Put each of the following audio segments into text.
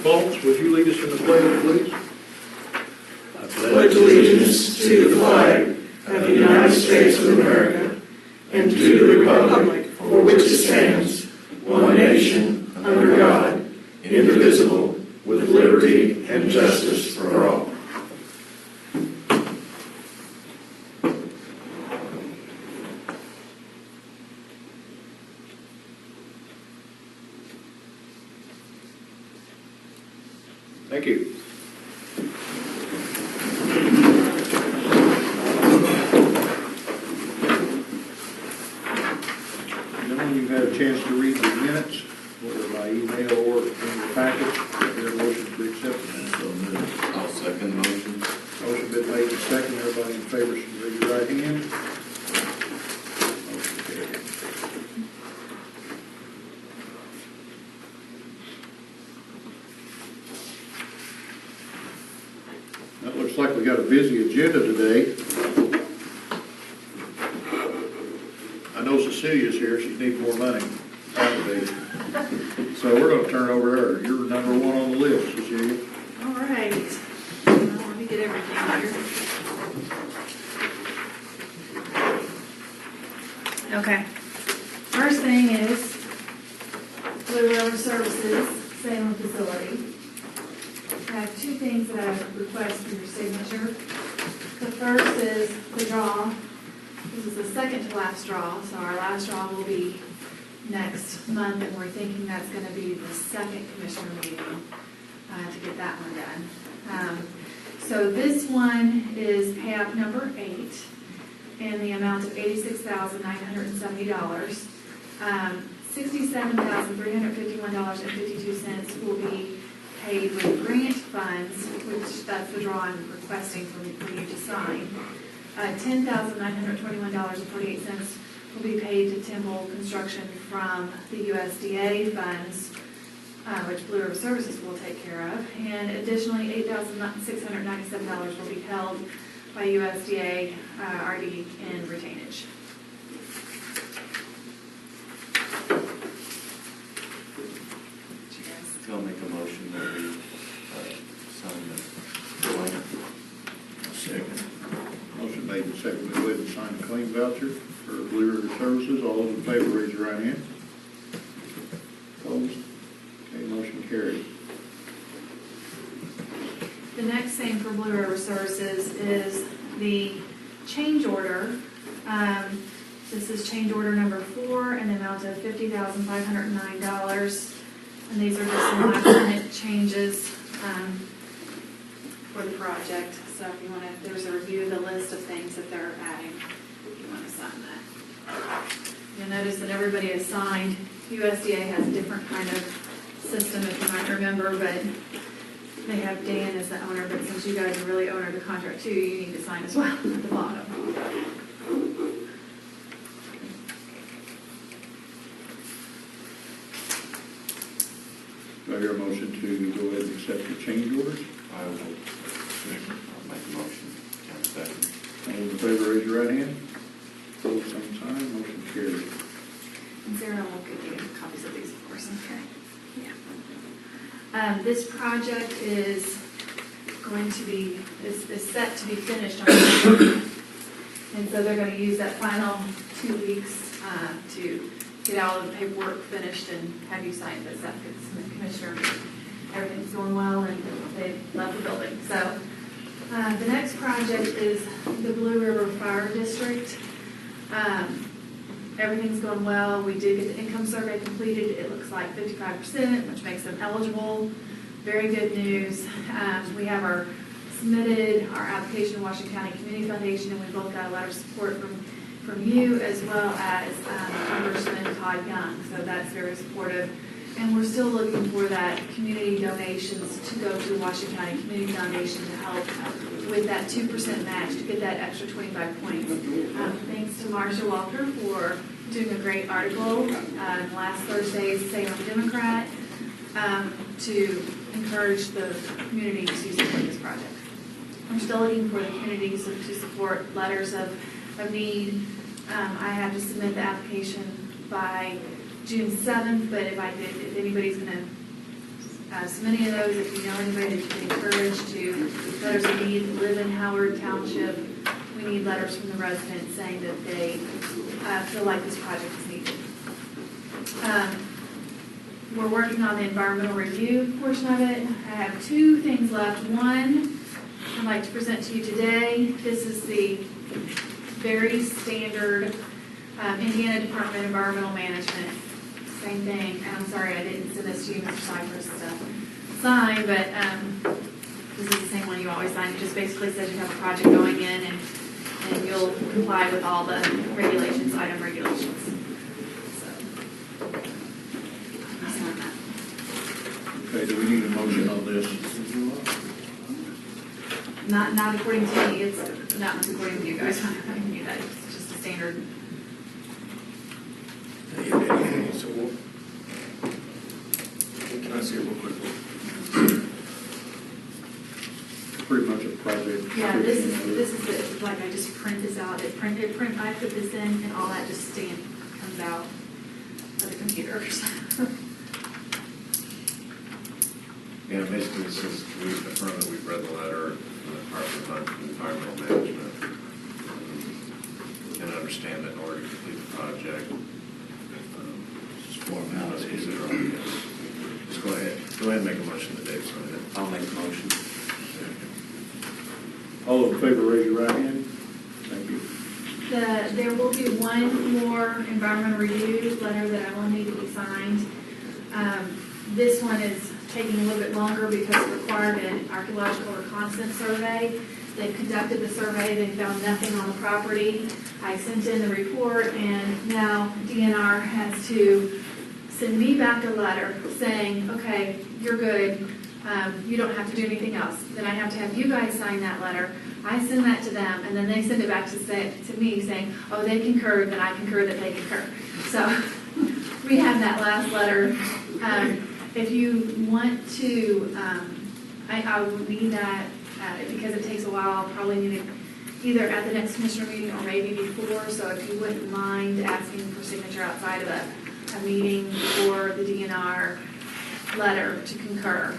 Folks, would you lead us in the pledge, please? I pledge allegiance to the flag of the United States of America and to the republic for which it stands, one nation, under God, indivisible, with liberty and justice for all. Thank you. Gentlemen, you've had a chance to read the minutes, whether by email or in your package. Is there a motion to accept the minutes? So moved. I'll second the motion. Motion been made and seconded. Everybody in favor should raise your right hand. Motion carried. That looks like we got a busy agenda today. I know Cecilia's here. She needs more money. So we're going to turn it over to her. You're number one on the list, Cecilia. All right. Well, let me get everything here. Okay. First thing is Blue River Services Salem facility. I have two things that I request for your signature. The first is the draw. This is the second to last draw, so our last draw will be next month, and we're thinking that's going to be the second commissioner meeting to get that one done. So this one is payout number 8 in the amount of $86,970. $67,351.52 will be paid with grant funds, which that's the draw I'm requesting for you to sign. $10,921.48 will be paid to Temple Construction from the USDA funds, which Blue River Services will take care of. And additionally, $8,697 will be held by USDA RD in retainage. I'll make a motion that we sign the blank. Second. Motion made and seconded. Go ahead and sign the claim voucher for Blue River Services. All those in favor, raise your right hand. Opposed? Okay, motion carried. The next thing for Blue River Services is the change order. This is change order number 4 in the amount of $50,509. And these are just some last minute changes for the project. So if you want to, there's a review of the list of things that they're adding, if you want to sign that. You'll notice that everybody has signed. USDA has a different kind of system, if you might remember, but they have Dan as the owner, but since you guys are really owner of the contract too, you need to sign as well at the bottom. Do I hear a motion to go ahead and accept the change orders? I will. I'll make a motion. I'll second. All those in favor, raise your right hand. Opposed, same sign. Motion carried. And Sarah will give you copies of these, of course, okay? Yeah. This project is going to be, is set to be finished on Monday. And so they're going to use that final 2 weeks to get all of the paperwork finished and have you sign this up. It's the commissioner. Everything's going well and they love the building. So the next project is the Blue River Fire District. Everything's going well. We did get the income survey completed. It looks like 55%, which makes them eligible. Very good news. We have submitted our application to Washington County Community Foundation, and we both got a letter of support from you as well as Congressman Todd Young. So that's very supportive. And we're still looking for that community donations to go to the Washington County Community Foundation to help with that 2% match to get that extra 25 points. Thanks to Marsha Walker for doing a great article last Thursday's Salem Democrat to encourage the community to support this project. I'm still looking for the community to support letters of need. I have to submit the application by June 7th, but if anybody's going to so many of those. If you know anybody that you can encourage to, letters of need, live in Howard Township, we need letters from the residents saying that they feel like this project is needed. We're working on the environmental review portion of it. I have two things left. One, I'd like to present to you today. This is the very standard Indiana Department of Environmental Management. Same thing. And I'm sorry I didn't send this to you, Mr. Cypress, to sign, but this is the same one you always sign. It just basically says you have a project going in and you'll comply with all the regulations, item regulations. So, I'll sign that. Okay, do we need a motion on this? Not according to me, it's not according to you guys. I can do that. It's just a standard. So can I see it real quick? Pretty much a project. Yeah, this is it. Like I just print this out. I put this in, and all that just comes out of the computers. Yeah, basically this is, we affirm that we've read the letter from the Department of Environmental Management and understand that in order to complete the project, formalities are on, yes. Just go ahead and make a motion that Dave signed it. I'll make a motion. All in favor, raise your right hand. Thank you. There will be one more environmental review letter that I will need to be signed. This one is taking a little bit longer because it required an archaeological reconnaissance survey. They've conducted the survey, they found nothing on the property. I sent in the report, and now DNR has to send me back a letter saying, okay, you're good, you don't have to do anything else. Then I have to have you guys sign that letter. I send that to them, and then they send it back to me saying, oh, they concur, then I concur that they concur. So we have that last letter. If you want to, I will need that because it takes a while. I'll probably need it either at the next commissioner meeting or maybe before. So if you wouldn't mind asking for signature outside of a meeting for the DNR letter to concur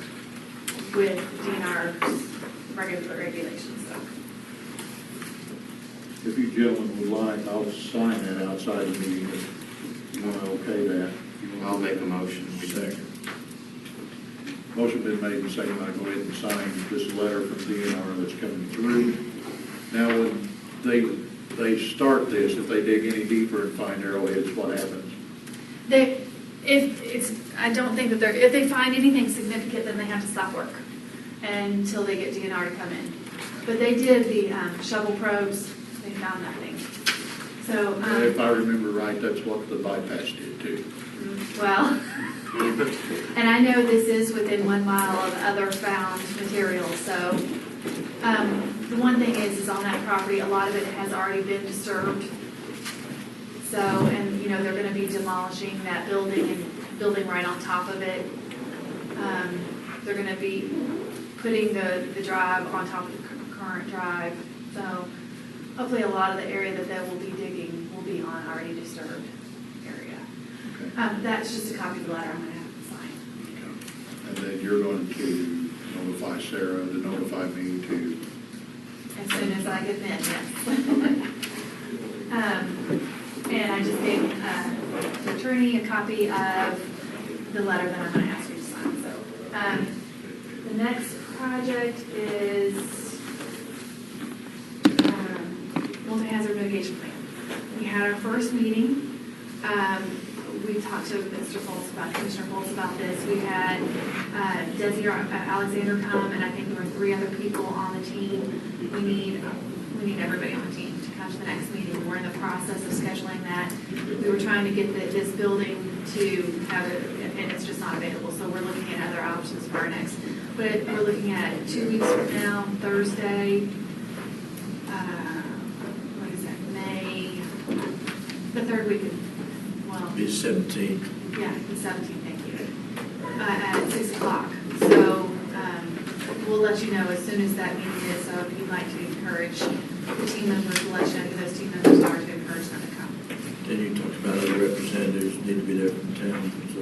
with DNR's regular regulations. So. If you gentlemen would like, I'll sign that outside the meeting. If you want to okay that. I'll make a motion. Second. Motion been made and seconded. I'll go ahead and sign this letter from DNR that's coming through. Now, when they start this, if they dig any deeper and find arrowheads, what happens? I don't think that if they find anything significant, then they have to stop work until they get DNR to come in. But they did the shovel probes. They found nothing. So If I remember right, that's what the bypass did too. well, and I know this is within 1 mile of other found materials. So the one thing is on that property, a lot of it has already been disturbed. So, and you know, they're going to be demolishing that building and building right on top of it. They're going to be putting the drive on top of the current drive. So hopefully a lot of the area that they will be digging will be on already disturbed area. Okay. That's just a copy of the letter I'm going to have to sign. Okay. And then you're going to notify Sarah to notify me to. As soon as I get in, yes. And I just gave the attorney a copy of the letter that I'm going to ask you to sign. So the next project is multi-hazard mitigation plan. We had our first meeting. We talked to Mr. Foltz Commissioner Foltz about this. We had Desi Alexander come, and I think there were 3 other people on the team. We need everybody on the team to come to the next meeting. We're in the process of scheduling that. We were trying to get this building to have it, and it's just not available. So we're looking at other options for our next. But we're looking at 2 weeks from now, Thursday. What is that? May the 3rd week of Be 17. yeah, the 17th, thank you, at 6 o'clock. So we'll let you know as soon as that meeting is. So if you'd like to encourage the team members, we'll let you know who those team members are to encourage them to come. Then you talked about other representatives need to be there from town. So,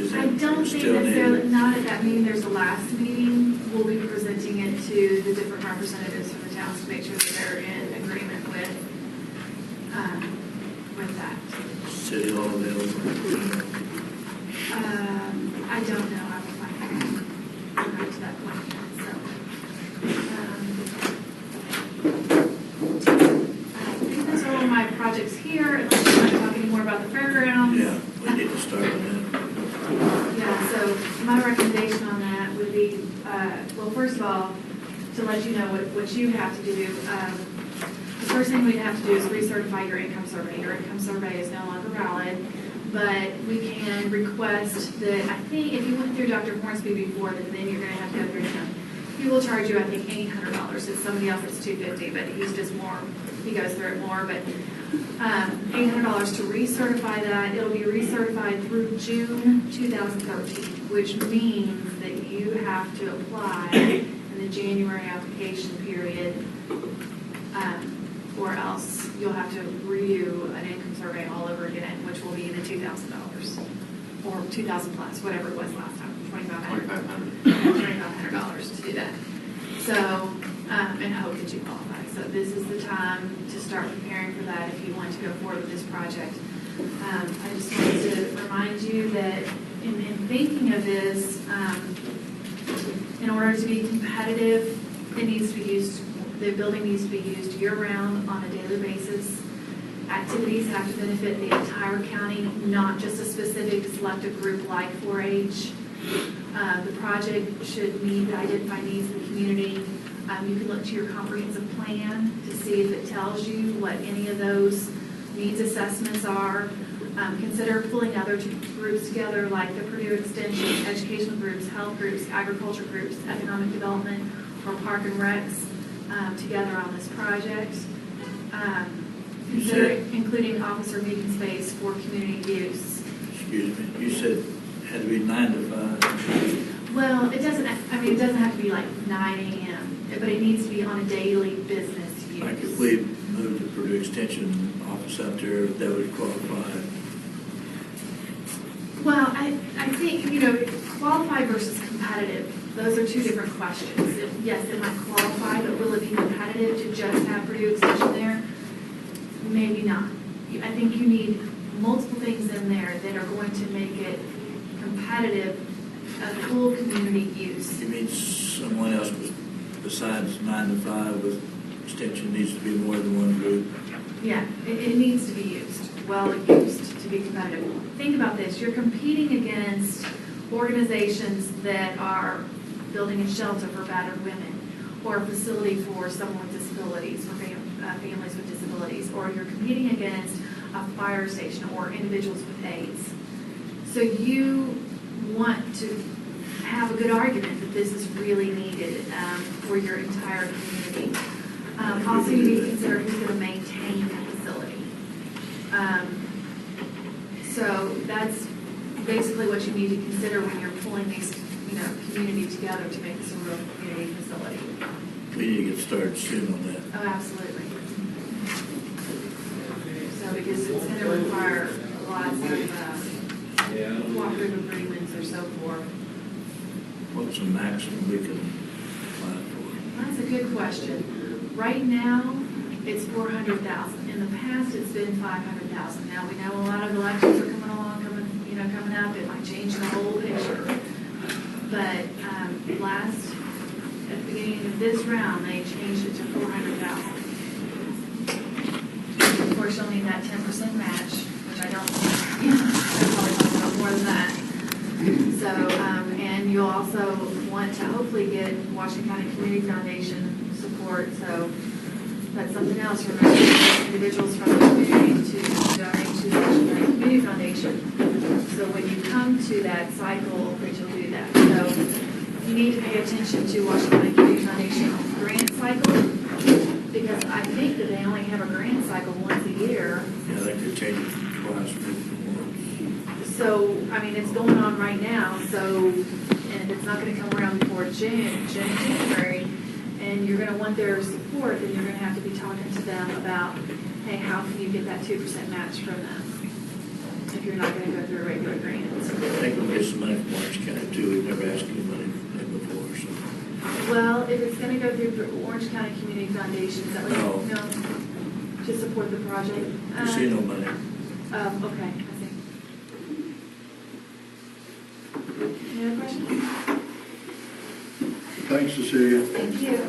is I that don't think Still necessarily, needed. not at that meeting, there's the last meeting, we'll be presenting it to the different representatives from the towns to make sure that they're in agreement with that. City Hall available. I don't know, I will find out. I'm not to that point yet, I think that's all of my projects here, unless you want to talk any more about the fairgrounds. Yeah, we need to start with that. Yeah, so my recommendation on that would be, well, first of all, to let you know what you have to do. The first thing we'd have to do is recertify your income survey. Your income survey is no longer valid, but we can request that, I think if you went through Dr. Hornsby before, then you're gonna have to go through him. He will charge you, I think, $800. It's somebody else that's $250, but he's just more, he goes through it more, but $800 to recertify that. It'll be recertified through June 2013, which means that you have to apply in the January application period, or else you'll have to redo an income survey all over again, which will be the $2,000 or $2,000 plus, whatever it was last time, $2,500 to do that. So, and hope that you qualify. So this is the time to start preparing for that if you want to go forward with this project. I just wanted to remind you that in thinking of this, in order to be competitive, it needs to be used, the building needs to be used year-round on a daily basis. Activities have to benefit the entire county, not just a specific selected group like 4-H. The project should meet the identified needs of the community. You can look to your comprehensive plan to see if it tells you what any of those needs assessments are. Consider pulling other groups together like the Purdue Extension, educational groups, health groups, agriculture groups, economic development, or park and recs together on this project. Consider including officer meeting space for community use. Excuse me, you said it had to be 9 to 5. Well, it doesn't have to be like 9 a.m., but it needs to be on a daily business use. Like if we moved the Purdue Extension office out there, that would qualify. Well, I think, qualified versus competitive, those are two different questions. Yes, it might qualify, but will it be competitive to just have Purdue Extension there? Maybe not. I think you need multiple things in there that are going to make it competitive, a full community use. You mean someone else besides 9 to 5 with Extension needs to be more than one group? Yeah, it needs to be used, well used to be competitive. Think about this, you're competing against organizations that are building a shelter for battered women, or a facility for someone with disabilities, for families with disabilities, or you're competing against a fire station or individuals with AIDS. So you want to have a good argument that this is really needed for your entire community. Also, you need to consider who's going to maintain that facility. So that's basically what you need to consider when you're pulling these, community together to make this a real community facility. We need to get started soon on that. Oh, absolutely. So because it's going to require lots of cooperative agreements or so forth. What's the maximum we can apply for? That's a good question. Right now, it's $400,000. In the past, it's been $500,000. Now we know a lot of elections are coming along, coming up. It might change the whole picture. But at the beginning of this round, they changed it to $400,000. Of course, you'll need that 10% match, which I don't. I'll probably talk about more than that. So, and you'll also want to hopefully get Washington County Community Foundation support. So that's something else. Remember, individuals from the community to donate to the Washington County Community Foundation. So when you come to that cycle, that you'll do that. So you need to pay attention to Washington County Community Foundation grant cycle, because I think that they only have a grant cycle once a year. Yeah, they could change it twice, maybe once. So, it's going on right now, so, and it's not gonna come around before January, and you're gonna want their support, then you're gonna have to be talking to them about, hey, how can you get that 2% match from them? If you're not gonna go through a regular grant. I think when get some money from Orange County too. We've never asked any money from them before, so. Well, if it's gonna go through the Orange County Community Foundation, is that what, No. no, to support the project? You see no money. Okay, I see. Any other questions? Thanks, Cecilia. Thank you.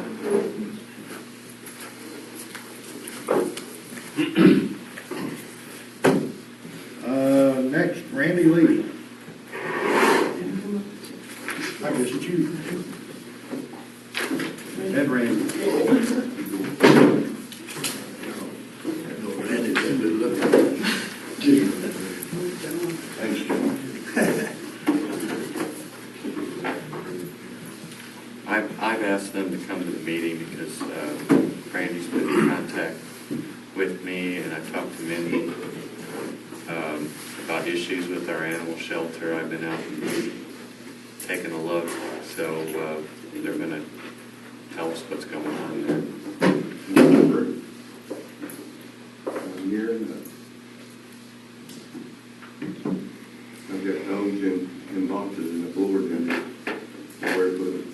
Next, Randy Lee. I guess it's you. And Randy. Randy's been good looking. Thanks, John. I've asked them to come to the meeting because Randy's been in contact with me, and I've talked to Mindy about issues with our animal shelter. I've been out and taking a look, so they're going to tell us what's going on there. I've got dogs in boxes in the floor and where to put them.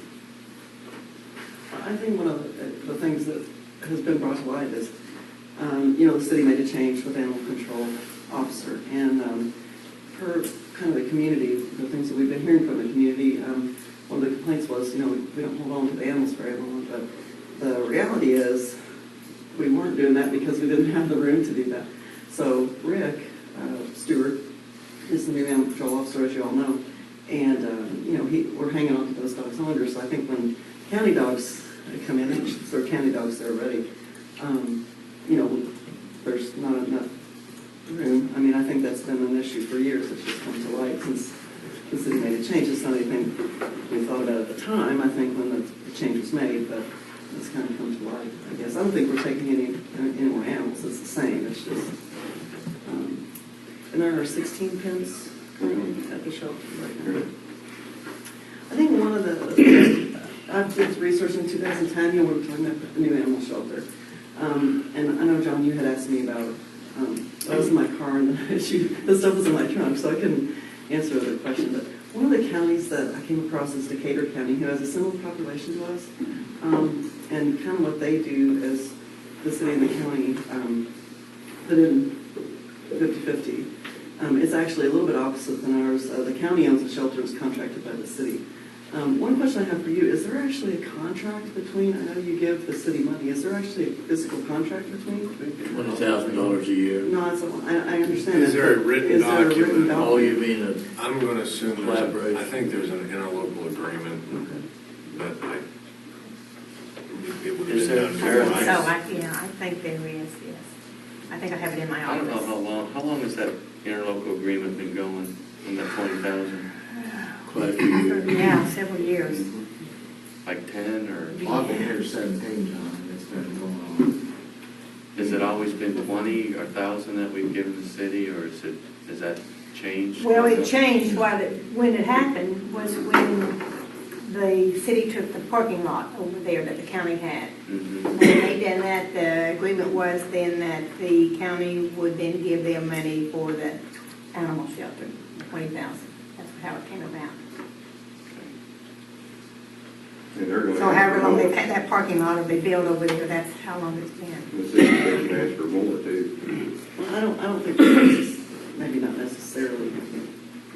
I think one of the things that has been brought to light is, the city made a change with animal control officer, and per kind of the community, the things that we've been hearing from the community, one of the complaints was, we don't hold on to the animals very long, but the reality is, we weren't doing that because we didn't have the room to do that. So Rick Stewart is the new animal control officer, as you all know, and we're hanging on to those dogs longer. So I think when county dogs come in, or county dogs that are ready, there's not enough room. I mean, I think that's been an issue for years. It's just come to light since the city made a change. It's not anything we thought about at the time, I think, when the change was made, but it's kind of come to light, I guess. I don't think we're taking any more animals. It's the same. It's just, and there are 16 pens currently at the shelter right now. I think one of the, I did research in 2010, we were talking about the new animal shelter. And I know, John, you had asked me about, I was in my car and this stuff was in my trunk, so I couldn't answer the question. But one of the counties that I came across is Decatur County, who has a similar population to us. And kind of what they do is the city and the county put in 50-50. It's actually a little bit opposite than ours. The county owns the shelter, it's contracted by the city. One question I have for you, is there actually a contract between, I know you give the city money, is there actually a physical contract between? $20,000 a year. No, I understand. Is that, there a but written is there a written document? Oh, you mean I'm going to assume Collaboration. I think there's an interlocal agreement, but it would have Is been there- done Sure. before. I think there is, yes. I think I have it in my I don't know office. how long has that interlocal agreement been going on that 20,000? quite a few years? Yeah, several years. Like 10 or? I've been here 17 times, it's been going on. Has it always been 20 or 1,000 that we've given the city, or has that changed? Well, it changed when it happened was when the city took the parking lot over there that the county had. Mhm. When they done that, the agreement was then that the county would then give them money for the animal shelter, 20,000. That's how it came about. And they're gonna. So however long they've had that parking lot, or they built over there, that's how long it's been. The city can ask for more too. Well, I don't think, maybe not necessarily.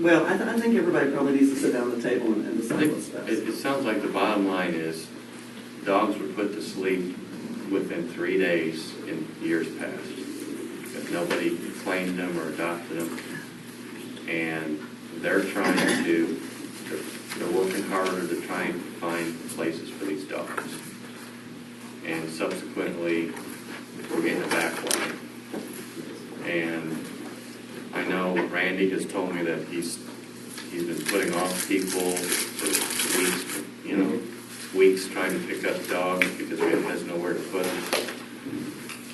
Well, I think everybody probably needs to sit down at the table and I decide think what's best. it sounds like the bottom line is dogs were put to sleep within 3 days in years past. That nobody claimed them or adopted them. And they're working harder to try and find places for these dogs. And subsequently, we're getting a backlog. And I know Randy has told me that he's been putting off people for weeks trying to pick up dogs because he has nowhere to put them.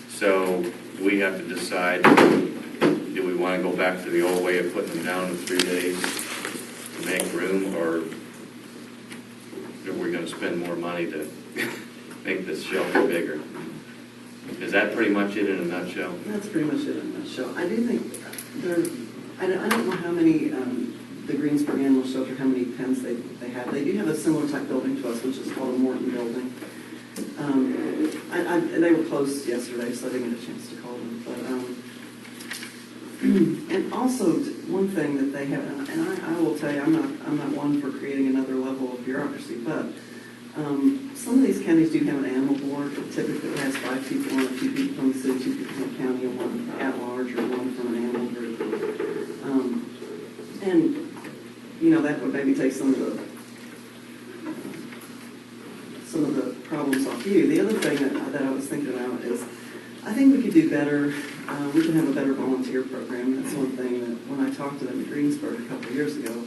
So we have to decide, do we want to go back to the old way of putting them down in 3 days to make room, or are we going to spend more money to make this shelter bigger? Is that pretty much it in a nutshell? That's pretty much it in a nutshell. I do think I don't know how many the Greensburg Animal Shelter, how many pens they have. They do have a similar type building to us, which is called a Morton building. And they were closed yesterday, so I didn't get a chance to call them. But and also one thing that they have, and I will tell you, I'm not one for creating another level of bureaucracy, but some of these counties do have an animal board. It typically has 5 people on it, 2 people from the city, 2 people from the county, and 1 at large or 1 from an animal group. And that would maybe take some of the problems off you. The other thing that I was thinking about is, I think we could do better. We can have a better volunteer program. That's one thing that when I talked to them in Greensburg a couple of years ago,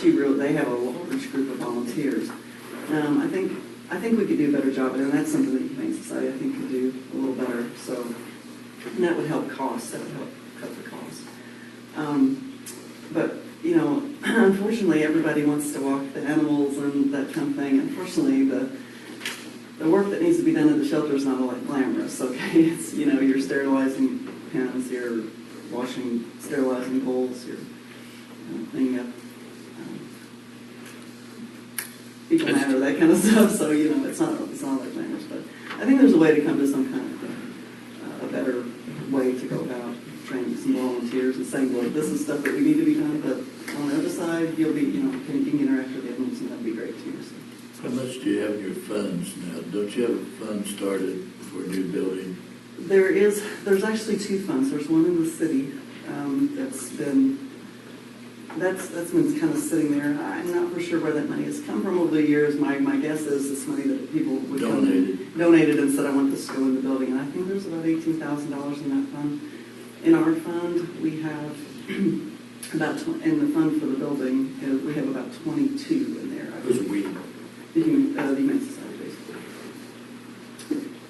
they have a large group of volunteers. I think we could do a better job, and that's something that Humane Society I think could do a little better. So, and that would help costs. That would help cut the costs. But unfortunately, everybody wants to walk the animals and that kind of thing. Unfortunately, the work that needs to be done at the shelter is not all that glamorous. Okay, it's you're sterilizing pens, you're sterilizing bowls, you're cleaning up fecal matter, that kind of stuff. So it's not that glamorous. But I think there's a way to come to some kind of a better way to go about training some volunteers and saying, well, this is stuff that we need to be done, but on the other side, you'll be, you can interact with the animals, and that'd be great too. So. How much do you have in your funds now? Don't you have a fund started for a new building? There's actually 2 funds. There's one in the city that's been kind of sitting there. I'm not for sure where that money has come from over the years. My guess is it's money that people would donated and said, I want this to go in the building. And I think there's about $18,000 in that fund. In our fund, we have in the fund for the building, we have about 22 in there. Who's we? The Humane Society, basically.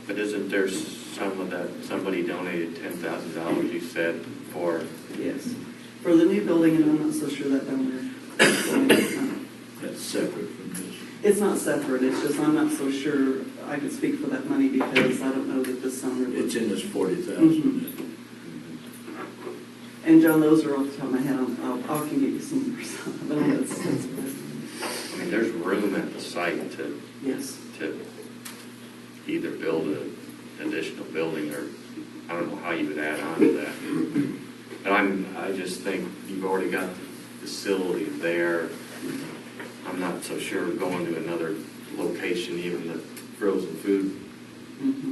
But isn't there some of that, somebody donated $10,000, you said, for? Yes. For the new building, and I'm not so sure that donor. That's separate from this. It's not separate, it's just I'm not so sure I could speak for that money because I don't know that this summer. It's in this 40,000. Mm-hmm. And John, those are off the top of my head. I can give you some numbers. I mean, there's room at the site to either build an additional building, or I don't know how you would add on to that. But I just think you've already got the facility there. I'm not so sure going to another location, even the frozen food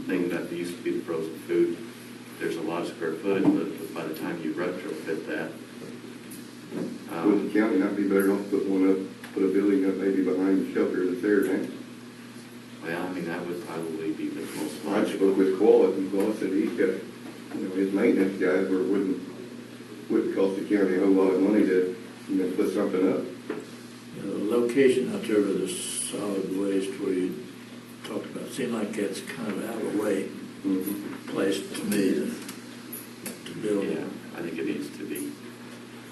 thing that used to be the frozen food. There's a lot of square footage, but by the time you retrofit that. Would the county not be better off to put a building up maybe behind the shelter that's there now? Well, I mean, that would probably be the most I logical. spoke with Quality, and Quality said he's got, his maintenance guys where it wouldn't cost the county a whole lot of money to, put something up. The location out there with the solid waste where you talked about, seemed like that's kind of out of the way place to me to build. Yeah, I think it needs to be.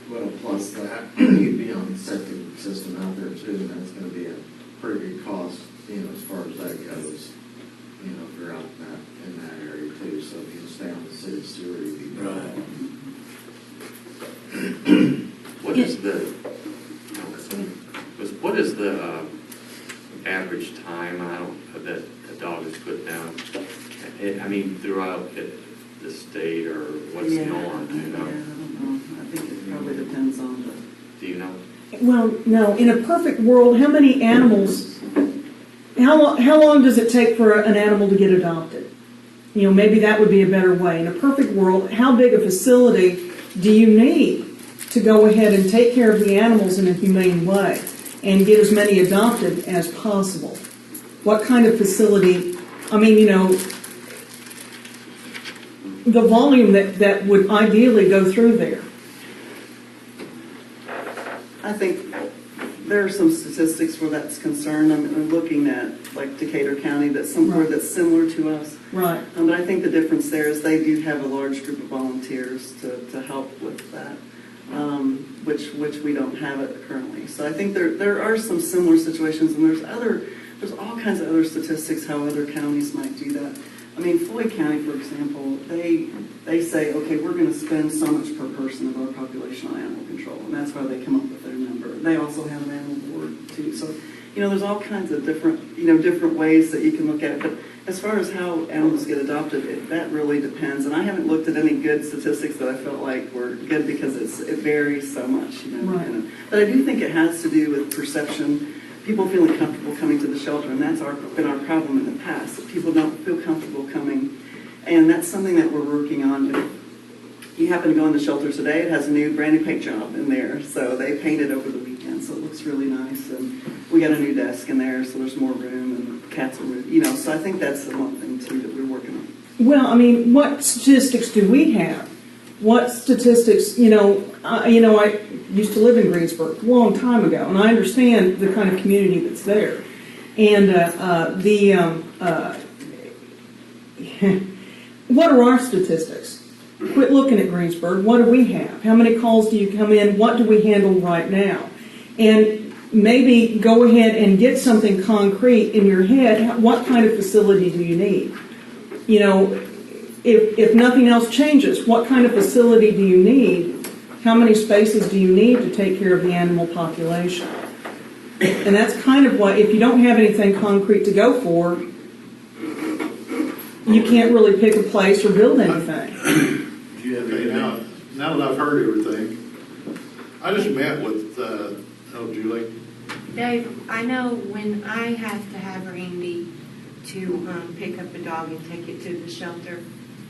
Well, plus that, you'd be on the septic system out there too, and that's gonna be a pretty big cost, as far as that goes. If you're out in that area too, so if you stay on the city sewer, you'd be Right. What is the average time that a dog is put down? I mean, throughout the state, or what's norm? Do you know? Yeah, I don't know. I think it probably depends on Do you know? Well, no. In a perfect world, how many animals? How long does it take for an animal to get adopted? Maybe that would be a better way. In a perfect world, how big a facility do you need to go ahead and take care of the animals in a humane way and get as many adopted as possible? What kind of facility? I mean, the volume that would ideally go through there. I think there are some statistics where that's concerned. I'm looking at like Decatur County, that's somewhere that's similar to us. Right. But I think the difference there is they do have a large group of volunteers to help with that, which we don't have it currently. So I think there are some similar situations, and there's all kinds of other statistics how other counties might do that. I mean, Floyd County, for example, they say, okay, we're gonna spend so much per person of our population on animal control, and that's why they come up with their number. They also have an animal board too, so, there's all kinds of different, different ways that you can look at it, but as far as how animals get adopted, that really depends, and I haven't looked at any good statistics that I felt like were good because it varies so much, Right. But I do think it has to do with perception, people feeling comfortable coming to the shelter, and that's been our problem in the past, that people don't feel comfortable coming, and that's something that we're working on. If you happen to go in the shelter today, it has a new brand new paint job in there, so they painted over the weekend, so it looks really nice, and we got a new desk in there, so there's more room, and cats are moving, so I think that's the one thing too that we're working on. Well, I mean, what statistics do we have? What statistics, I used to live in Greensburg a long time ago, and I understand the kind of community that's there. And what are our statistics? Quit looking at Greensburg. What do we have? How many calls do you come in? What do we handle right now? And maybe go ahead and get something concrete in your head. What kind of facility do you need? If nothing else changes, what kind of facility do you need? How many spaces do you need to take care of the animal population? And that's kind of what, if you don't have anything concrete to go for, you can't really pick a place or build anything. Do you have Okay, anything? now that I've heard everything, I just met with, Julie. Dave, I know when I have to have Randy to pick up a dog and take it to the shelter,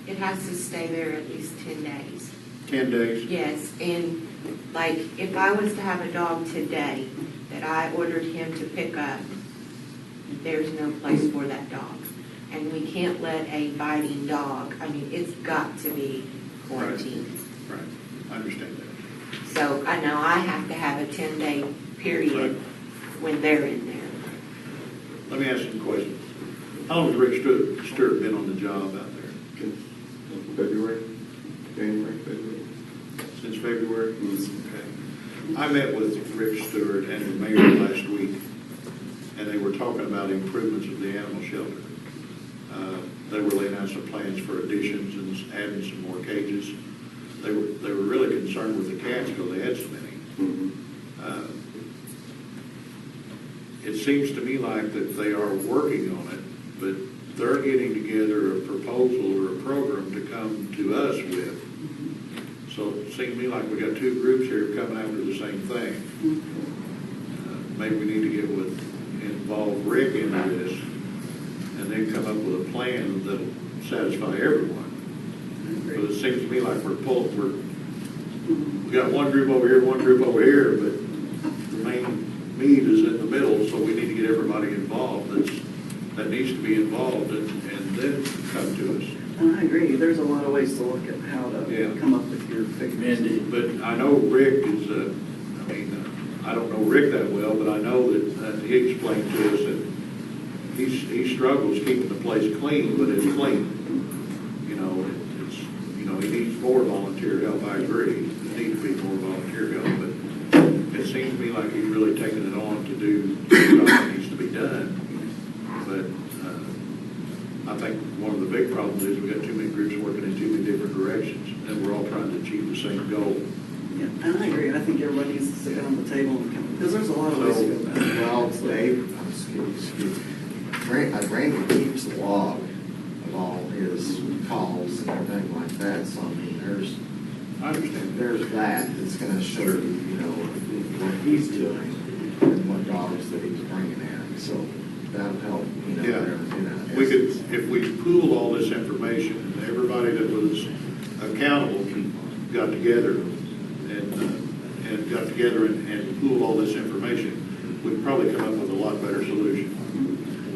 it has to stay there at least 10 days. 10 days. Yes, and like if I was to have a dog today that I ordered him to pick up, there's no place for that dog. And we can't let a biting dog, it's got to be quarantined. Right, I understand that. So I know I have to have a 10-day period when they're in there. Let me ask you a question. How long has Rick Stewart been on the job out there? February, January, February. Since February? Mhm. Okay. I met with Rick Stewart and the mayor last week, and they were talking about improvements of the animal shelter. They were laying out some plans for additions and adding some more cages. They were really concerned with the cats because they had so many. Mhm. It seems to me like that they are working on it, but they're getting together a proposal or a program to come to us with. So it seems to me like we got two groups here coming after the same thing. Maybe we need to involve Rick into this and then come up with a plan that'll satisfy everyone. But it seems to me like we got one group over here, one group over here, but the main meat is in the middle, so we need to get everybody involved that needs to be involved and then come to us. And I agree, there's a lot of ways to look at how to come up with your figures. But I know Rick is, I don't know Rick that well, but I know that he explained to us that he struggles keeping the place clean, but it's clean. He needs more volunteer help, I agree. There needs to be more volunteer help, but it seems to me like he's really taking it on to do what needs to be done. But I think one of the big problems is we've got too many groups working in too many different directions, and we're all trying to achieve the same goal. Yeah, and I agree, I think everybody needs to sit down at the table and come, because there's a lot of ways to go about it. Well, Dave, excuse me, Randy keeps a log of all his calls and everything like that, so I mean, I understand. there's that, it's gonna show you, what he's doing and what dollars that he's bringing in, so that'll help, Yeah. We could, if we pool all this information, and everybody that was accountable got together and pooled all this information, we'd probably come up with a lot better solution.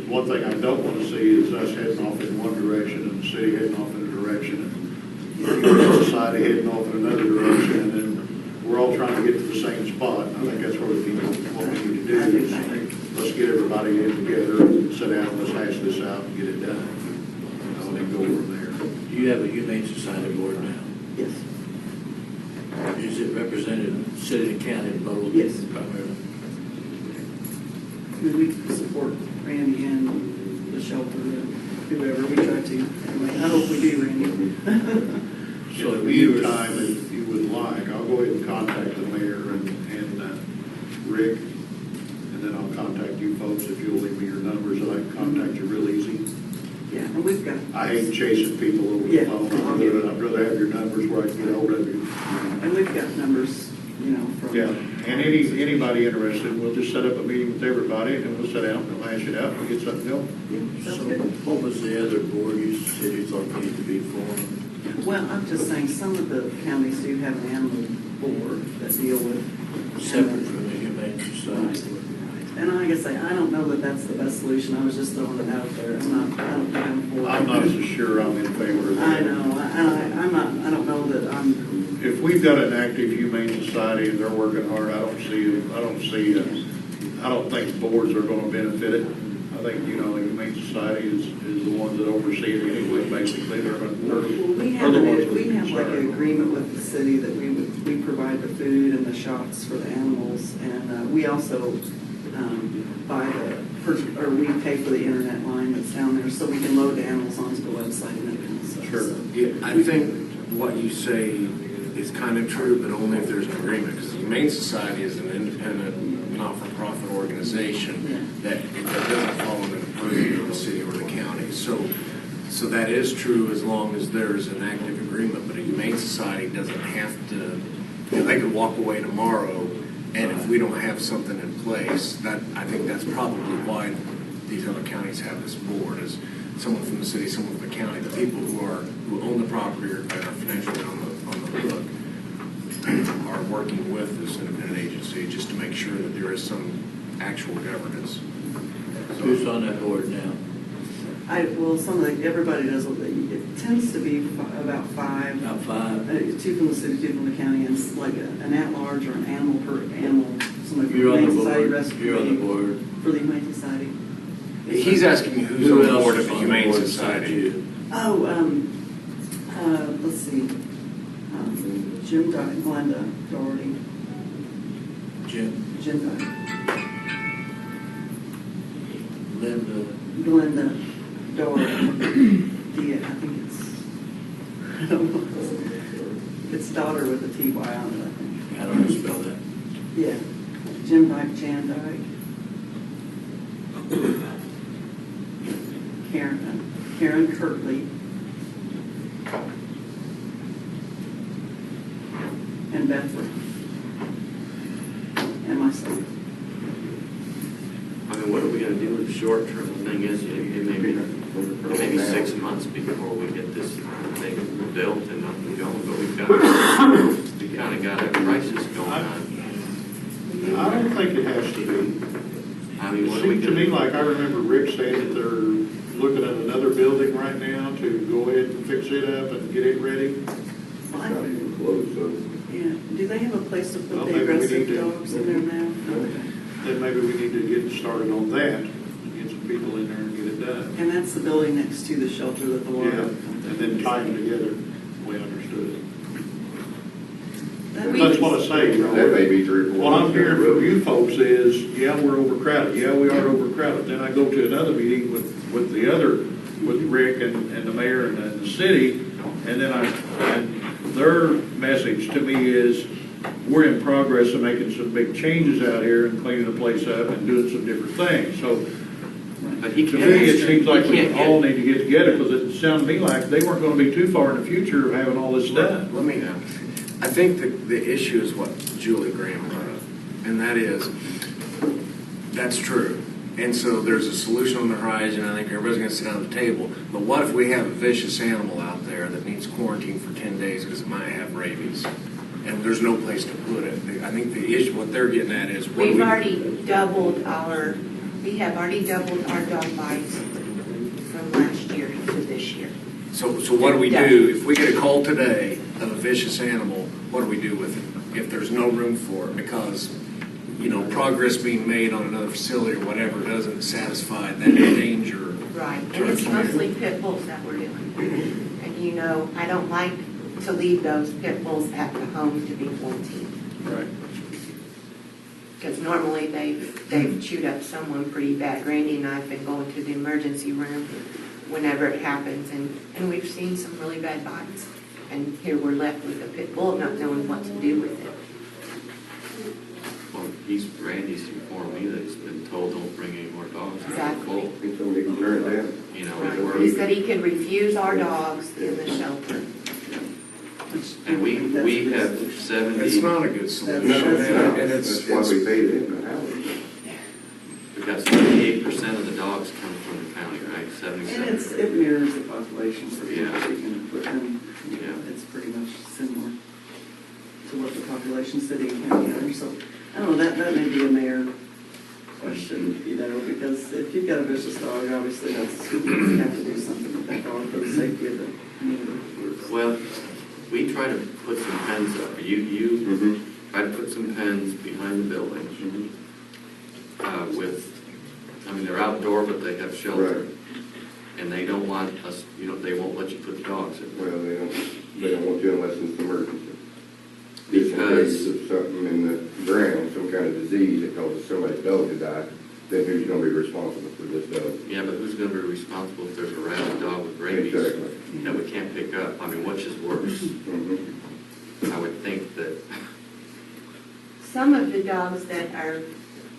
One thing I don't want to see is us heading off in one direction and the city heading off in a direction and society heading off in another direction, and then we're all trying to get to the same spot. And I think that's what we need to do is let's get everybody in together and sit down, let's hash this out and get it done. And then go from there. Do you have a Humane Society board now? Yes. Is it represented city and county and both? Yes. Primarily. We support Randy and the shelter and whoever, we try to. So in the meantime, if you would like, I'll go ahead and contact the mayor and Rick, and then I'll contact you folks if you'll leave me your numbers, and I can contact you real easy. Yeah, and we've got, I hate chasing people over the Yeah. phone. I'd rather have your numbers where I can get hold of you. and we've got numbers, you know, from. Yeah, and anybody interested, we'll just set up a meeting with everybody, and we'll sit down, and we'll hash it out, and we'll get something going. Yeah, So sounds good. what was the other board you said you thought needed to be formed? Well, I'm just saying, some of the counties do have an animal board that deal with. Separate from the Humane Society? And like I say, I don't know that that's the best solution, I was just throwing it out there, I don't think I'm for it. I'm not so sure I'm in favor of that. I know, I don't know that I'm, If we've got an active humane society and they're working hard, I don't think boards are gonna benefit it. I think, the humane society is the ones that oversee it anyway, basically, they're well, the we ones have with like an concern. agreement with the city that we provide the food and the shots for the animals, and we also buy or we pay for the internet line that's down there, so we can load the animals onto the website and that kind of stuff. Sure. So- Yeah, I think what you say is kind of true, but only if there's an agreement, because the Humane Society is an independent, not-for-profit organization that doesn't fall under the purview of the city or the county. So that is true as long as there's an active agreement, but a Humane Society doesn't have to, they could walk away tomorrow, and if we don't have something in place, I think that's probably why these other counties have this board, is someone from the city, someone from the county, the people who own the property or are financially on the hook are working with this independent agency just to make sure that there is some actual governance. Who's on that board now? Everybody does, it tends to be about five. About five? Two from the city, two from the county, and it's like an at-large or an animal, somebody from You're the on the Humane Society board. Rescue. You're on the board. For the Humane Society. He's asking who's Who on the else board is of the on the Humane board besides Society. you? Let's see, Jim Glenda Doherty, Jim, Jim Linda, Glenda Doherty, I think I don't know, it's daughter with a T-Y on it, I think. how do I spell that? Yeah, Jim Dyke, Jan Dyke. Karen Kirtley. And Beth Rick. And myself. I mean, what are we gonna do with the short term? The thing is, it may be 6 months before we get this thing built and up and going, but we kind of got a crisis going on. I don't think it has to be. I mean, It what are we seemed to gonna me do? like I remember Rick saying that they're looking at another building right now to go ahead and fix it up and get it ready. Well, Not even close, so. yeah, do they have a place to Well, put maybe the we aggressive need to- dogs in there now? Okay. Then maybe we need to get started on that, get some people in there and get it done. And that's the building next to the shelter that the water. Yeah, and then tie them together, we understood it. That That's what I say, That may be 3 or 4. What I'm hearing from you folks is, yeah, we're overcrowded, yeah, we are overcrowded. Then I go to another meeting with Rick and the mayor and the city, and then and their message to me is, we're in progress of making some big changes out here and cleaning the place up and doing some different things. So But he to can't. me, it seems like he we can't get- all need to get together, because it sounded to me like they weren't gonna be too far in the future of having all this done. Let me, I think the issue is what Julie Graham brought up, and that is, that's true. And so there's a solution on the horizon. I think everybody's going to sit down at the table. But what if we have a vicious animal out there that needs quarantine for 10 days because it might have rabies? And there's no place to put it. I think the issue, what they're getting at is what We have already doubled our dog bites from last year to this year. So what do we do? If we get a call today of a vicious animal, what do we do with it? If there's no room for it because, progress being made on another facility or whatever doesn't satisfy that danger. Right, and it's mostly pit bulls that we're doing. And I don't like to leave those pit bulls at the home to be quarantined. Right. Because normally they've chewed up someone pretty bad. Randy and I have been going to the emergency room whenever it happens, and we've seen some really bad bites. And here we're left with a pit bull not knowing what to do with it. Well, Randy's informed me that he's been told, don't bring any more dogs. Exactly. I think somebody can turn it down. You know, Right. and He said he could refuse our dogs in the shelter. and we have 70. It's not a good solution, No, and that's why we paid it in the house. We've got 78% of the dogs come from the county, right? 77. And it mirrors the population, so you Yeah. can put in, Yeah. it's pretty much similar to what the population city and county are, so, I don't know, that may be a mayor question, because if you've got a vicious dog, obviously that's, you have to do something with that dog for the safety of the community. Well, we try to put some pens up. You try to put some pens behind the building they're outdoor, but they have shelter. Right. And they don't want us, they won't let you put the dogs in. Well, they don't want you unless it's an emergency. Because- Just in case of something in the ground, some kind of disease that causes somebody's dog to die, then who's gonna be responsible for this dog? Yeah, but who's gonna be responsible if there's a rabid dog with rabies Exactly. that we can't pick up? I mean, which is worse? Mhm. I would think that, Some of the dogs that are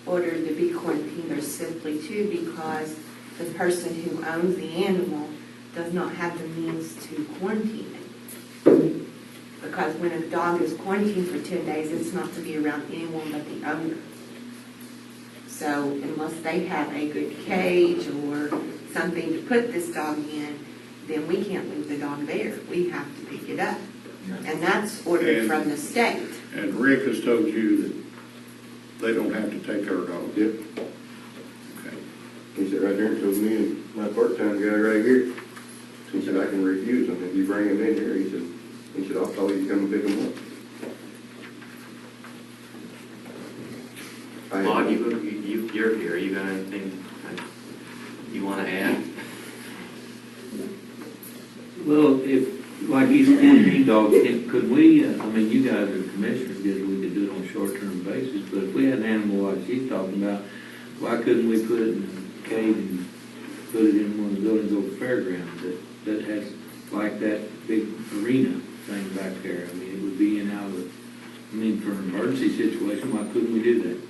ordered to be quarantined are simply too because the person who owns the animal does not have the means to quarantine it. Because when a dog is quarantined for 10 days, it's not to be around anyone but the owner. So unless they have a good cage or something to put this dog in, then we can't leave the dog there. We have to pick it up. And that's ordered from the state. And Rick has told you that they don't have to take our dog. Yep. Okay. He said right there, and told me and my part-time guy right here. He said, I can refuse them if you bring them in here. He said, I'll call you to come and pick them up. Claude, you're here, you got anything you wanna add? Well, if, like these quarantine dogs, could we, I mean, you guys are commissioners, guess we could do it on a short-term basis, but if we had an animal like she's talking about, why couldn't we put it in a cage and put it in one of the buildings over the fairgrounds that has like that big arena thing back there? I mean, it would be in out of, I mean, for an emergency situation, why couldn't we do that?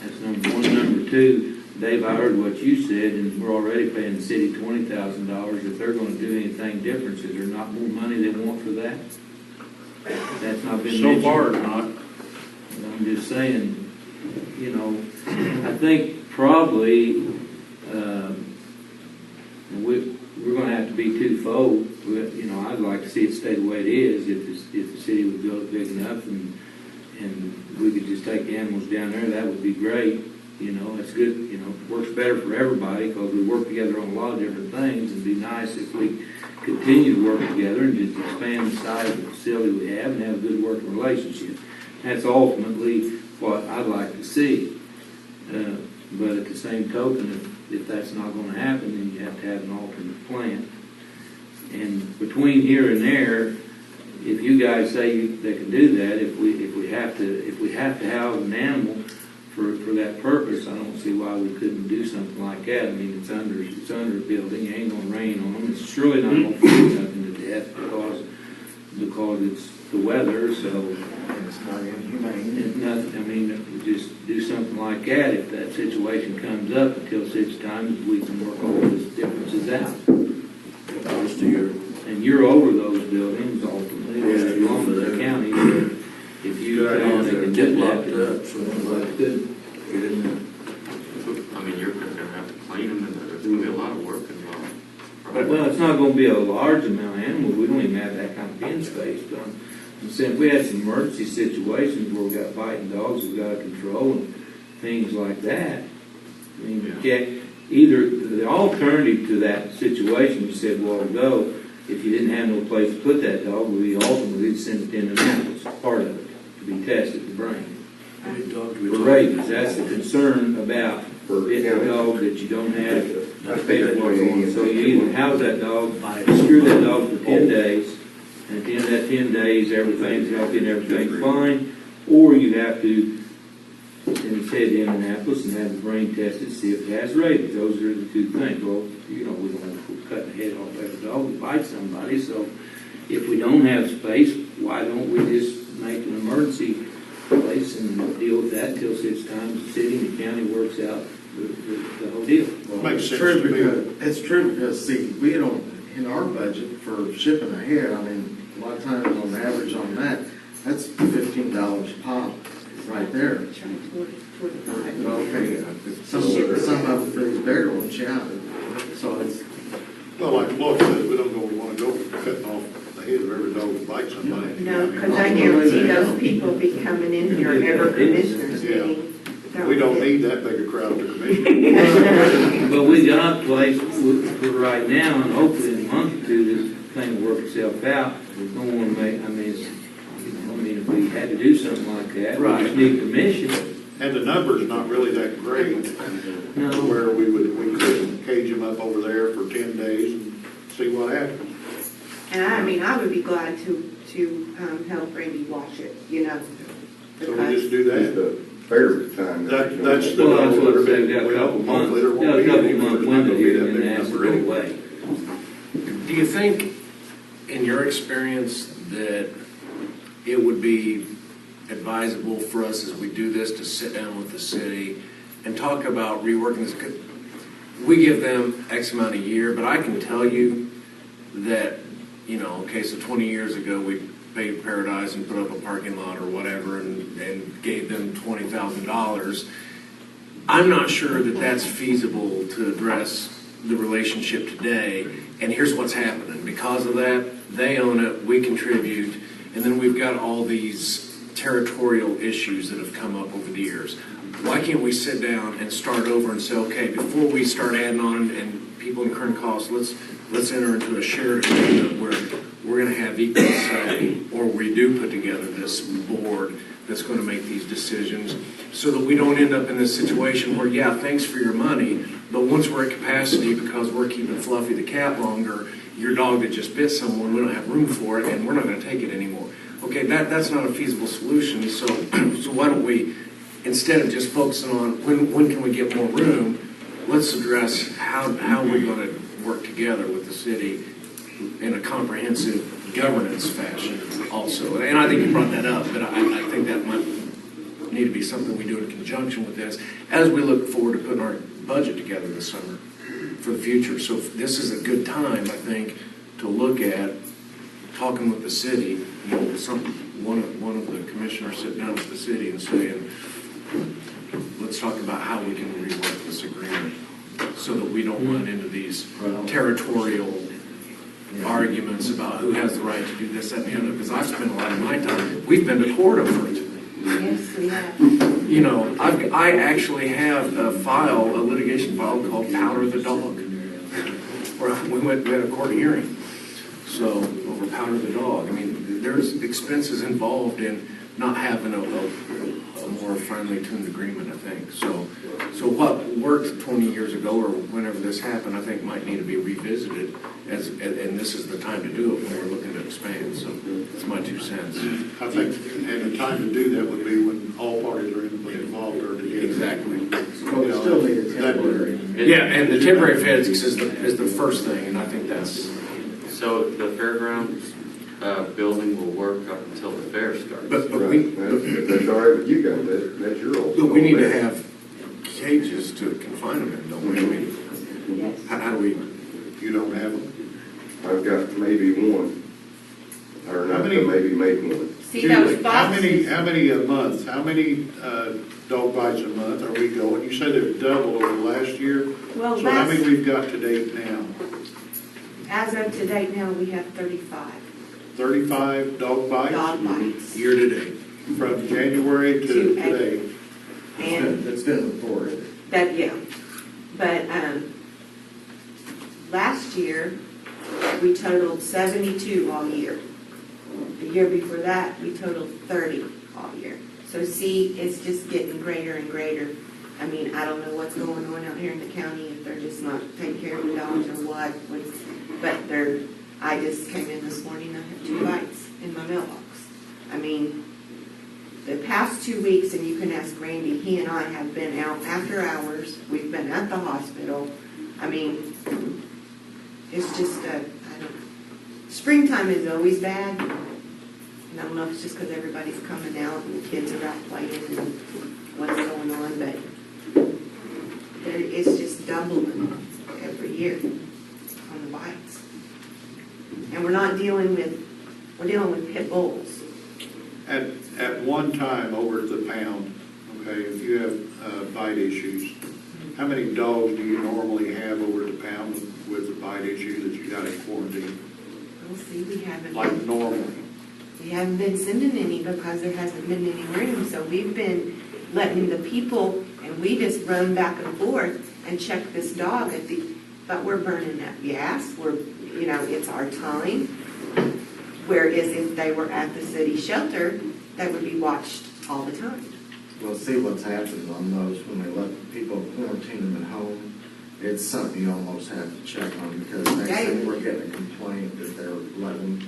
That's number one. Number two, Dave, I heard what you said, and we're already paying the city $20,000. If they're gonna do anything different, is there not more money they want for that? That's not been mentioned. So far, not. I'm just saying, I think probably, we're gonna have to be twofold. I'd like to see it stay the way it is, if the city would build it big enough and we could just take the animals down there, that would be great. It's good, it works better for everybody because we work together on a lot of different things. It'd be nice if we continue to work together and just expand the size of the facility we have and have a good working relationship. That's ultimately what I'd like to see. But at the same token, if that's not going to happen, then you have to have an alternate plan. And between here and there, if you guys say they can do that, if we have to house an animal for that purpose, I don't see why we couldn't do something like that. I mean, it's under a building, it ain't gonna rain on them. It's surely not gonna freeze nothing to death because it's the weather. So And it's not inhumane. it's nothing. I mean, just do something like that if that situation comes up until such time as we can work all those differences out. Goes to your, And you're over those buildings ultimately, as long as the county, but if you Good idea. they can Get do locked that, up, so that's good. get in there. I mean, you're gonna have to clean them, and there's gonna be a lot of work involved. Right? Well, it's not gonna be a large amount of animals, we don't even have that kind of pen space, but I'm saying if we had some emergency situations where we got biting dogs we got to control and things like that, I mean, you can't, either, the alternative to that situation, you said a while ago, if you didn't have no place to put that dog, we ultimately send it to Indianapolis, part of it, to be tested, the brain. For rabies, that's the concern about getting a dog that you don't have paperwork on. So you either house that dog, secure that dog for 10 days, and at the end of that 10 days, everything's healthy and everything's fine, or you have to, in Let's head to Indianapolis and have the brain tested, see if it has rabies. Those are the two things. Well, we don't want to cut the head off every dog and bite somebody, so if we don't have space, why don't we just make an emergency place and deal with that till such time the city and the county works out the whole deal? Makes sense True, to me. because, it's true because, see, we don't, in our budget for shipping a head, I mean, a lot of times on average on that, that's $15 a pop right there. Okay, some of it for these bigger ones, yeah. So it's, Well, like Floyd said, we don't want to go cutting off the head of every dog that bites somebody. No, because I guarantee those people be coming in here every commissioner's meeting. We don't need that big a crowd to commission. But we got a place for right now, and hopefully in a month or two, this thing will work itself out. We don't want to make, I mean, if we had to do something like that, we just need permission. And the number's not really that great, No. where we could cage them up over there for 10 days and see what happens. And I mean, I would be glad to help Randy wash it, you know. So we just do Just that. a fair time. That's the Well, that's what I said, we number. got a couple months, Hopefully there won't got a be couple any, but month there's not window gonna be here, that and big then ask to number go anyway. away. Do you think, in your experience, that it would be advisable for us as we do this to sit down with the city and talk about reworking this? We give them X amount a year, but I can tell you that, you know, okay, so 20 years ago, we paid Paradise and put up a parking lot or whatever and gave them $20,000. I'm not sure that that's feasible to address the relationship today. And here's what's happening. Because of that, they own it, we contribute, and then we've got all these territorial issues that have come up over the years. Why can't we sit down and start over and say, okay, before we start adding on and people incurring costs, let's enter into a shared agreement where we're going to have equal say, or we do put together this board that's going to make these decisions, so that we don't end up in this situation where, yeah, thanks for your money, but once we're at capacity because we're keeping Fluffy the cat longer, your dog that just bit someone, we don't have room for it, and we're not going to take it anymore. Okay, that's not a feasible solution, so why don't we, instead of just focusing on when can we get more room, let's address how we're going to work together with the city in a comprehensive governance fashion also. And I think you brought that up, but I think that might need to be something we do in conjunction with this as we look forward to putting our budget together this summer for the future. So this is a good time, I think, to look at talking with the city, you know, one of the commissioners sitting down with the city and saying, let's talk about how we can rework this agreement so that we don't run into these territorial arguments about who has the right to do this, that, and the other, because I've spent a lot of my time, we've been to court over it. Yes, we have. You know, I actually have a litigation file called Powder the Dog, where we had a court hearing, so, over Powder the Dog. I mean, there's expenses involved in not having a more finely tuned agreement, I think. So what worked 20 years ago or whenever this happened, I think might need to be revisited, and this is the time to do it when we're looking to expand. So that's my 2 cents. I think, and the time to do that would be when all parties are involved or together. Exactly. but we still need a temporary. Yeah, and the temporary fence is the first thing, and I think that's. So the fairgrounds building will work up until the fair starts. But Right, that's all right with you guys, that's your old. But we need to have cages to confine them in, don't we? I mean, how do we? You don't have them. I've got maybe one, or not, many- maybe make one. See those How boxes? many a month, how many dog bites a month are we going? You said it doubled over last year. Well, So how many we've got to date now? as of today now, we have 35 35 dog bites dog bites. Year to date. from January to To today. And That's been reported. that, yeah. But last year, we totaled 72 all year. The year before that, we totaled 30 all year. So see, it's just getting greater and greater. I mean, I don't know what's going on out here in the county, if they're just not taking care of the dogs or what. But I just came in this morning, I have 2 bites in my mailbox. I mean, the past 2 weeks, and you can ask Randy, he and I have been out after hours. We've been at the hospital. I mean, it's just, springtime is always bad. And I don't know if it's just because everybody's coming out and the kids are out playing and what's going on, but it's just doubling every year on the bites. And we're dealing with pit bulls. At one time over at the pound, okay, if you have bite issues, how many dogs do you normally have over at the pound with the bite issue that you got in quarantine? We'll see, we haven't. Like normally? We haven't been sending any because there hasn't been any room, so we've been letting the people, and we just run back and forth and check this dog but we're burning up gas, it's our time. Whereas if they were at the city shelter, they would be watched all the time. Well, see what's happened on those, when they let people quarantine them at home, it's something you almost have to check on, because next thing we're getting a complaint that they're letting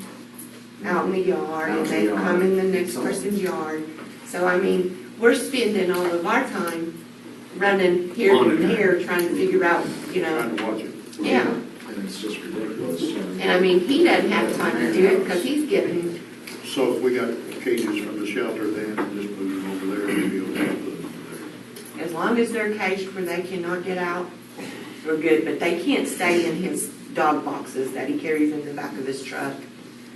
Out in the yard, Out in and the they yard. come in the next So- person's yard. So, I mean, we're spending all of our time running here and Monitoring. there, trying to figure out, Trying to watch it. yeah. and it's just ridiculous. And I mean, he doesn't have time to do it because he's getting, So if we got cages from the shelter then, and just move them over there, maybe we'll have to put them over as long as they're caged where they cannot get out, we're good. But they can't stay in his dog boxes that he carries in the back of his truck.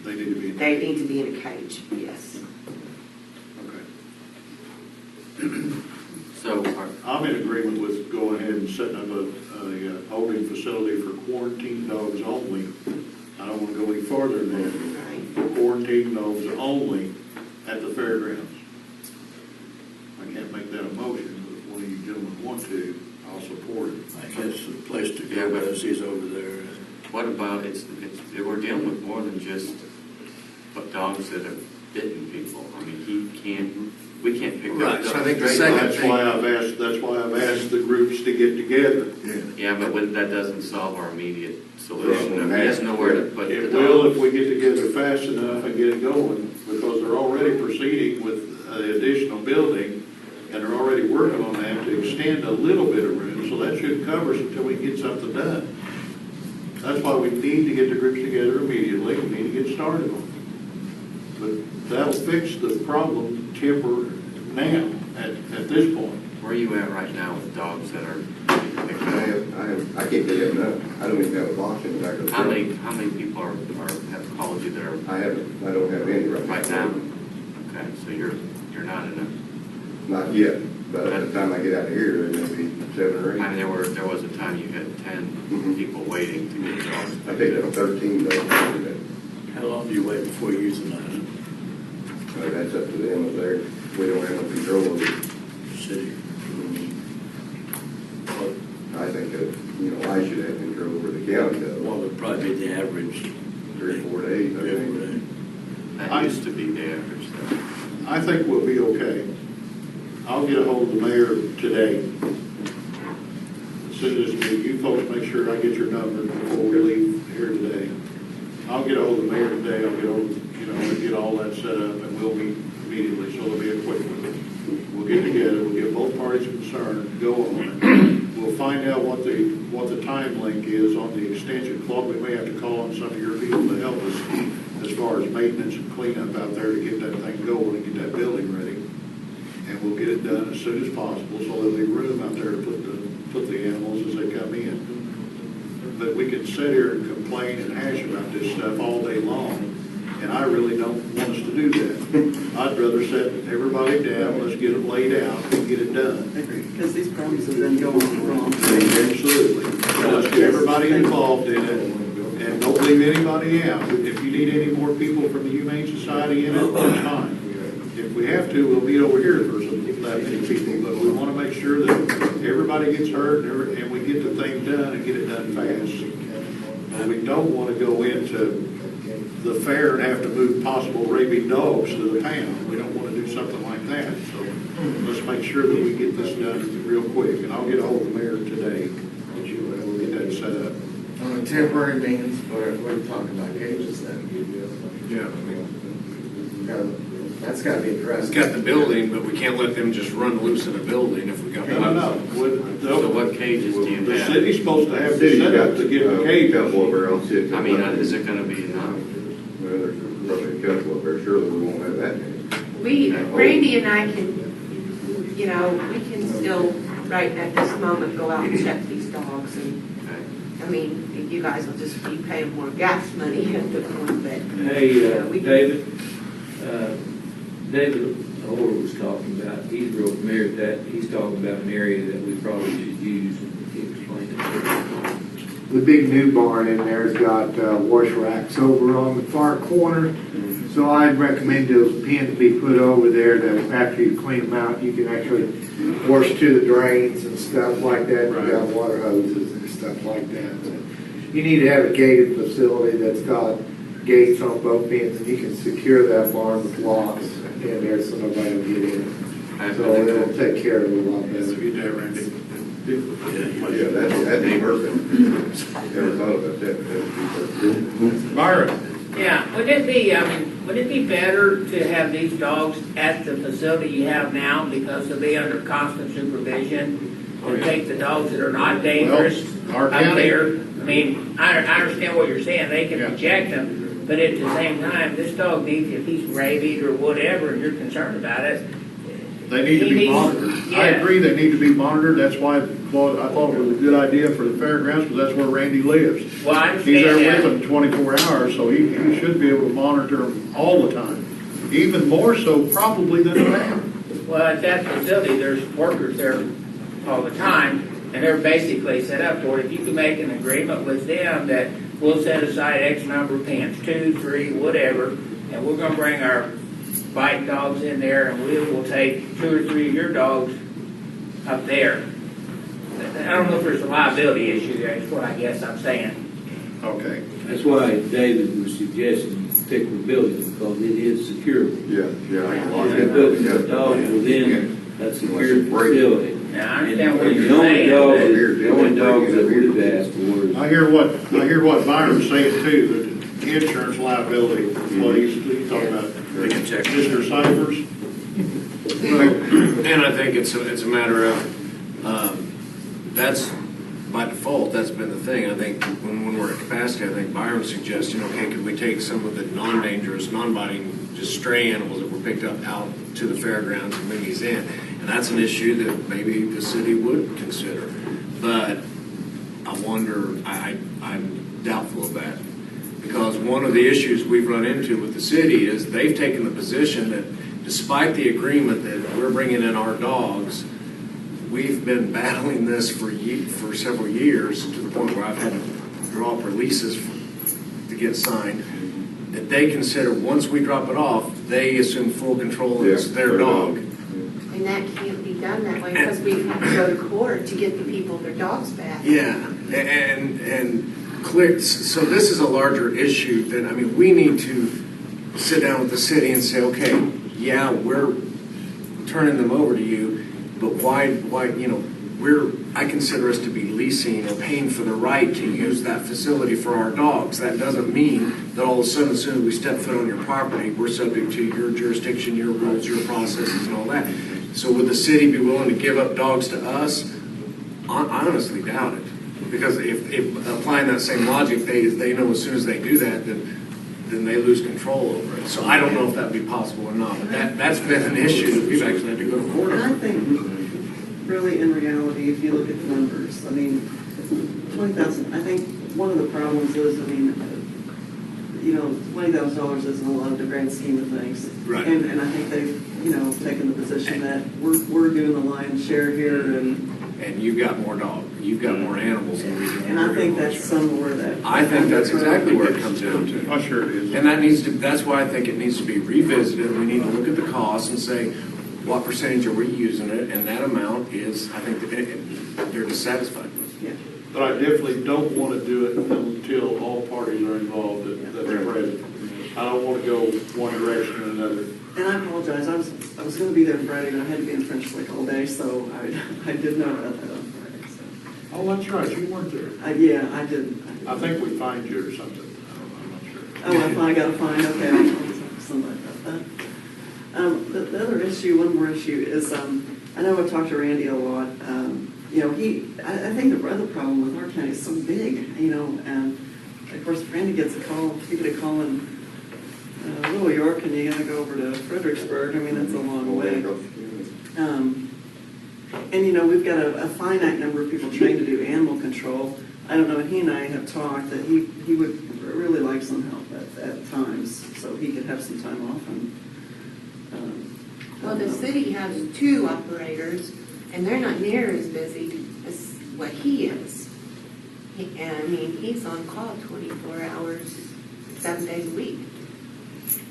there. They need to be, They need to be in a cage, yes. okay. So, I'm in agreement with going ahead and setting up a holding facility for quarantine dogs only. I don't want to go any farther than that. Right. Quarantine dogs only at the fairgrounds. I can't make that a motion, but if one of you gentlemen want to, I'll support it. I guess the place to Yeah, go but- is over there. what about, we're dealing with more than just dogs that have bitten people. I mean, we can't pick up Right, so I dogs. think the second That's why I've asked the groups to get together. Yeah, but that doesn't solve our immediate solution. If he has nowhere to put the It will if dogs. we get together fast enough and get it going, because they're already proceeding with the additional building, and they're already working on that to extend a little bit of room, so that should cover us until we get something done. That's why we need to get the groups together immediately, we need to get started on it. But that'll fix the problem now, at this point. Where are you at right now with dogs that are being picked up? I can't get enough. I don't even have a box in the back of the How truck. many people have called you that are I don't have any right now? Okay, so you're not in Not yet, but by the time I get out of here, there may be 7 or 8. I mean, there was a time you had 10 people waiting to get dogs. I think I'm 13 though. How long do you wait before you euthanize them? That's up to them if they're, we don't have no control of it. City? I think that, I should have control over the county What though. would probably be the average 3 or 4 days, I think. every day? That used to be the average though. I think we'll be okay. I'll get a hold of the mayor today. As soon as you folks make sure I get your number before we leave here today. I'll get a hold of the mayor today, I'll get over, and get all that set up, and we'll meet immediately, so it'll be a quick one. We'll get together, we'll get both parties concerned, go on it. We'll find out what the time link is on the extension clock. We may have to call on some of your people to help us as far as maintenance and cleanup out there to get that thing going and get that building ready. And we'll get it done as soon as possible, so there'll be room out there to put the animals as they come in. But we can sit here and complain and hash about this stuff all day long, and I really don't want us to do that. I'd rather set everybody down, let's get it laid out and get it done. Because these problems have been going on for a long time. Absolutely. Let's get everybody involved in it, and don't leave anybody out. If you need any more people from the Humane Society in it, that's fine. If we have to, we'll meet over here for that many people, but we want to make sure that everybody gets heard and we get the thing done and get it done fast. And we don't want to go into the fair and have to move possible rabid dogs to the pound. We don't want to do something like that. So let's make sure that we get this done real quick. And I'll get a hold of the mayor today, and we'll get that set up. On a temporary means, we're talking about cages then. Yeah. We've got That's gotta be It's addressed. got the building, but we can't let them just run loose in a building if we got. No. So what cages do you The have? city's supposed to have the City's setup got, to get the cage. couple up there on six. I mean, is it gonna be enough? Well, there's probably a couple up there, surely we won't have that many. Randy and I can, you know, we can still, right at this moment, go out and check these dogs. And, I mean, if you guys will just be paying more gas money at the point, but. Hey, we can- David Orr was talking about, he's real familiar with that, he's talking about an area that we probably should use, and he explained it. The big new barn in there's got wash racks over on the far corner. So I'd recommend those pins be put over there that after you clean them out, you can actually wash to the drains and stuff like that. You got water hoses and stuff like that. But you need to have a gated facility that's got gates on both ends, and you can secure that barn with locks in there so nobody will get in. So it'll take care of it a lot better. You do, Randy. Yeah, that'd be perfect. Never thought about that, but that'd be perfect. Byron? Yeah, would it be better to have these dogs at the facility you have now because they'll be under constant supervision? And take the dogs that are not dangerous Our up county- there? I mean, I understand what you're saying, they can reject them, but at the same time, this dog needs, if he's rabied or whatever, and you're concerned about it. They need to he be needs- monitored. I yeah. agree, they need to be monitored. That's why I thought it was a good idea for the fairgrounds, because that's where Randy lives. Well, I He's there understand with that. them 24 hours, so he should be able to monitor them all the time. Even more so probably than a man. Well, at that facility, there's workers there all the time, and they're basically set up for it. If you can make an agreement with them that we'll set aside X number of pens, 2, 3, whatever, and we're gonna bring our bite dogs in there, and we will take 2 or 3 of your dogs up there. I don't know if there's a liability issue there, is what I guess I'm saying. Okay. That's why David was suggesting particular building, because it is secure. Yeah, They put the dogs within that secure facility. Now, I And understand what you're the only saying, dog, but- the only dogs that we've asked for is I hear what Byron's saying too, that the insurance liability, what he's talking about. They can check. Mr. Cyphers? And I think it's a matter of, that's by default, that's been the thing. I think when we're at capacity, I think Byron's suggesting, okay, could we take some of the non-dangerous, non-biting, just stray animals that were picked up out to the fairgrounds and bring these in? And that's an issue that maybe the city would consider. But I wonder, I'm doubtful of that. Because one of the issues we've run into with the city is they've taken the position that despite the agreement that we're bringing in our dogs, we've been battling this for several years to the point where I've had to draw up releases to get signed, that they consider once we drop it off, they assume full control and it's their dog. And that can't be done that way because we have to go to court to get the people their dogs back. Yeah, and clicks. So this is a larger issue that, I mean, we need to sit down with the city and say, okay, yeah, we're turning them over to you, but why, you know, I consider us to be leasing or paying for the right to use that facility for our dogs. That doesn't mean that all of a sudden, as soon as we step foot on your property, we're subject to your jurisdiction, your rules, your processes, and all that. So would the city be willing to give up dogs to us? I honestly doubt it. Because if applying that same logic, they know as soon as they do that, then they lose control over it. So I don't know if that'd be possible or not. But that's been an issue that we've actually had to go to court And I on. think, really, in reality, if you look at the numbers, I mean, 20,000, I think one of the problems is, I mean, you know, $20,000 isn't a lot in the grand scheme of things. Right. And I think they've, you know, taken the position that we're doing the lion's share here, and you've got more dogs, you've got more animals than we do. and I think that's somewhere that. I think that's exactly where it comes down to. I'm sure it is. And that's why I think it needs to be revisited. We need to look at the costs and say, what percentage are we using it? And that amount is, I think, they're dissatisfied with. Yeah. But I definitely don't want to do it until all parties are involved that are present. I don't want to go one direction or another. And I apologize, I was going to be there Friday, and I had to be in French Lick all day, so I did know about that on Friday, so. Oh, that's right, you weren't there. Yeah, I did. I think we fined you or something. I'm not sure. Oh, if I got a fine, okay, I'll talk to somebody about that. The other issue, one more issue is, I know I've talked to Randy a lot. You know, I think the other problem with our county is so big, you know, and of course, if Randy gets a call, if you get a call in Little York and you gotta go over to Fredericksburg, I mean, that's a long way. And you know, we've got a finite number of people trained to do animal control. I don't know, and he and I have talked that he would really like some help at times, so he could have some time off and. Well, the city has 2 operators, and they're not near as busy as what he is. I mean, he's on call 24 hours, 7 days a week.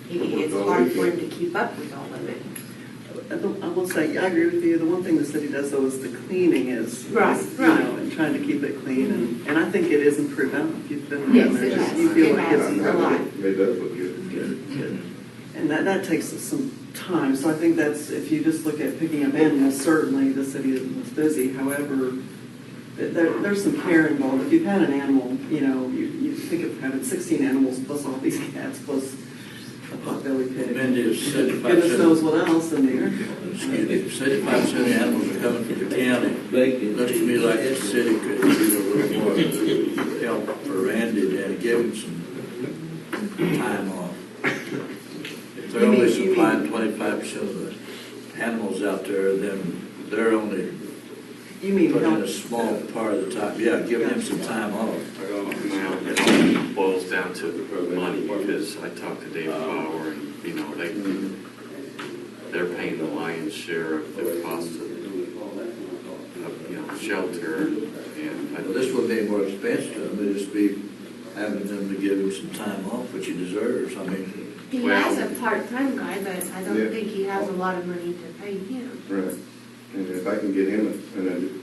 It's hard for him to keep up with all of it. I will say, I agree with you. The one thing the city does though is the cleaning is, Right, you know, and trying to keep it clean. And I think it is improved. I don't know if you've been Yes, down there. it has. You feel It like has. it's A lot. It does look good. good. And that takes us some time. So I think that's, if you just look at picking up animals, certainly the city was busy. However, there's some care involved. If you've had an animal, you know, you think of having 16 animals plus all these cats plus a potbelly pig. And there's 75%. Goodness knows what else in there. Excuse me, 75% of the animals are coming from the county. Looks to me like the city could do a little more help for Randy and give him some time off. If they're only supplying 25% of the animals out there, then they're only You mean putting help? a small part of the time. Yeah, give him some time off. Well, it all boils down to money, because I talked to David Bauer, and, you know, they're paying the lion's share of the cost of you know, shelter, and Well, this would be more expensive, but just be having them to give him some time off, which he deserves. I mean, He has a part-time guy, but I don't Yeah. think he has a lot of money to pay him. Right. And if I can get him,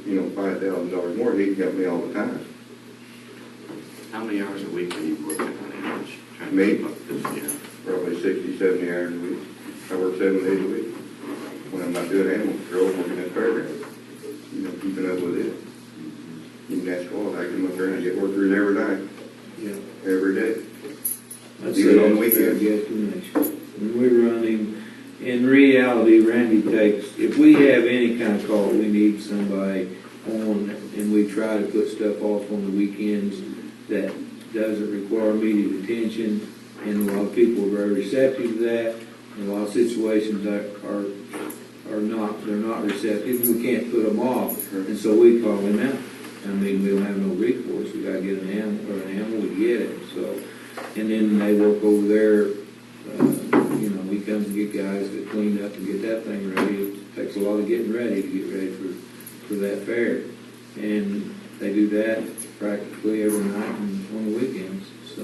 you know, $5,000 more, he can help me all the time. how many hours a week are you working on average? Trying to Me? keep up this, yeah. Probably 60, 70 hours a week. I work 7 days a week. When I'm not doing animal control, I'm working at fairgrounds. You know, keeping up with it. You can ask Walt, I come up there and I get workers every night, Yeah. every day. That's Even on a weekends. fair guesstimation. When we run him, in reality, Randy takes, if we have any kind of call, we need somebody on, and we try to put stuff off on the weekends that doesn't require immediate attention, and a lot of people are very receptive to that, and a lot of situations are not, they're not receptive, and we can't put them off, and so we call him out. I mean, we don't have no recourse, we gotta get an animal, we get it, so, and then they work over there, you know, we come and get guys that clean up and get that thing ready. It takes a lot of getting ready to get ready for that fair. And they do that practically every night and on the weekends. So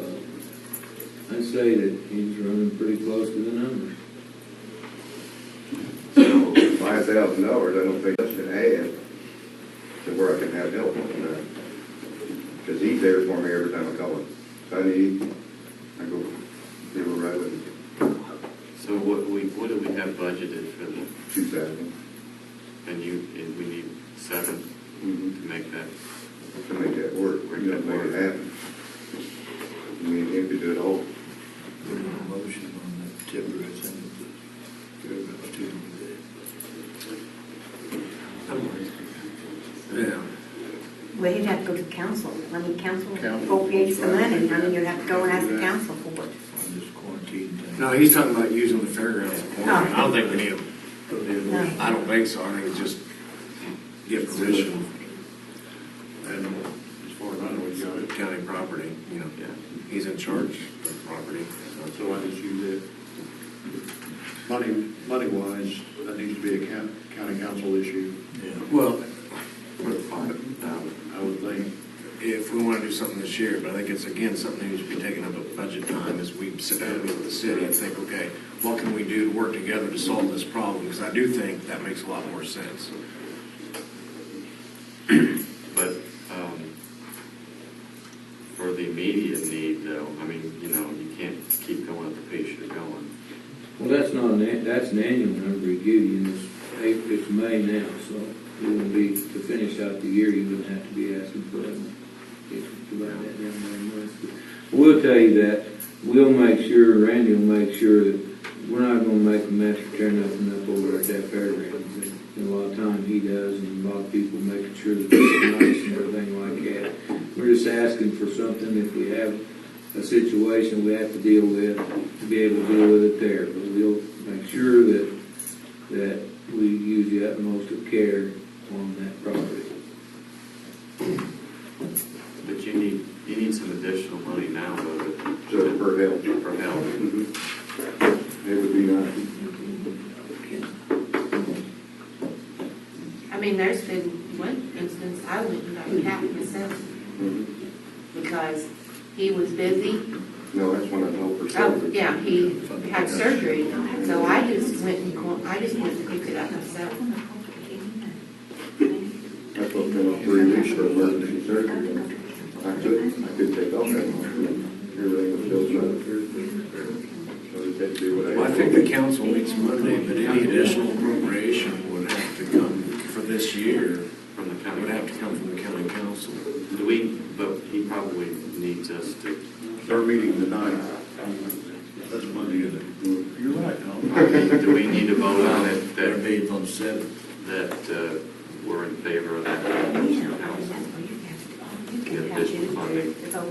I'd say that he's running pretty close to the numbers. $5,000, I don't think that's an add to where I can have help on that. Because he's there for me every time I call him. If I need, I go, give a ride with him. So what do we have budgeted for the, 2,000 and we need 7 to make that? to make that work, you know, make it happen. I mean, him could do it all. put in a motion on that timber, I think, fairgrounds too. Yeah. Well, you'd have to go to council. I mean, council Council. appropriates the money. I mean, you'd have to go and ask the council for it. On this quarantine thing. No, he's talking about using the fairgrounds. I don't think we need them. No. I don't think so. I think it's just get permission. And as far as I know, he's got it. County property, you know, Yeah. he's in charge of property. So I just use it. Money-wise, that needs to be a county council issue, Yeah. Well, For the 5,000. I would think. if we want to do something this year, but I think it's, again, something that needs to be taken up at budget time as we sit down and meet with the city and think, okay, what can we do to work together to solve this problem? Because I do think that makes a lot more sense. But for the immediate need, though, I mean, you know, you can't keep going at the pace you're going. Well, that's not that's an annual number you give you, and it's May now, so it would be, to finish out the year, you wouldn't have to be asking for that. To buy that down very much. But we'll tell you that, we'll make sure, Randy will make sure that we're not gonna make a mess or tear nothing up over at that fairground. And a lot of time he does, and a lot of people making sure that it's nice and everything like that. We're just asking for something, if we have a situation we have to deal with, to be able to deal with it there. But we'll make sure that we use the utmost of care on that property. But you need some additional money now, though, So per help. for help. It would be nice. I mean, there's been one instance, I went and got a cat myself because he was busy. No, that's when I help her. Oh, yeah, he had surgery, so I just went and picked it up myself. That's what came up 3 weeks for emergency surgery. I could take off that long. Everything was still shut. So they had to do what I Well, I had. think the council meets Monday, but any additional appropriation would have to come for this year, From the county. would have to come from the county council. But he probably needs us to, They're meeting tonight. That's Monday, isn't it? You're right, Tom. do we need to vote on it Their that, meeting's on the 7th. we're in favor of that? Council? Get additional funding. For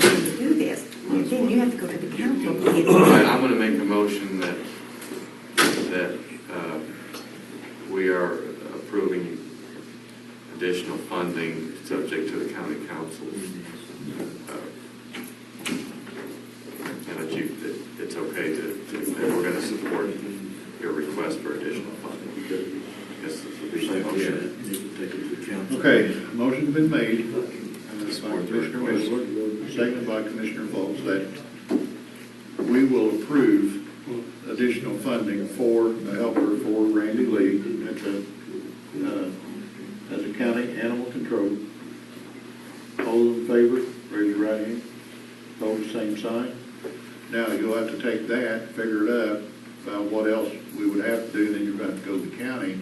him to do this, then you have to go to the council to get. All right, I'm gonna make a motion that we are approving additional funding subject to the county council's, and that it's okay that we're gonna support your request for additional funding. Yes, this will be my motion. Take it to the council. Okay, motion's been made by Commissioner Whistler, seconded by Commissioner Folds, that we will approve additional funding for a helper for Randy Lee at the, as a county animal control. All those in favor, raise your right hand. Opposed, same sign. Now, you'll have to take that, figure it out, about what else we would have to do, then you're going to have to go to the county,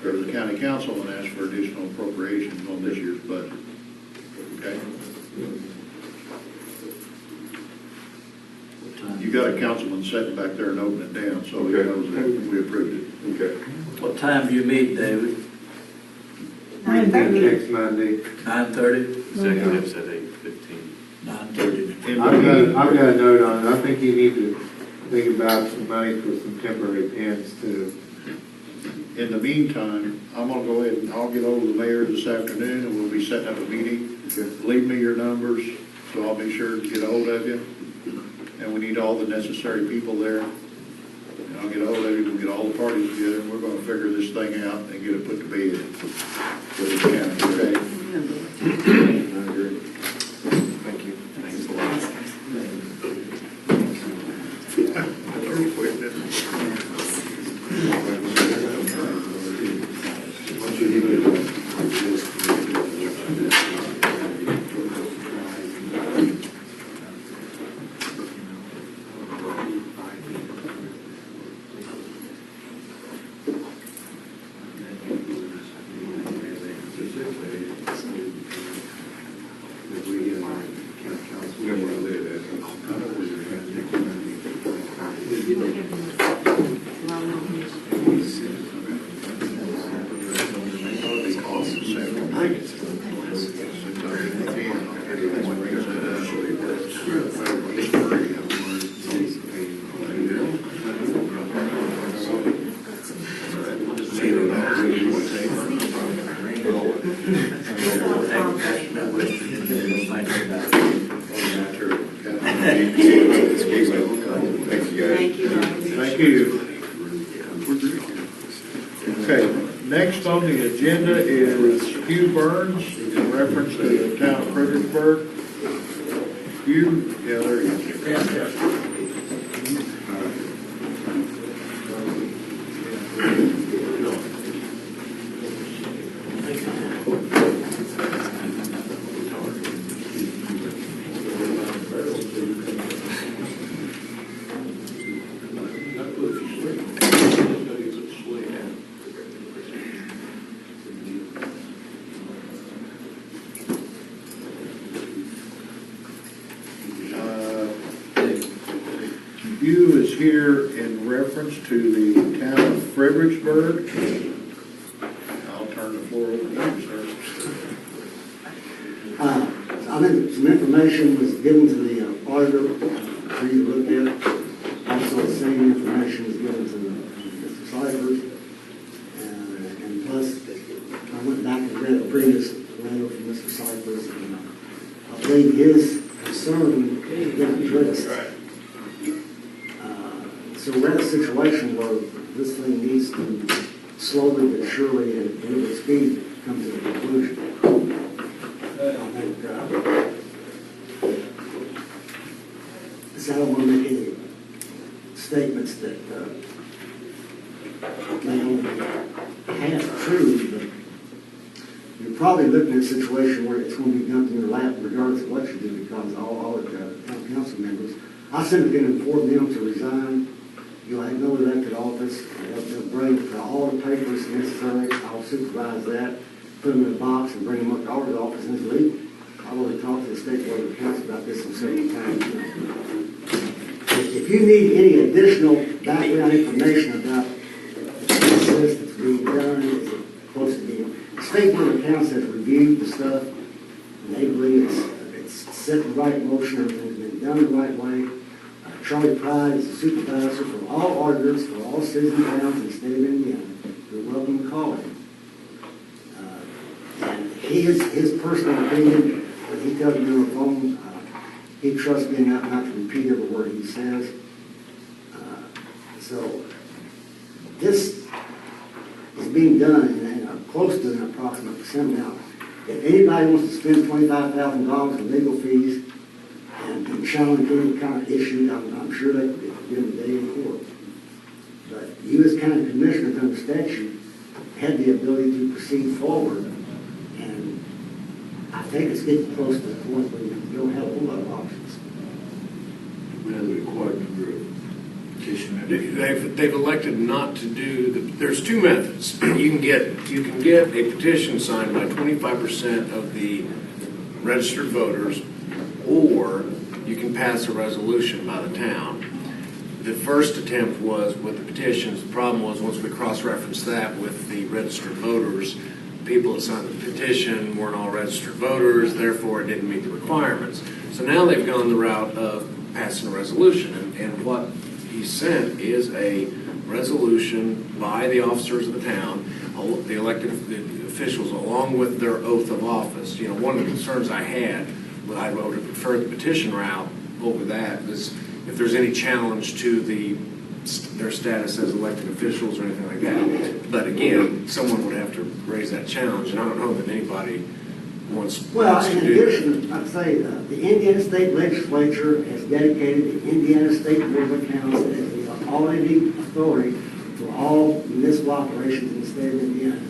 or the county council and ask for additional appropriations on this year's budget. Okay? You got a councilman sitting back there and opening it down, so he knows that we approved it. Okay. What time do you meet, David? 9:30. Next Monday. 9:30? Executives at 8:15. 9:30. I've got a note on it. I think you need to think about some money for some temporary pens too. In the meantime, I'm gonna go ahead and I'll get over the mayor this afternoon and we'll be setting up a meeting. Leave me your numbers, so I'll be sure to get a hold of you. And we need all the necessary people there. And I'll get a hold of you, we'll get all the parties together, and we're gonna figure this thing out and get it put to bed for the county, okay? I agree. Thank you. Thanks a lot. Pretty quick, didn't it? Thank you. Okay, next on the agenda is Hugh Burns in reference to the town of Fredericksburg. Hugh, yeah, there you go. Hugh is here in reference to the town of Fredericksburg. I'll turn the floor over to you, sir. I think some information was given to the auditor for you to look at. Also, the same information was given to Mr. Cyphers. And plus, I went back and read a previous letter from Mr. Cyphers, and I believe his concern has been addressed. So we're in a situation where this thing needs to slowly but surely and with speed come to a conclusion. I think, so I don't want to make any statements that may only half true, but you're probably looking at a situation where it's going to be dumped in your lap regardless of what you do, because all the town council members, I simply can inform them to resign. You'll have no elected office. They'll bring all the papers necessary. I'll supervise that, put them in a box, and bring them up to our office, and it's legal. I've already talked to the state board of accounts about this on several times. If you need any additional background information about the process that's being done, is it close to being, the state board of accounts has reviewed the stuff, and they believe it's set the right motion, everything's been done the right way. Charlie Pride is the supervisor for all auditors for all cities and towns in the state of Indiana. You're welcome to call him. And his personal opinion, when he tells me on the phone, he trusts me enough not to repeat every word he says. So this is being done in close to an approximate percent now. If anybody wants to spend $25,000 in legal fees and challenge any kind of issue, I'm sure they could give them a day in court. But you as county commissioners under statute had the ability to proceed forward, and I think it's getting close to the point where you don't have a whole lot of options. We have the required number of petition members. They've elected not to do, there's two methods. You can get a petition signed by 25% of the registered voters, or you can pass a resolution by the town. The first attempt was with the petitions. The problem was once we cross-referenced that with the registered voters, people that signed the petition weren't all registered voters, therefore it didn't meet the requirements. So now they've gone the route of passing a resolution, and what he sent is a resolution by the officers of the town, the elected officials, along with their oath of office. You know, one of the concerns I had, I would have preferred the petition route over that, is if there's any challenge to their status as elected officials or anything like that. But again, someone would have to raise that challenge, and I don't know that anybody wants to do that. In addition, I'd say the Indiana State Legislature has dedicated the Indiana State Board of Accounts as the auditing authority for all municipal operations in the state of Indiana.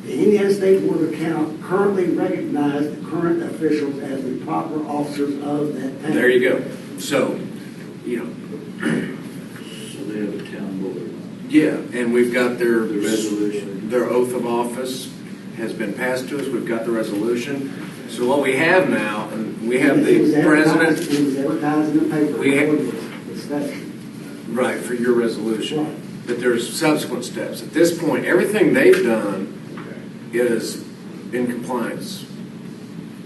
The Indiana State Board of Accounts currently recognize the current officials as the proper officers of that town. There you go. So, you know. So they have a town board. Yeah, and we've got their resolution. Their oath of office has been passed to us. We've got the resolution. So what we have now, and we have the president. It was advertised in the paper. We have, right, for your resolution. Right. But there's subsequent steps. At this point, everything they've done is in compliance.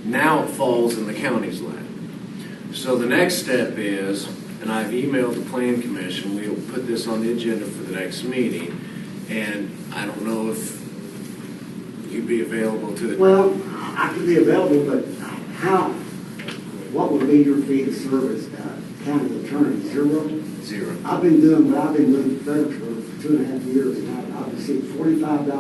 Now it falls in the county's lap. So the next step is, and I've emailed the Plan Commission, we'll put this on the agenda for the next meeting, and I don't know if you'd be available to the... Well, I could be available, but what would be your fee to serve as county attorney? Zero. I've been doing what I've been doing for Fredericksburg for 2.5 years, and I've received $45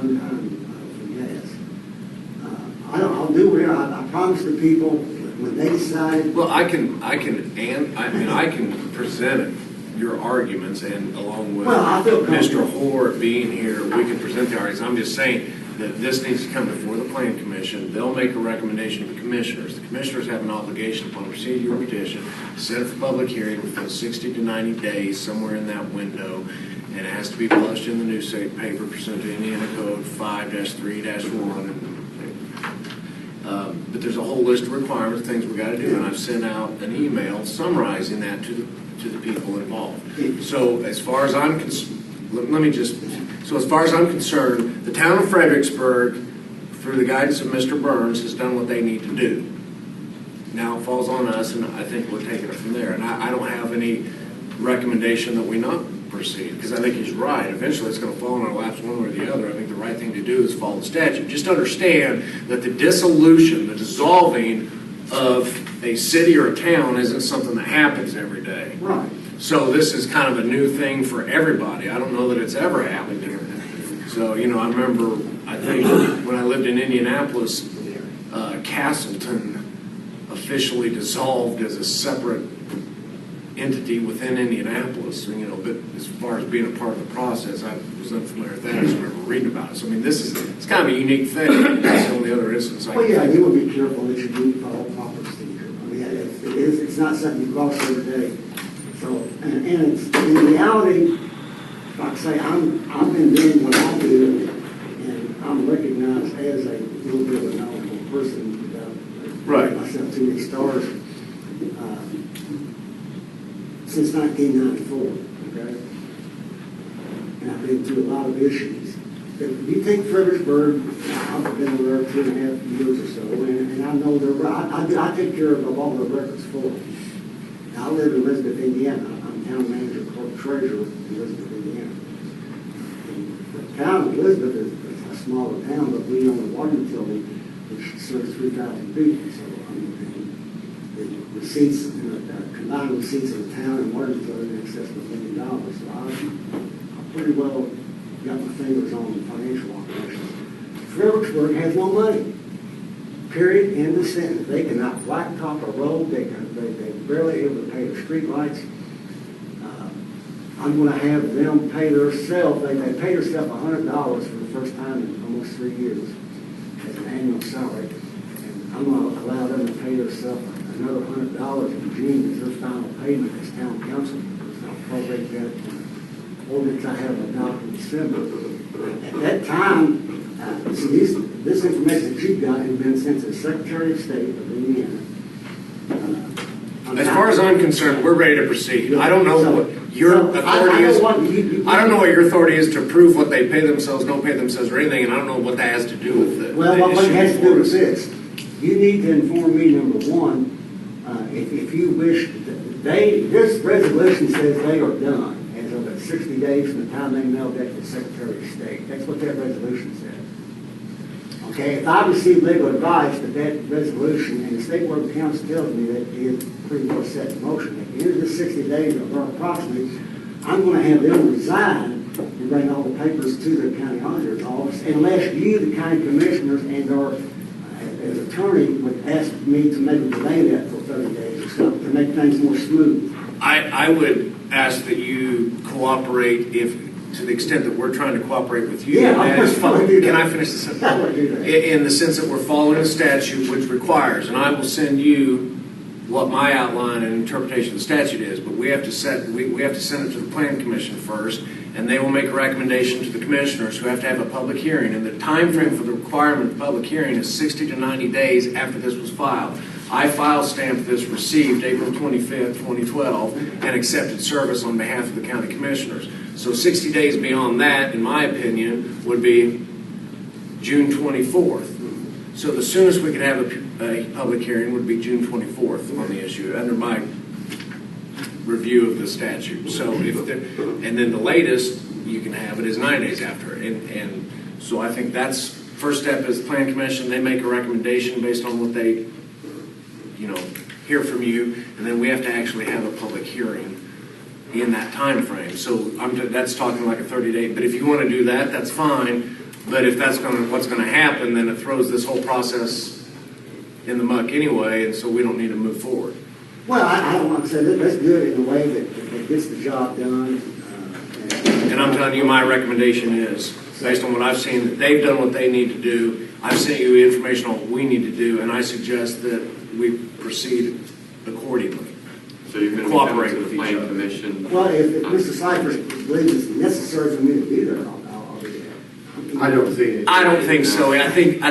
one time for gas. I'll do it. I promise the people when they decide. Well, I can present your arguments, and along with Mr. Hoare being here, we can present the arguments. I'm just saying that this needs to come before the Plan Commission. They'll make a recommendation to the commissioners. The commissioners have an obligation upon receipt of your petition to set it for public hearing within 60 to 90 days, somewhere in that window, and it has to be published in the newspaper pursuant to Indiana Code 5-3-1. But there's a whole list of requirements, things we got to do, and I've sent out an email summarizing that to to the people involved. So as far as I'm as far as I'm concerned, the town of Fredericksburg, through the guidance of Mr. Burns, has done what they need to do. Now it falls on us, and I think we're taking it from there. And I don't have any recommendation that we not proceed, because I think he's right. Eventually, it's going to fall in our laps one way or the other. I think the right thing to do is follow the statute. Just understand that the dissolution, the dissolving of a city or a town isn't something that happens every day. Right. So this is kind of a new thing for everybody. I don't know that it's ever happened here. So, you know, I remember, I think when I lived in Indianapolis, Castleton officially dissolved as a separate entity within Indianapolis, you know, but as far as being a part of the process, I was unfamiliar with that. I just remember reading about it. So, I mean, it's kind of a unique thing. That's the only other instance I Well, yeah, you will be careful that you do follow proper procedure. I mean, it's not something you cross every day. So, and it's, in reality, like I say, I've been doing what I do, and I'm recognized as a little bit of a knowledgeable person without Right. myself too many stars. Since 1994, okay? And I've been through a lot of issues. But you take Fredericksburg, I've been there 2.5 years or so, and I know I take care of all the records for them. Now, I live in Elizabeth, Indiana. I'm town manager, clerk treasurer in Elizabeth, Indiana. And the town of Elizabeth is a smaller town, but we own the water utility, which serves 3,000 people. So, I mean, the receipts, combined receipts of the town and water utility in excess of $1 million. So I pretty well got my fingers on the financial operations. Fredericksburg has no money. Period. End of sentence. They cannot blacktop a road. They barely able to pay their street lights. I'm going to have them pay themselves. They pay themselves $100 for the first time in almost 3 years as an annual salary. And I'm going to allow them to pay themselves another $100 in June as their final payment as town council. I'll probate that ordinance I have adopted in December. At that time, see, this information that you've got has been sent to the Secretary of State of Indiana. As far as I'm concerned, we're ready to proceed. I don't know what your authority is. I don't know what your authority is to approve what they pay themselves, don't pay themselves, or anything, and I don't know what that has to do with it. Well, what it has to do with this, you need to inform me, number one, if you wish, this resolution says they are done as of 60 days from the time they mailed that to the Secretary of State. That's what that resolution says. Okay, if I receive legal advice that resolution, and the State Board of Accounts tells me that it is pretty well set in motion, at the end of the 60 days, or approximately, I'm going to have them resign and bring all the papers to the county auditor's office, unless you, the county commissioners, and or as attorney, would ask me to maybe delay that for 30 days or so, to make things more smooth. I would ask that you cooperate to the extent that we're trying to cooperate with you. Yeah, Can I finish this? In the sense that we're following a statute which requires, and I will send you what my outline and interpretation of the statute is, but we have to send it to the Plan Commission first, and they will make a recommendation to the commissioners who have to have a public hearing. And the time frame for the requirement of the public hearing is 60 to 90 days after this was filed. I file stamped this received April 25th, 2012, and accepted service on behalf of the county commissioners. So 60 days beyond that, in my opinion, would be June 24th. So the soonest we could have a public hearing would be June 24th on the issue, under my review of the statute. So and then the latest you can have it is 9 days after. And so I think that's first step is the Plan Commission. They make a recommendation based on what they, hear from you, and then we have to actually have a public hearing in that time frame. So that's talking like a 30-day. But if you want to do that, that's fine. But if that's what's going to happen, then it throws this whole process in the muck anyway, and so we don't need to move forward. Well, I don't want to say that's good in a way that gets the job done. And I'm telling you, my recommendation is, based on what I've seen, that they've done what they need to do. I've sent you information on what we need to do, and I suggest that we proceed accordingly. So you're going to cooperate with with the each Plan other. Commission? Well, if Mr. Cyphers believes it's necessary for me to do that, I'll do that. I don't see it. I don't think so. I think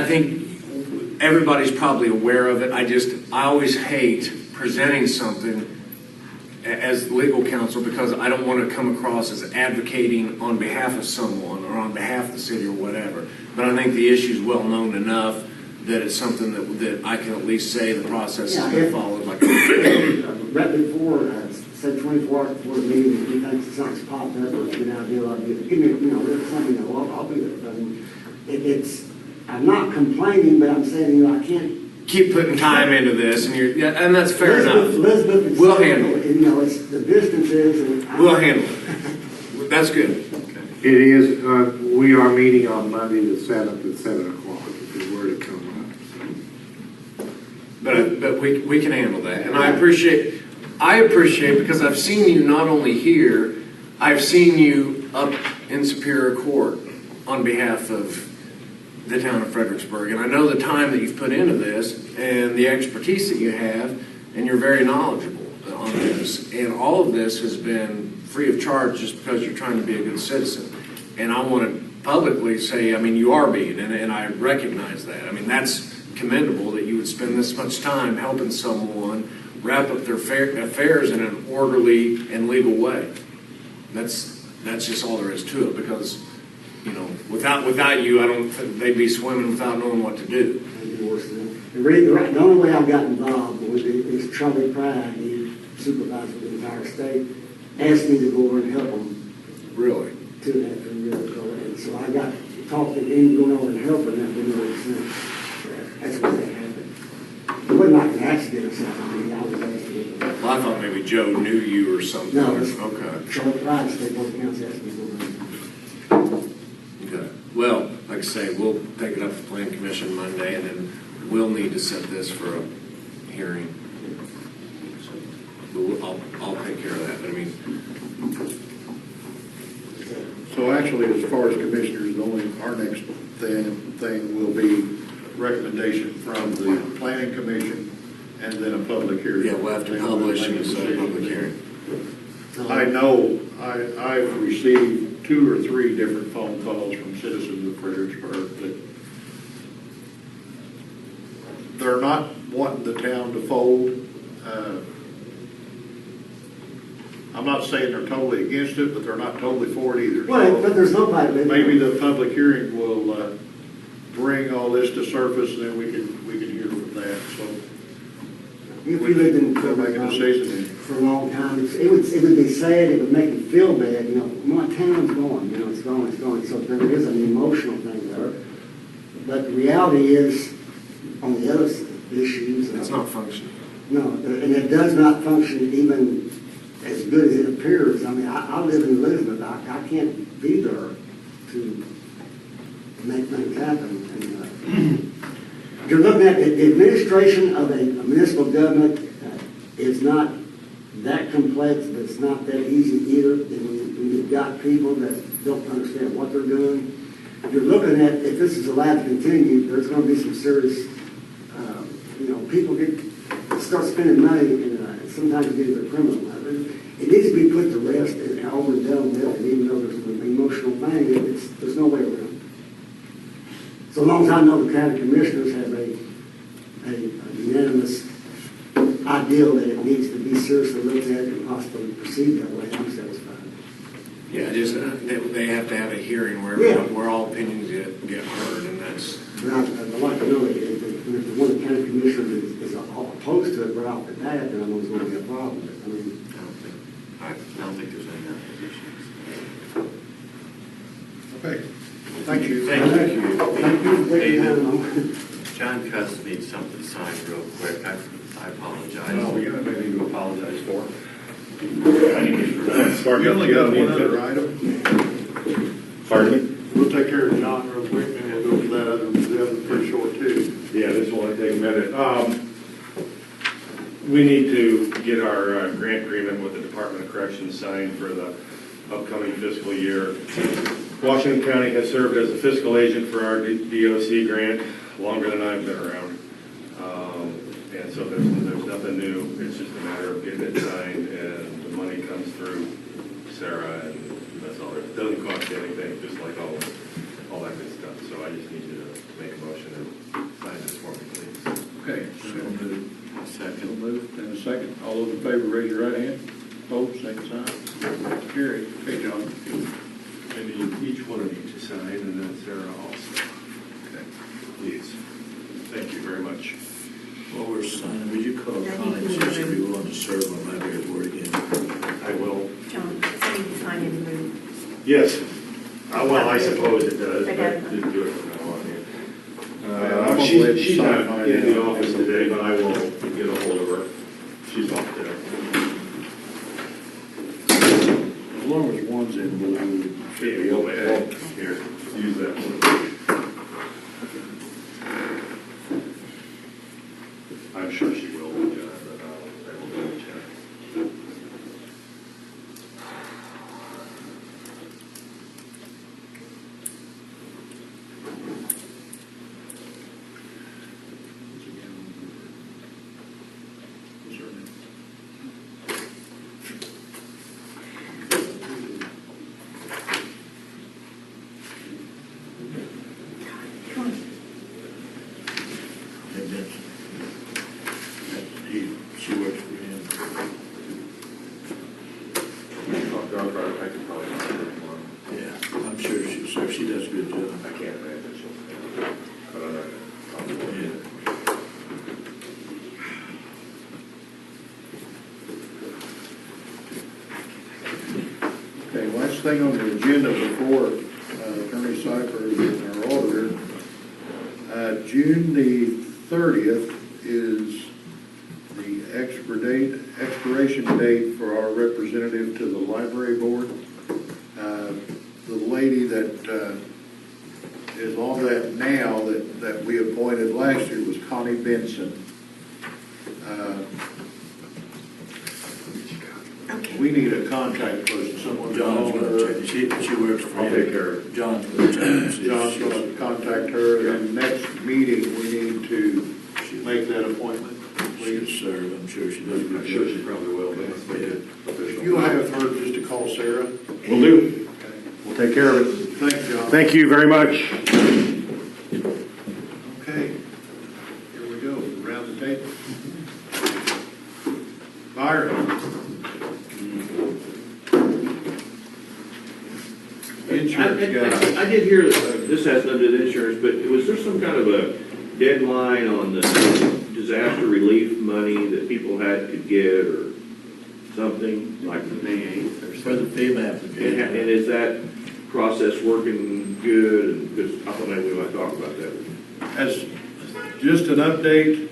everybody's probably aware of it. I always hate presenting something as legal counsel, because I don't want to come across as advocating on behalf of someone or on behalf of the city or whatever. But I think the issue is well known enough that it's something that I can at least say the process has been followed. Like right before, say 24 hours before the meeting, if you think something's popped up or it's been out there, like, give me, there's something, I'll be there. But I'm not complaining, but I'm saying, I can't. Keep putting time into this, and that's fair enough. Elizabeth, We'll handle it. It's the distances and. We'll handle it. That's good. It is, we are meeting on Monday the 7th at 7 o'clock, if you were to come up. But we can handle that, and I appreciate because I've seen you not only here, I've seen you up in Superior Court on behalf of the town of Fredericksburg, and I know the time that you've put into this and the expertise that you have, and you're very knowledgeable on this, and all of this has been free of charge just because you're trying to be a good citizen. And I want to publicly say, I mean, you are being, and I recognize that. I mean, that's commendable that you would spend this much time helping someone wrap up their affairs in an orderly and legal way. That's just all there is to it, because, without you, I don't think they'd be swimming without knowing what to do. The only way I got involved was Charlie Pride, the supervisor of the entire state, asked me to go over and help them. Really? 2.5 years ago. And so I got to talk to him, going over and helping that didn't make sense. That's what that happened. It wasn't like an accident or something. I mean, I was asking. Well, I thought maybe Joe knew you or something. No, okay. Charlie Pride, State Board of Council asked me to go over. Okay. Well, like I say, we'll take it up to the Plan Commission Monday, and then we'll need to set this for a hearing. So I'll take care of that. But I mean. So actually, as far as commissioners, our next thing will be recommendation from the planning commission and then a public hearing. Yeah, we'll have to publish and set a public hearing. I know I've received 2 or 3 different phone calls from citizens of Fredericksburg that they're not wanting the town to fold. I'm not saying they're totally against it, but they're not totally for it either. Well, but there's nobody. Maybe the public hearing will bring all this to surface, and then we can hear from that. So if we lived in for a long time, it would be sad. It would make you feel bad. My town's going. It's going. So there is an emotional thing there. But the reality is, on the other issues, it's not functioning. No, and it does not function even as good as it appears. I mean, I live in Elizabeth. I can't be there to make things happen. And, you're looking at the administration of a municipal government is not that complex, but it's not that easy either. And when you've got people that don't understand what they're doing, you're looking at, if this is allowed to continue, there's going to be some serious, people start spending money and sometimes get into the criminal. It needs to be put to rest and over and done with, and even though there's an emotional thing, there's no way around it. So long as I know the county commissioners have a unanimous ideal that it needs to be seriously looked at and possibly proceed that way, I'm satisfied. Yeah, just they have to have a hearing where all opinions get heard, and that's. I'd like to know that if one of the county commissioners is opposed to it right off the bat, then I know it's going to be a problem. I mean, I don't think there's any applications. Okay. Thank you. Thank you. Thank you for taking David, John Cuss needs something signed real quick. I apologize. No, you don't need to apologize for. You only got one other item. Pardon me? We'll take care of John real quick, and we'll go to that other one. The other's pretty short too. Yeah, this will only take a minute. We need to get our grant agreement with the Department of Corrections signed for the upcoming fiscal year. Washington County has served as a fiscal agent for our DOC grant longer than I've been around. And so there's nothing new. It's just a matter of getting it signed and the money comes through Sarah, and that's all. It doesn't cost you anything, just like all that good stuff. So I just need you to make a motion and sign this for me, please. Okay. Second. Moved and a second. All those in favor, raise your right hand. Opposed, same sign. Carried. Okay, John. I need each one of you to sign, and then Sarah also. Okay. Please. Thank you very much. While we're signing, would you call Connie and see if she'd be willing to serve on library board again? I will. John, I need to sign in the room. Yes. Well, I suppose it does, but Okay. didn't do it from now on. I'm gonna let you She's sign not mine in the now. office today, but I will get a hold of her. She's off today. As long as one's in blue, should be okay. Here, use that one. I'm sure she will, but I will double check. What's her name? Hey, Benson. She works for him. I could probably find her tomorrow. Yeah, I'm sure she does a good job. I can't imagine she'll. But all right. Yeah. Okay, last thing on the agenda before Attorney Cypher and our auditor, June the 30th is the expiration date for our representative to the library board. The lady that is on that now that we appointed last year was Connie Benson. We need a contact person, someone. John's gonna check, she works for him. I'll take care of it. John's gonna check. and see if John's she's- going to contact her, and next meeting, we need to make that appointment. She'll serve, I'm sure she does a I'm good sure job. she probably will, but let's make it If official. you have her, just to call Sarah. Will do. We'll take care of it. Thanks, John. Thank you very much. Okay, here we go, around the table. Byron. Insurance guy. I did hear, this has nothing to do with insurance, but was there some kind of a deadline on the disaster relief money that people could get or something like May 8th or For the something? FEMA application. And is that process working good? And because I thought maybe we might talk about that. As just an update,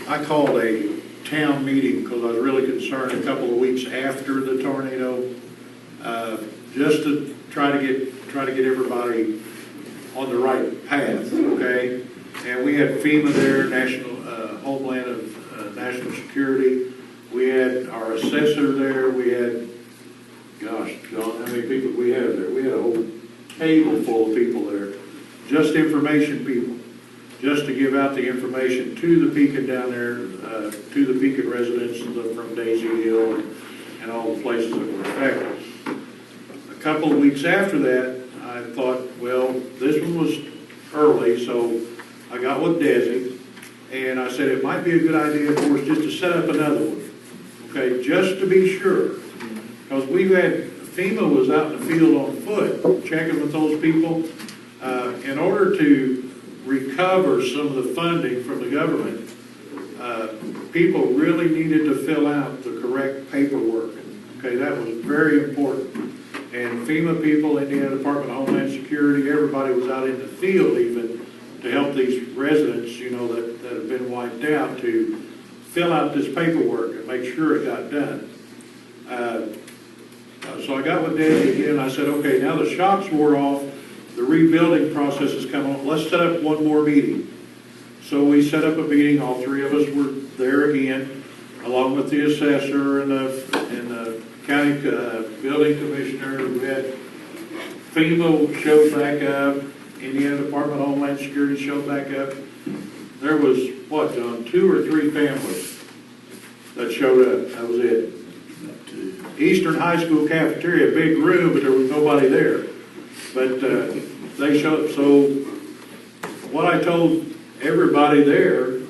I called a town meeting because I was really concerned a couple of weeks after the tornado, just to try to get everybody on the right path, okay? And we had FEMA there, National Homeland of National Security. We had our assessor there. We had, gosh, John, how many people we had there? We had a whole table full of people there, just information people, just to give out the information to the Pekin down there, to the Pekin residents from Daisy Hill and all the places that were affected. A couple of weeks after that, I thought, well, this one was early, so I got with Desi, and I said it might be a good idea for us just to set up another one, okay, just to be sure. Because FEMA was out in the field on foot, checking with those people. In order to recover some of the funding from the government, people really needed to fill out the correct paperwork. Okay, that was very important. And FEMA people, Indiana Department of Homeland Security, everybody was out in the field even to help these residents, that have been wiped out, to fill out this paperwork and make sure it got done. So I got with Danny again, I said, okay, now the shocks wore off, the rebuilding process is coming on, let's set up one more meeting. So we set up a meeting, all three of us were there again, along with the assessor and the county building commissioner. We had FEMA showed back up, Indiana Department of Homeland Security showed back up. There was, what, John, 2 or 3 families that showed up, that was it. Eastern High School cafeteria, big room, but there was nobody there. But they showed up. So what I told everybody there,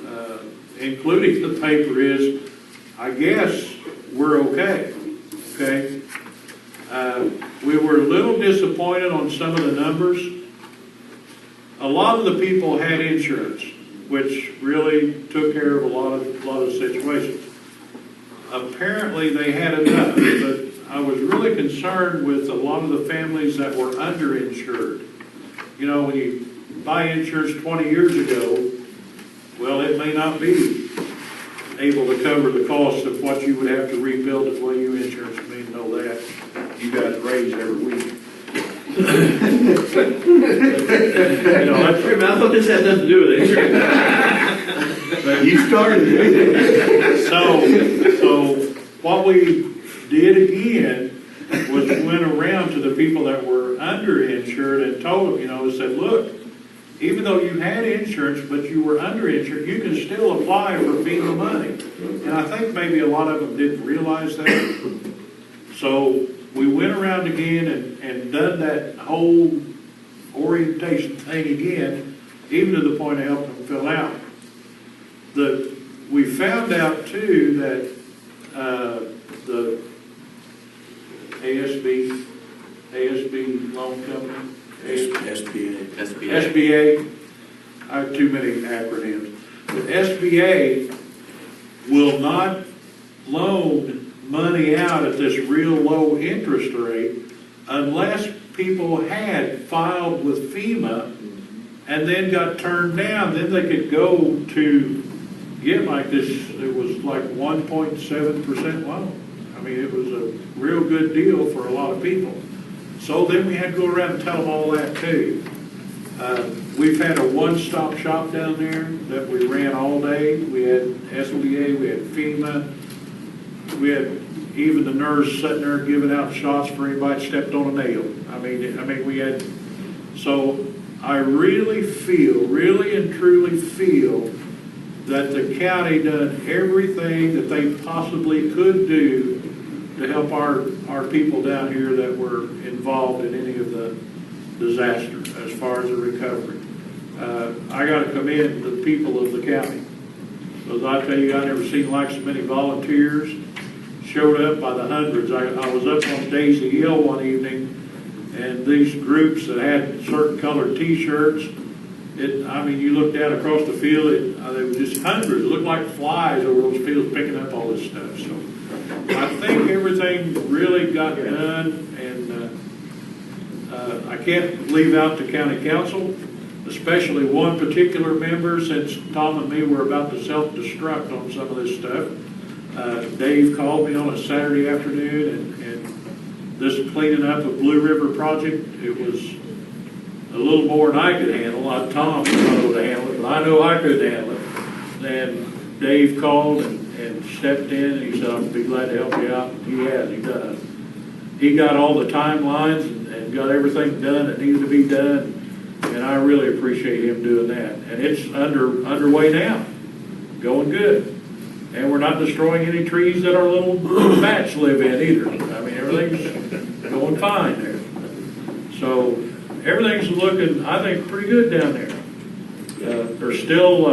including the paper, is I guess we're okay, okay? We were a little disappointed on some of the numbers. A lot of the people had insurance, which really took care of a lot of situations. Apparently, they had enough, but I was really concerned with a lot of the families that were underinsured. You know, when you buy insurance 20 years ago, well, it may not be able to cover the cost of what you would have to rebuild it. Well, you insurance may know that. You guys raise every week. You know, I thought this had nothing to do with it. but you started it. So what we did again was we went around to the people that were underinsured and told them, you know, said, look, even though you had insurance, but you were underinsured, you can still apply for FEMA money. And I think maybe a lot of them didn't realize that. So we went around again and done that whole orientation thing again, even to the point of helping them fill out. We found out too that the ASB loan company, SBA, I have too many acronyms. The SBA will not loan money out at this real low interest rate unless people had filed with FEMA and then got turned down. Then they could go to get like this, it was like 1.7% loan. I mean, it was a real good deal for a lot of people. So then we had to go around and tell them all that too. We've had a one-stop shop down there that we ran all day. We had SBA, we had FEMA, we had even the nurse sitting there giving out shots for anybody that stepped on a nail. I mean, we had, so I really and truly feel that the county done everything that they possibly could do to help our people down here that were involved in any of the disaster as far as the recovery. I got to commend the people of the county. Because I tell you, I never seen like so many volunteers showed up by the hundreds. I was up on Daisy Hill one evening, and these groups that had certain colored T-shirts, I mean, you looked out across the field, there were just hundreds. It looked like flies over those fields picking up all this stuff. So I think everything really got done, and I can't leave out the county council, especially one particular member, since Tom and me were about to self-destruct on some of this stuff. Dave called me on a Saturday afternoon, and this cleaning up of Blue River project, it was a little more than I could handle. Tom was not able to handle it, but I know I could handle it. And Dave called and stepped in, and he said, I'd be glad to help you out. He has. He got all the timelines and got everything done that needed to be done, and I really appreciate him doing that. And it's underway now, going good. And we're not destroying any trees that our little bats live in either. I mean, everything's going fine there. So everything's looking, I think, pretty good down there. There's still,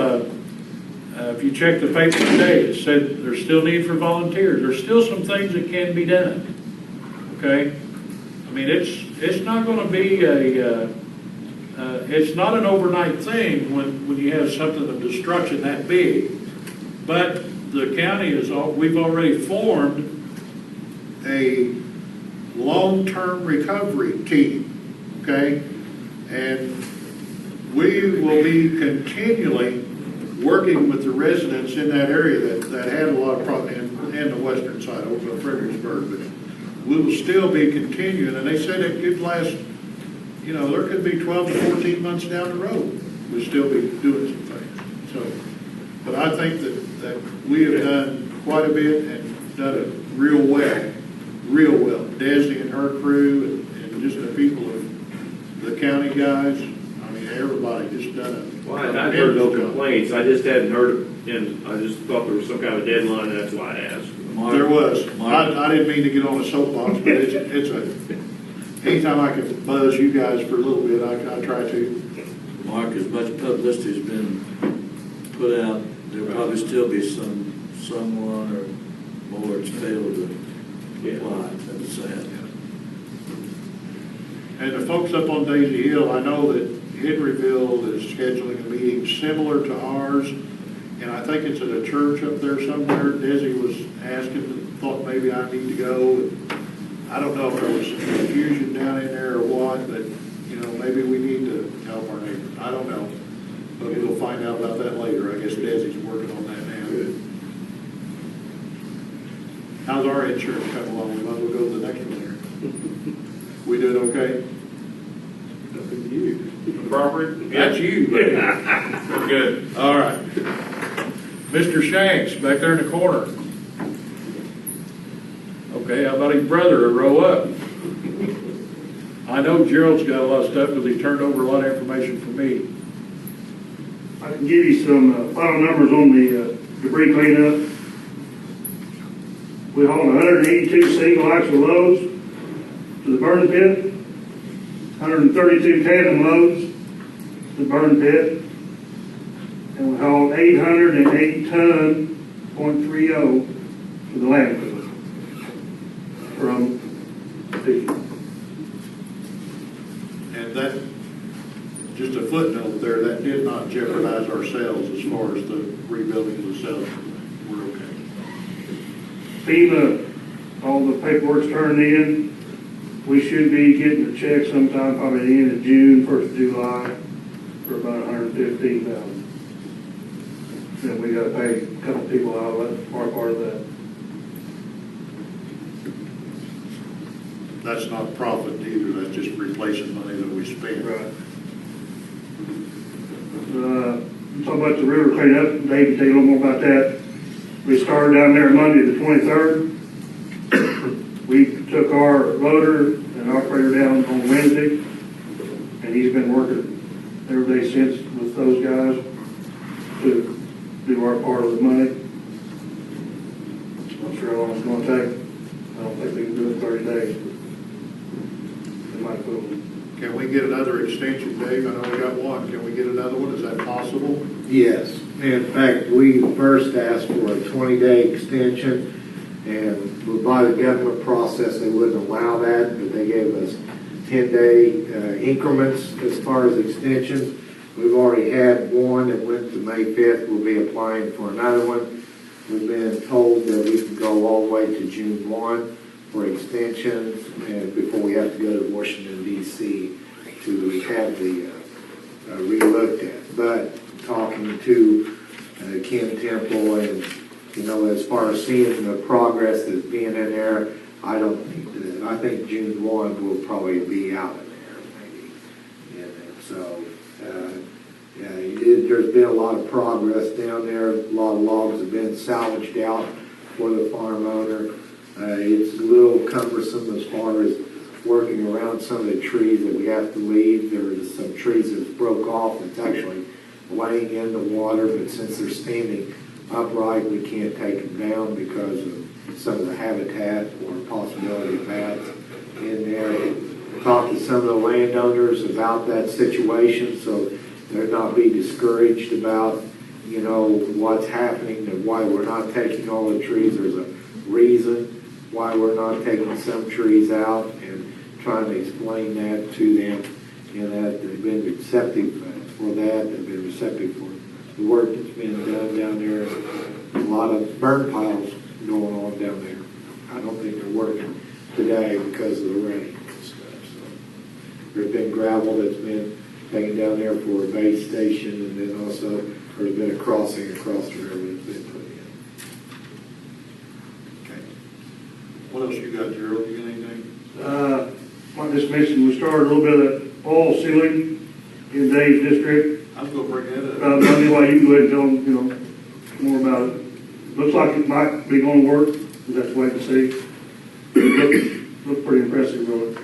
if you check the paper today, it said there's still need for volunteers. There's still some things that can be done. Okay? I mean, it's not going to be it's not an overnight thing when you have something of destruction that big. But the county we've already formed a long-term recovery team, okay? And we will be continually working with the residents in that area that had a lot of problems, and the western side over in Fredericksburg, but we will still be continuing. And they said it could last, you know, there could be 12 to 14 months down the road. We'll still be doing some things. So, but I think that we have done quite a bit and done it real well. Desi and her crew and just the people of the county guys, I mean, everybody just done it. Well, I've heard no complaints. I just hadn't heard, and I just thought there was some kind of deadline, and that's why I asked. There was. I didn't mean to get on a soapbox, but anytime I can buzz you guys for a little bit, I try to. Mark, as much publicity has been put out, there'll probably still be someone or boards fail to apply, that's sad. And the folks up on Daisy Hill, I know that Henryville is scheduling a meeting similar to ours, and I think it's at a church up there somewhere. Desi was asking, thought maybe I need to go. I don't know if there was some confusion down in there or what, but, you know, maybe we need to help our neighbors. I don't know, but we'll find out about that later. I guess Desi's working on that now. How's our insurance coming along? We might as well go to the next one here. We did okay? The property? That's you, buddy. We're good. All right. Mr. Shanks, back there in the corner. Okay, how about his brother, a row up? I know Gerald's got a lot of stuff because he turned over a lot of information for me. I can give you some final numbers on the debris cleanup. We hauled 182 single axle loads to the burn pit, 132 tandem loads to the burn pit, and we hauled 880 ton .30 to the landfill from Dickey. And that, just a footnote there, that did not jeopardize our sales as far as the rebuilding of the sales. We're okay. FEMA, all the paperwork's turned in. We should be getting a check sometime probably the end of June, 1st of July, for about $115,000. Then we gotta pay a couple people out of that, part of that. That's not profit either, that's just replacing money that we spent. Right. Talking about the river cleanup, Dave can tell you a little more about that. We started down there Monday the 23rd. We took our loader and operator down on Wednesday, and he's been working every day since with those guys to do our part of the money. Not sure how long it's going to take. I don't think we can do it in 30 days. It might put them. Can we get another extension, Dave? I know we got one. Can we get another one? Is that possible? Yes. In fact, we first asked for a 20-day extension, and by the government process, they wouldn't allow that, but they gave us 10-day increments as far as extensions. We've already had one that went to May 5th. We'll be applying for another one. We've been told that we can go all the way to June 1 for extensions, and before we have to go to Washington, D.C. to have the re-looked at. But talking to Ken Temple, and you know, as far as seeing the progress that's being in there, I don't think that. I think June 1 will probably be out in there, maybe. And so, there's been a lot of progress down there. A lot of logs have been salvaged out for the farm owner. It's a little cumbersome as far as working around some of the trees that we have to leave. There's some trees that broke off. It's actually laying in the water, but since they're standing upright, we can't take them down because of some of the habitat or possibility of bats in there. Talked to some of the landowners about that situation, so they're not be discouraged about, you know, what's happening and why we're not taking all the trees. There's a reason why we're not taking some trees out, and trying to explain that to them, and that they've been receptive for that. They've been receptive for the work that's been done down there. A lot of burn piles going on down there. I don't think they're working today because of the rain and stuff. So there's been gravel that's been taken down there for a base station, and then also there's been a crossing across the river that's been put in. Okay. What else you got, Gerald? You got anything? I just mentioned we started a little bit of oil sealing in Dave's district. I was going to bring that up. Monday, why you go ahead and tell them, you know, more about it. Looks like it might be going to work. We'll have to wait and see. Look pretty impressive, really.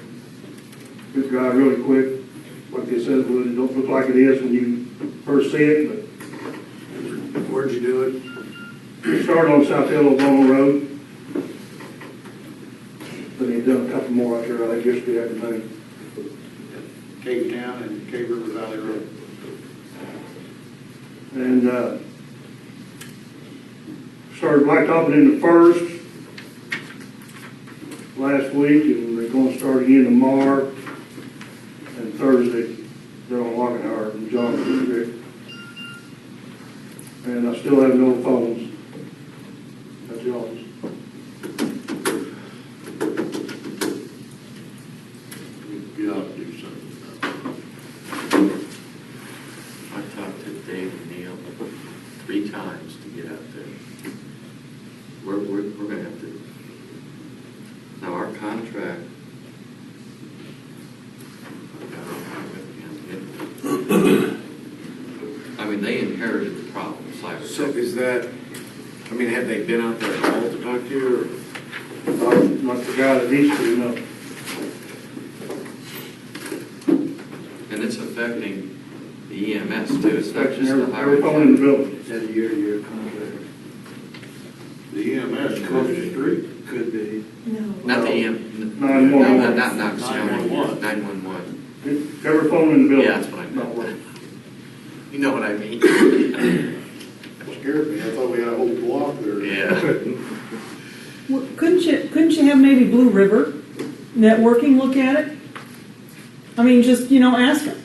Good guy, really quick. Like they said it would. It don't look like it is when you first see it, but. Where'd you do it? We started on South Hill Oklahoma Road. Then he'd done a couple more out there, I think, yesterday afternoon. Cave Town and Cave River Valley Road. And started blacktopping in the first, last week, and they're gonna start again tomorrow. And Thursday, they're on Lockenhart and Johnson Street. And I still have no phones at the office. You ought to do something about it. I talked to Dave and Neil 3 times to get out there. We're gonna have to, now our contract, I mean, they inherited the problem, cyber. So is that, I mean, have they been out there at all to talk to you, or? Not the guy that needs to, no. And it's affecting the EMS too, it's not just the Every highway. phone in the building. Is that a year-to-year contract? The EMS across the street. Could be. Not the EM, 911. not Knox County, 911. 911. Every phone in the building. Yeah, that's what I Not meant. working. You know what I mean? Scared me, I thought we had a whole block there. Yeah. Well, couldn't you have maybe Blue River Networking look at it? I mean, just, ask them,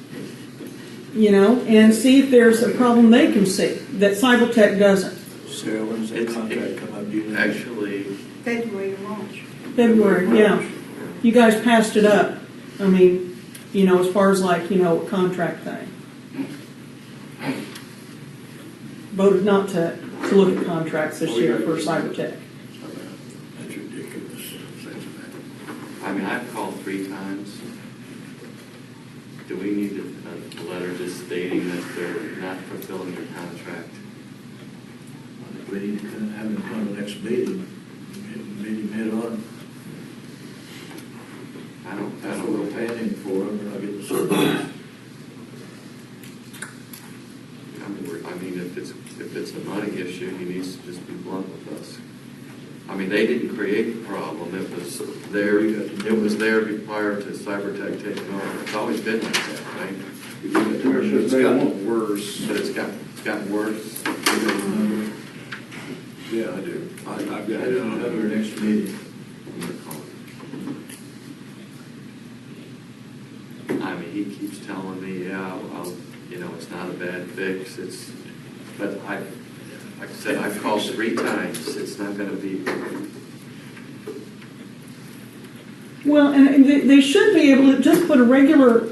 and see if there's a problem they can see that Cybertech doesn't. Sarah, when's that contract come up? Do you know? Actually, February launch. February, yeah. You guys passed it up. I mean, as far as like, a contract thing. Voted not to look at contracts this year for Cybertech. That's ridiculous. I mean, I've called 3 times. Do we need a letter just stating that they're not fulfilling their contract? We need to have them come to the next meeting, meeting head on. That's what we're paying him for, and I'll get the service. I mean, if it's a money issue, he needs to just be blunt with us. I mean, they didn't create the problem, it was there prior to Cybertech taking over. It's always been like that, right? It's gotten worse. But it's gotten worse. Yeah, I do. I've got Have it it on at our next meeting. I mean, he keeps telling me, yeah, it's not a bad fix, but like I said, I've called 3 times, it's not gonna be. Well, and they should be able to just put a regular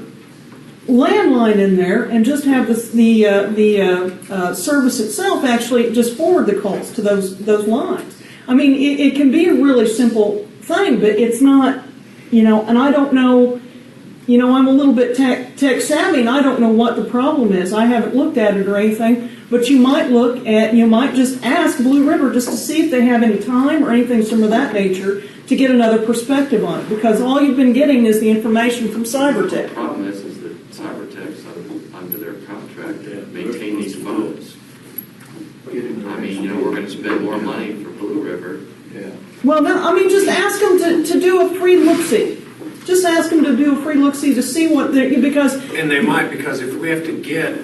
landline in there and just have the service itself actually just forward the calls to those lines. I mean, it can be a really simple thing, but it's not, and I don't know, I'm a little bit tech savvy, and I don't know what the problem is. I haven't looked at it or anything, but you might just ask Blue River just to see if they have any time or anything some of that nature to get another perspective on it, because all you've been getting is the information from Cybertech. The problem is that Cybertech's under their contract to maintain these phones. I mean, we're gonna spend more money for Blue River. Yeah. Well, no, I mean, just ask them to do a free look-see. Just ask them to do a free look-see to see what they're, because... And they might, because if we have to get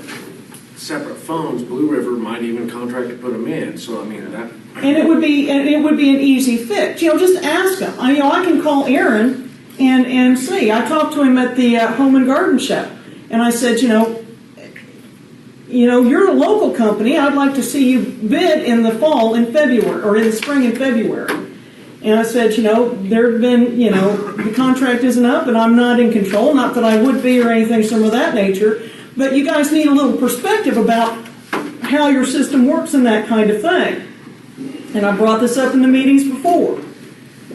separate phones, Blue River might even contract to put them in, so I mean, that... And it would be an easy fix. Just ask them. I can call Aaron and see. I talked to him at the Home and Garden Show, and I said, you're a local company. I'd like to see you bid in the fall in February, or in the spring in February. And I said, there have been, the contract isn't up, and I'm not in control. Not that I would be or anything some of that nature, but you guys need a little perspective about how your system works and that kind of thing. And I brought this up in the meetings before.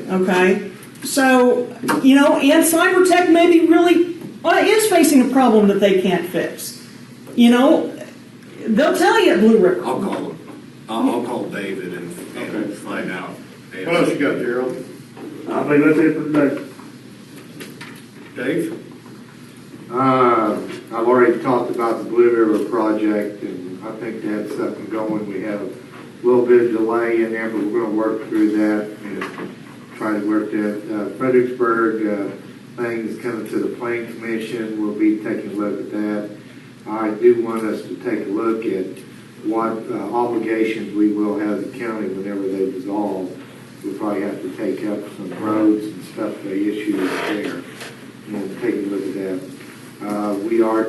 Okay? So, and Cybertech maybe really is facing a problem that they can't fix. They'll tell you at Blue River. I'll call them. I'll call David and find out. What else you got, Gerald? I think that's it for today. Dave? I've already talked about the Blue River project, and I think that's something going. We have a little bit of delay in there, but we're going to work through that and try to work that. Fredericksburg things coming to the Plain Commission. We'll be taking a look at that. I do want us to take a look at what obligations we will have as a county whenever they dissolve. we'll probably have to take up some roads and stuff, the issues there. And we'll take a look at that. We are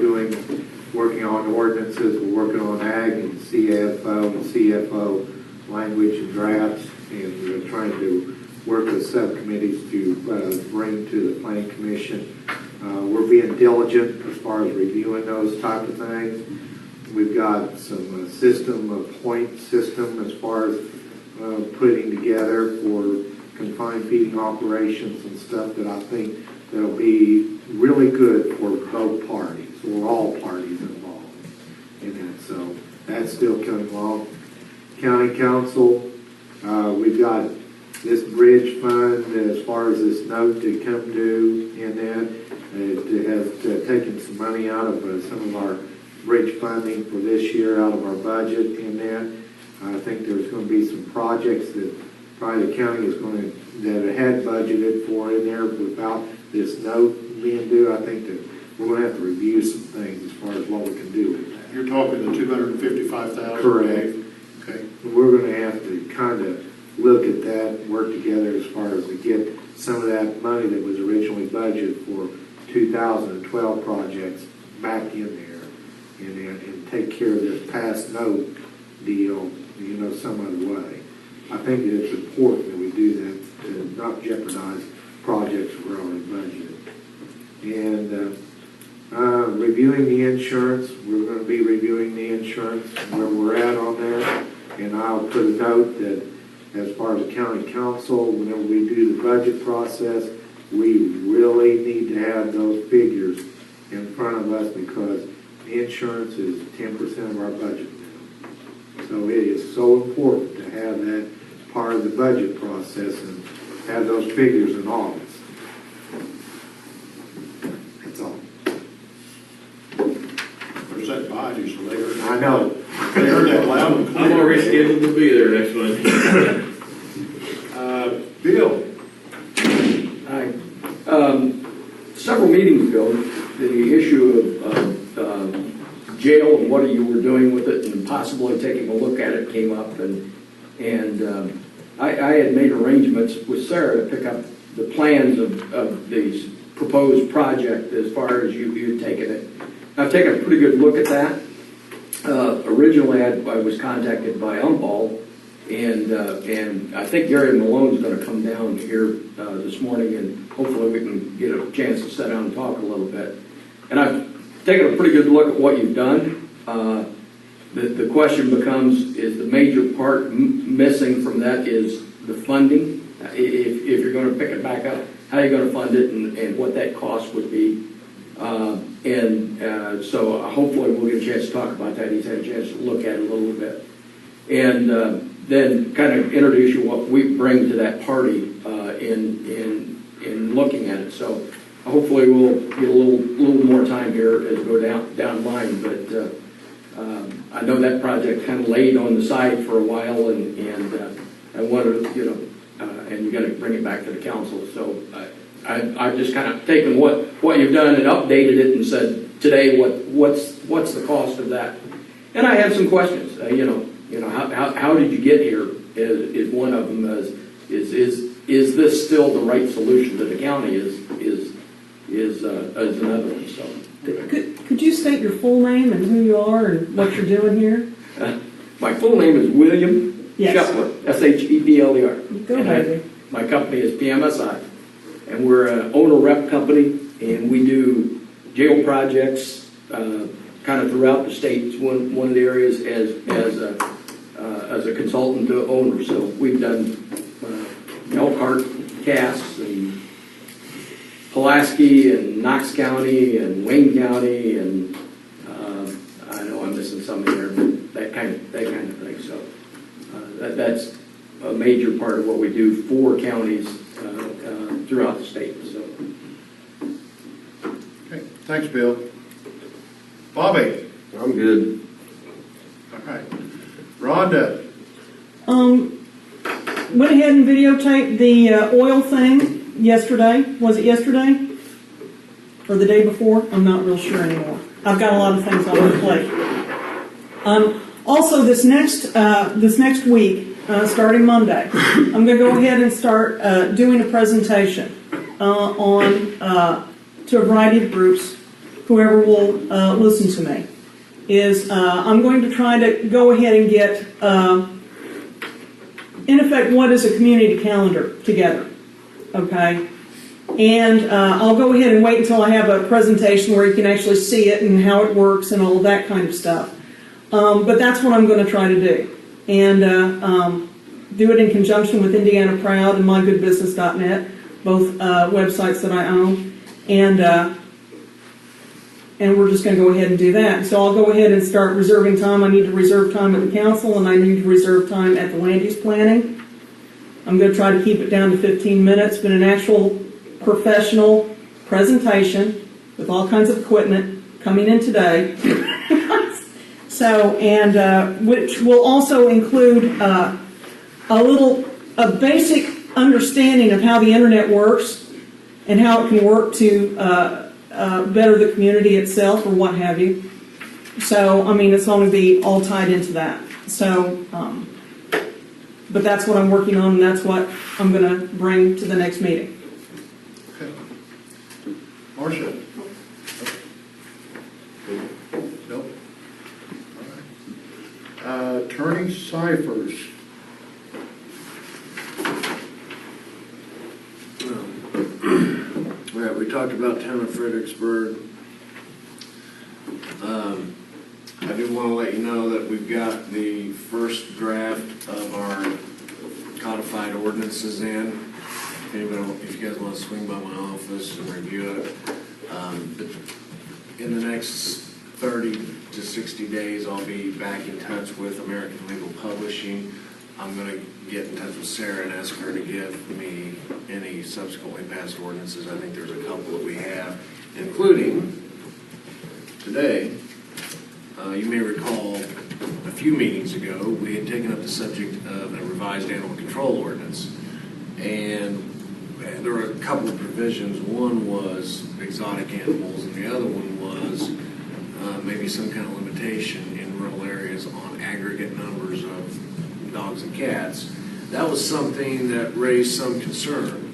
working on ordinances, we're working on ag and CFO language and drafts, and we're trying to work with subcommittees to bring to the planning commission. We're being diligent as far as reviewing those type of things. We've got some point system as far as putting together for confined feeding operations and stuff that I think that'll be really good for both parties, or all parties involved in it. So that's still coming along. County Council, we've got this bridge fund as far as this note to come due in that. It has taken some money out of some of our bridge funding for this year out of our budget in that. I think there's going to be some projects that probably the county is going to, that it had budgeted for in there without this note being due. I think that we're going to have to review some things as far as what we can do with that. You're talking the $255,000? Correct. Okay. We're going to have to kind of look at that, work together as far as to get some of that money that was originally budgeted for 2012 projects back in there and take care of this past note deal, some other way. I think that it's important that we do that to not jeopardize projects we're already budgeted. And reviewing the insurance, we're going to be reviewing the insurance, where we're at on that. And I'll put a note that as far as the county council, whenever we do the budget process, we really need to have those figures in front of us because insurance is 10% of our budget now. So it is so important to have that part of the budget process and have those figures in August. That's all. There's that body, so they heard. I know. They heard that loud and clear. I'm already scheduled to be there next Monday. Bill? Hi. Several meetings ago, the issue of jail and what you were doing with it and possibly taking a look at it came up, and I had made arrangements with Sarah to pick up the plans of the proposed project as far as you had taken it. I've taken a pretty good look at that. Originally, I was contacted by Umball, and I think Gary Malone's going to come down here this morning, and hopefully we can get a chance to sit down and talk a little bit. And I've taken a pretty good look at what you've done. The question becomes, is the major part missing from that is the funding? If you're going to pick it back up, how are you going to fund it and what that cost would be? So hopefully we'll get a chance to talk about that. He's had a chance to look at it a little bit. And then kind of introduce you what we bring to that party in looking at it. So hopefully we'll get a little more time here as we go down the line. But I know that project kind of laid on the side for a while, and I wanted, and you got to bring it back to the council. So I've just kind of taken what you've done and updated it and said today what's the cost of that. And I have some questions. How did you get here? Is one of them. Is this still the right solution to the county? Is another one. So Could you state your full name and who you are and what you're doing here? My full name is William Shepler, Shepler. Go ahead. My company is PMSI, and we're an owner rep company, and we do jail projects kind of throughout the state. It's one of the areas as a consultant to owner. So we've done Elkhart, Cass, and Pulaski, and Knox County, and Wayne County, and I know I'm missing some here, but that kind of thing. So that's a major part of what we do for counties throughout the state. So. Okay, thanks, Bill. Bobby? I'm good. All right. Rhonda? Went ahead and videotaped the oil thing yesterday. Was it yesterday? Or the day before? I'm not real sure anymore. I've got a lot of things on my plate. Also, this next week, starting Monday, I'm going to go ahead and start doing a presentation to a variety of groups, whoever will listen to me. I'm going to try to go ahead and get, in effect, what is a community calendar together, okay? And I'll go ahead and wait until I have a presentation where you can actually see it and how it works and all of that kind of stuff. But that's what I'm going to try to do. And do it in conjunction with Indiana Proud and mygoodbusiness.net, both websites that I own. And we're just going to go ahead and do that. So I'll go ahead and start reserving time. I need to reserve time at the council, and I need to reserve time at the land use planning. I'm going to try to keep it down to 15 minutes, but an actual professional presentation with all kinds of equipment coming in today. So, and which will also include a basic understanding of how the internet works and how it can work to better the community itself or what have you. So, I mean, it's going to be all tied into that. So, but that's what I'm working on, and that's what I'm going to bring to the next meeting. Okay. Marcia? Nope. All right. Attorney Cyphers. All right, we talked about town of Fredericksburg. I do want to let you know that we've got the first draft of our codified ordinances in. If you guys want to swing by my office and review it. But in the next 30 to 60 days, I'll be back in touch with American Legal Publishing. I'm going to get in touch with Sarah and ask her to give me any subsequently passed ordinances. I think there's a couple that we have, including today. You may recall a few meetings ago, we had taken up the subject of a revised animal control ordinance. And there were a couple of provisions. One was exotic animals, and the other one was maybe some kind of limitation in rural areas on aggregate numbers of dogs and cats. That was something that raised some concern.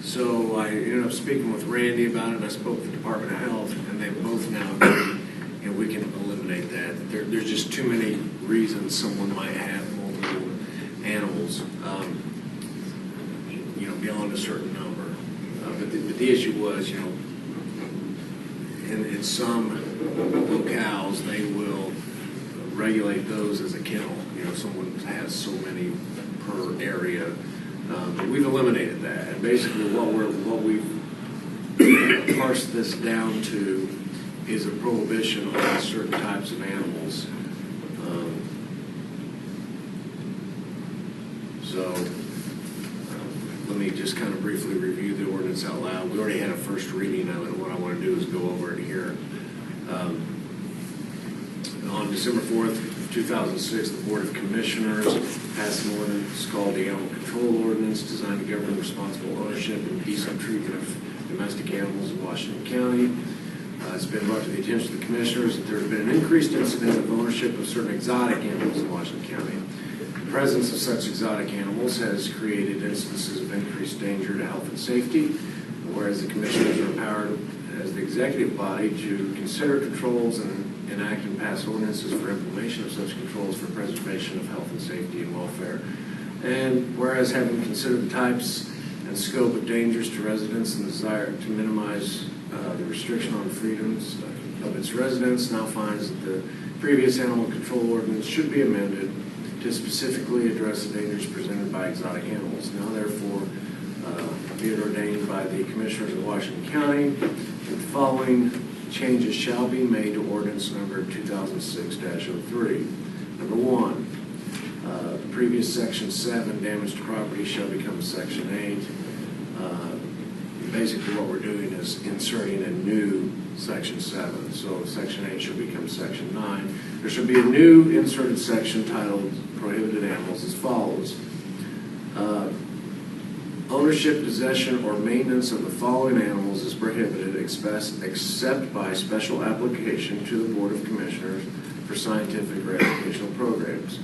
So I ended up speaking with Randy about it, and I spoke with the Department of Health, and they both now agree, and we can eliminate that. There's just too many reasons someone might have multiple animals, beyond a certain number. But the issue was, in some locales, they will regulate those as a kennel. Someone has so many per area. But we've eliminated that. And basically what we've parsed this down to is a prohibition on certain types of animals. Let me just kind of briefly review the ordinance out loud. We already had a first reading of it. What I want to do is go over it here. On December 4th, 2006, the Board of Commissioners passed an ordinance called the Animal Control Ordinance, designed to govern responsible ownership and decent treatment of domestic animals in Washington County. It's been brought to the attention of the Commissioners that there has been an increased incidence of ownership of certain exotic animals in Washington County. The presence of such exotic animals has created instances of increased danger to health and safety, whereas the Commissioners are empowered as the executive body to consider controls and enact and pass ordinances for implementation of such controls for preservation of health and safety and welfare. And whereas having considered the types and scope of dangers to residents and desire to minimize the restriction on freedoms of its residents, now finds that the previous animal control ordinance should be amended to specifically address the dangers presented by exotic animals. Now therefore be it ordained by the Commissioners of Washington County that the following changes shall be made to ordinance number 2006-03. Number 1, previous section 7, damage to property, shall become section 8. Basically what we're doing is inserting a new section 7. So section 8 should become section 9. There should be a new inserted section titled prohibited animals as follows. Ownership, possession, or maintenance of the following animals is prohibited except by special application to the Board of Commissioners for scientific or educational programs.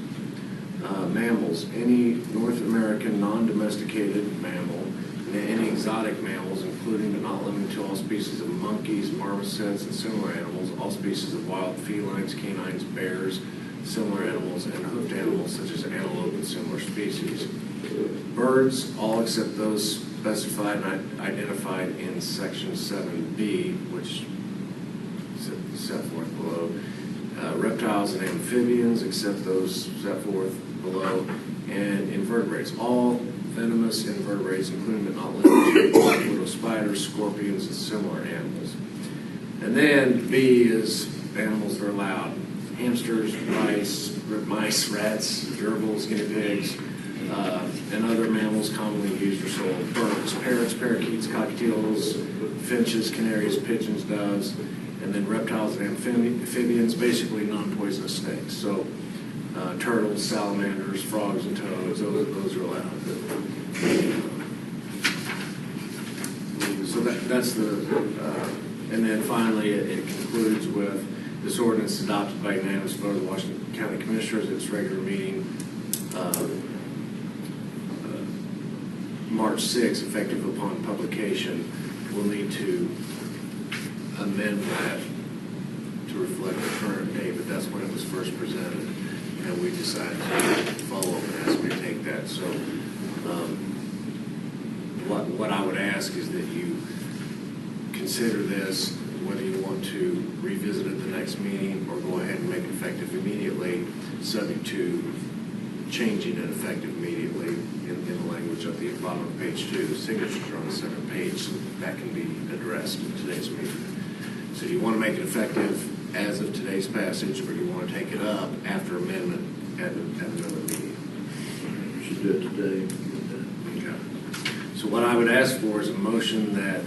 Mammals, any North American non-domesticated mammal, and any exotic mammals, including but not limited to all species of monkeys, marmosets, and similar animals, all species of wild felines, canines, bears, similar animals, and hoofed animals such as antelope and similar species. Birds, all except those specified and identified in section 7B, which is set forth below. Reptiles and amphibians, except those set forth below, and invertebrates, all venomous invertebrates, including but not limited to widow spiders, scorpions, and similar animals. And then B is animals that are allowed: hamsters, mice, rats, gerbils, guinea pigs, and other mammals commonly used or sold: birds, parrots, parakeets, cockatiels, finches, canaries, pigeons, doves, and then reptiles and amphibians, basically non-poisonous snakes. So turtles, salamanders, frogs, and toads, those are allowed. So that's the, and then finally it concludes with this ordinance adopted by unanimous vote of the Washington County Commissioners at its regular meeting March 6, effective upon publication. We'll need to amend that to reflect the current date, but that's when it was first presented, and we decided to follow up and ask me to take that. So what I would ask is that you consider this, whether you want to revisit it the next meeting or go ahead and make it effective immediately, subject to changing it effective immediately in the language at the bottom of page 2. The signatures are on the second page, so that can be addressed in today's meeting. So do you want to make it effective as of today's passage, or do you want to take it up after amendment at another meeting? We should do it today. Okay. So what I would ask for is a motion that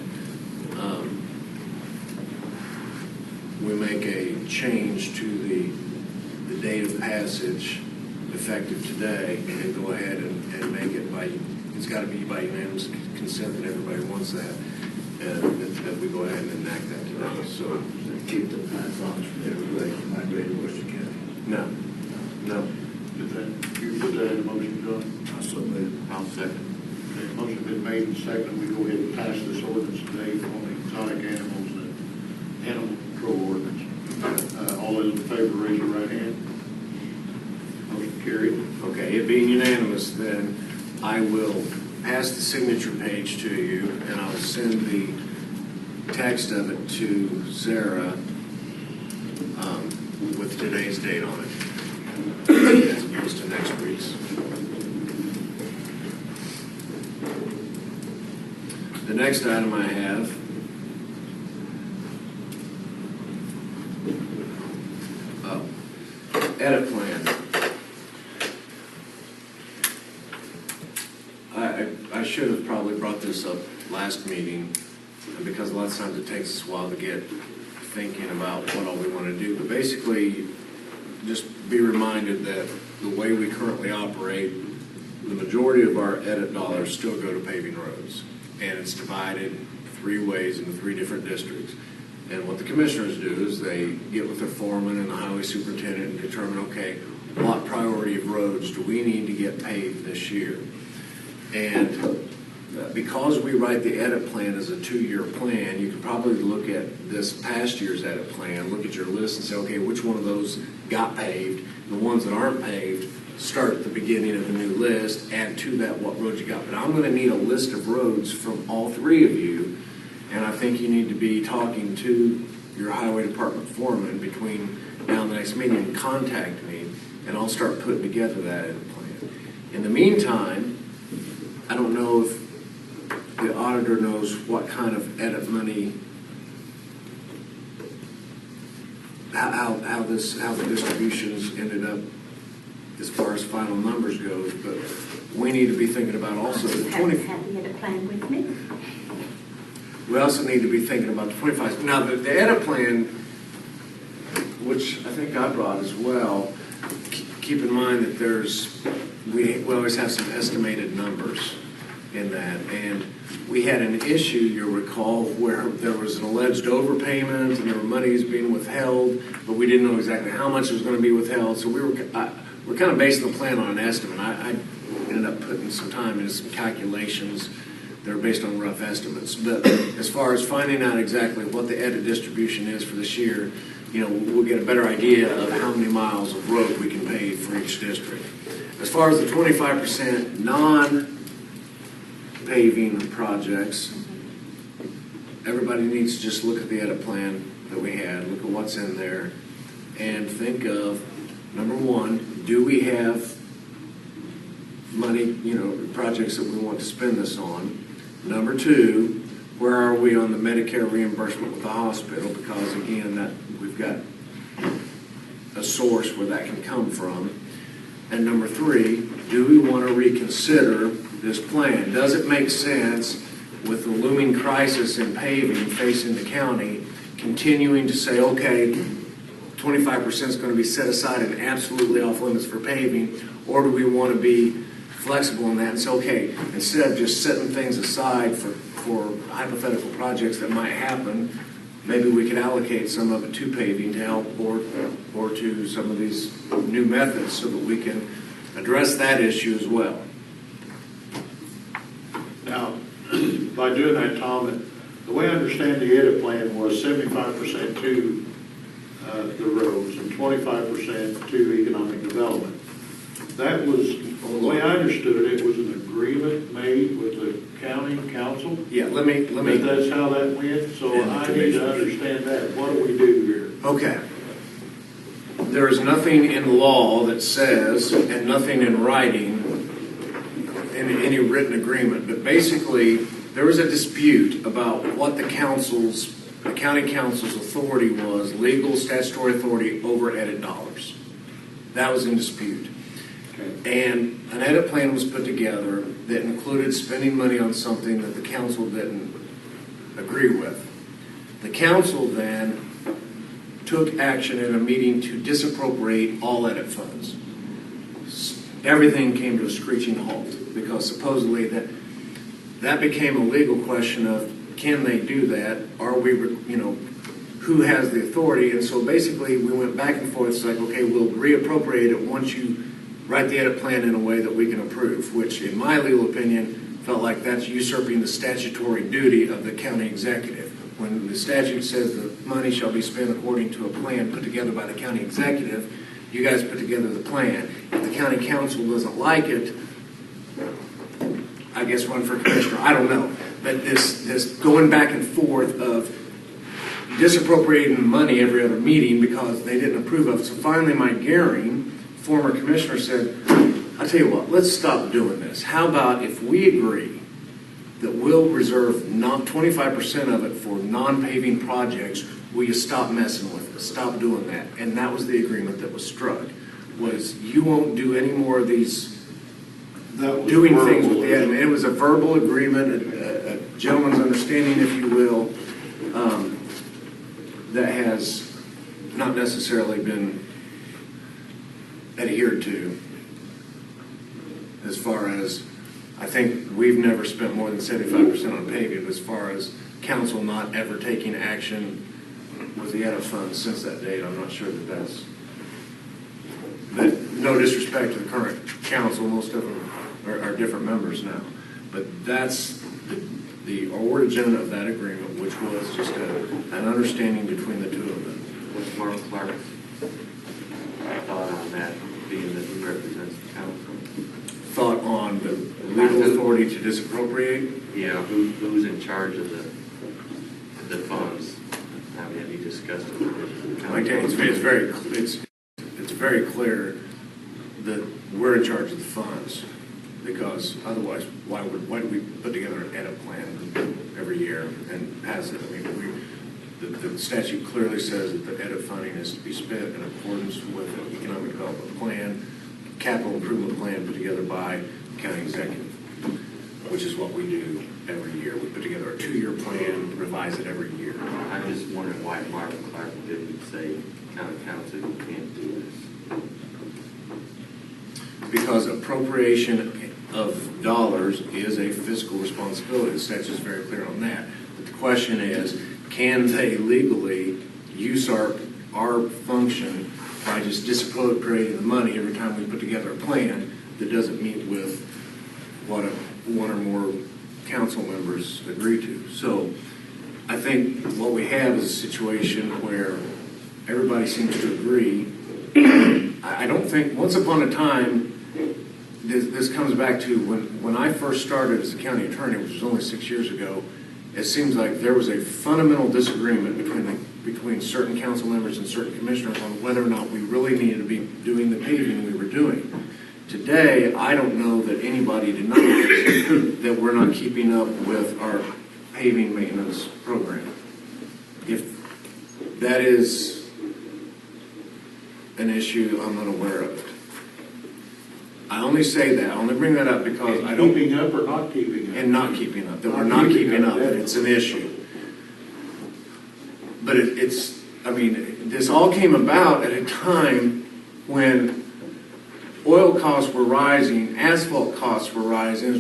we make a change to the date of passage effective today, and go ahead and make it by, it's got to be by unanimous consent that everybody wants that, and that we go ahead and enact that today. So Keep the pythons from everybody migrating to Western County. no. Did that, you put that in the motion, John? I so moved. I'll second. Okay, motion been made and seconded. We go ahead and pass this ordinance today on the exotic animals and animal control ordinance. All those in favor, raise your right hand. Motion carried. Okay, it being unanimous, then I will pass the signature page to you, and I'll send the text of it to Sarah with today's date on it, as opposed to next week's. The next item I have edit plan. I should have probably brought this up last meeting, because a lot of times it takes us a while to get thinking about what all we want to do. But basically, just be reminded that the way we currently operate, the majority of our edit dollars still go to paving roads. And it's divided 3 ways into 3 different districts. And what the commissioners do is they get with their foreman and the highway superintendent and determine, okay, what priority of roads do we need to get paved this year? And because we write the edit plan as a 2-year plan, you can probably look at this past year's edit plan, look at your list and say, okay, which one of those got paved? The ones that aren't paved, start at the beginning of the new list, add to that what roads you got. But I'm going to need a list of roads from all 3 of you, and I think you need to be talking to your highway department foreman between now and the next meeting and contact me, and I'll start putting together that edit plan. In the meantime, I don't know if the auditor knows what kind of edit money, how the distributions ended up as far as final numbers goes, but we need to be thinking about also the 20. Have the edit plan with me? We also need to be thinking about the 25. Now, the edit plan, which I think I brought as well, keep in mind that we always have some estimated numbers. in that. And we had an issue, you'll recall, where there was an alleged overpayment and there were monies being withheld, but we didn't know exactly how much was going to be withheld. So we're kind of basing the plan on an estimate. I ended up putting some time into some calculations that are based on rough estimates. But as far as finding out exactly what the edit distribution is for this year, we'll get a better idea of how many miles of road we can pave for each district. As far as the 25% non-paving projects, everybody needs to just look at the edit plan that we had, look at what's in there, and think of, number one, do we have money, projects that we want to spend this on? Number two, where are we on the Medicare reimbursement with the hospital? Because again, that we've got a source where that can come from. And number three, do we want to reconsider this plan? Does it make sense with the looming crisis in paving facing the county, continuing to say, okay, 25% is going to be set aside and absolutely off limits for paving, or do we want to be flexible in that and say, okay, instead of just setting things aside for hypothetical projects that might happen, maybe we could allocate some of it to paving to help or to some of these new methods so that we can address that issue as well. Now, by doing that, Tom, the way I understand the edit plan was 75% to the roads and 25% to economic development. That was, the way I understood it, it was an agreement made with the county council. Yeah, let me. That's how that went, so I need to understand that. What do we do here? Okay. There is nothing in law that says, and nothing in writing, in any written agreement, but basically, there was a dispute about what the county council's authority was, legal statutory authority over edit dollars. That was in dispute. And an edit plan was put together that included spending money on something that the council didn't agree with. The council then took action in a meeting to disappropriate all edit funds. Everything came to a screeching halt because supposedly that became a legal question of, can they do that? Are we, who has the authority? And so basically we went back and forth. It's like, okay, we'll reappropriate it once you write the edit plan in a way that we can approve, which in my legal opinion felt like that's usurping the statutory duty of the county executive. When the statute says the money shall be spent according to a plan put together by the county executive, you guys put together the plan. If the county council doesn't like it, I guess run for commissioner, I don't know. But this going back and forth of disappropriating money every other meeting because they didn't approve of it. So finally Mike Gehring, former commissioner, said, I'll tell you what, let's stop doing this. How about if we agree that we'll reserve not 25% of it for non-paving projects, will you stop messing with it? Stop doing that. And that was the agreement that was struck, was you won't do any more of these doing things with the edit. It was a verbal agreement, a gentleman's understanding, if you will, that has not necessarily been adhered to. As far as, I think we've never spent more than 75% on paving, as far as council not ever taking action with the edit funds since that date, I'm not sure that's, no disrespect to the current council, most of them are different members now, but that's the origin of that agreement, which was just an understanding between the two of them. What's Mark Clark's thought on that, being that he represents the council? Thought on the legal authority to disappropriate? Yeah, who's in charge of the funds? Have you discussed it with the council? It's very clear that we're in charge of the funds, because otherwise, why do we put together an edit plan every year and pass it? I mean, the statute clearly says that the edit funding is to be spent in accordance with an economic development plan, capital improvement plan put together by the county executive, which is what we do every year. We put together a 2-year plan, revise it every year. I'm just wondering why Mark Clark didn't say, county council, you can't do this. Because appropriation of dollars is a fiscal responsibility. The statute is very clear on that. But the question is, can they legally usurp our function by just disappropriating the money every time we put together a plan that doesn't meet with what one or more council members agree to? So I think what we have is a situation where everybody seems to agree. I don't think, once upon a time, this comes back to when I first started as a county attorney, which was only 6 years ago. It seems like there was a fundamental disagreement between certain council members and certain commissioners on whether or not we really needed to be doing the paving we were doing. Today, I don't know that anybody denies that we're not keeping up with our paving maintenance program. If that is an issue, I'm unaware of it. I only say that, I only bring that up because I don't... Keeping up or not keeping up? And not keeping up, that we're not keeping up, and it's an issue. But it's, I mean, this all came about at a time when oil costs were rising, asphalt costs were rising,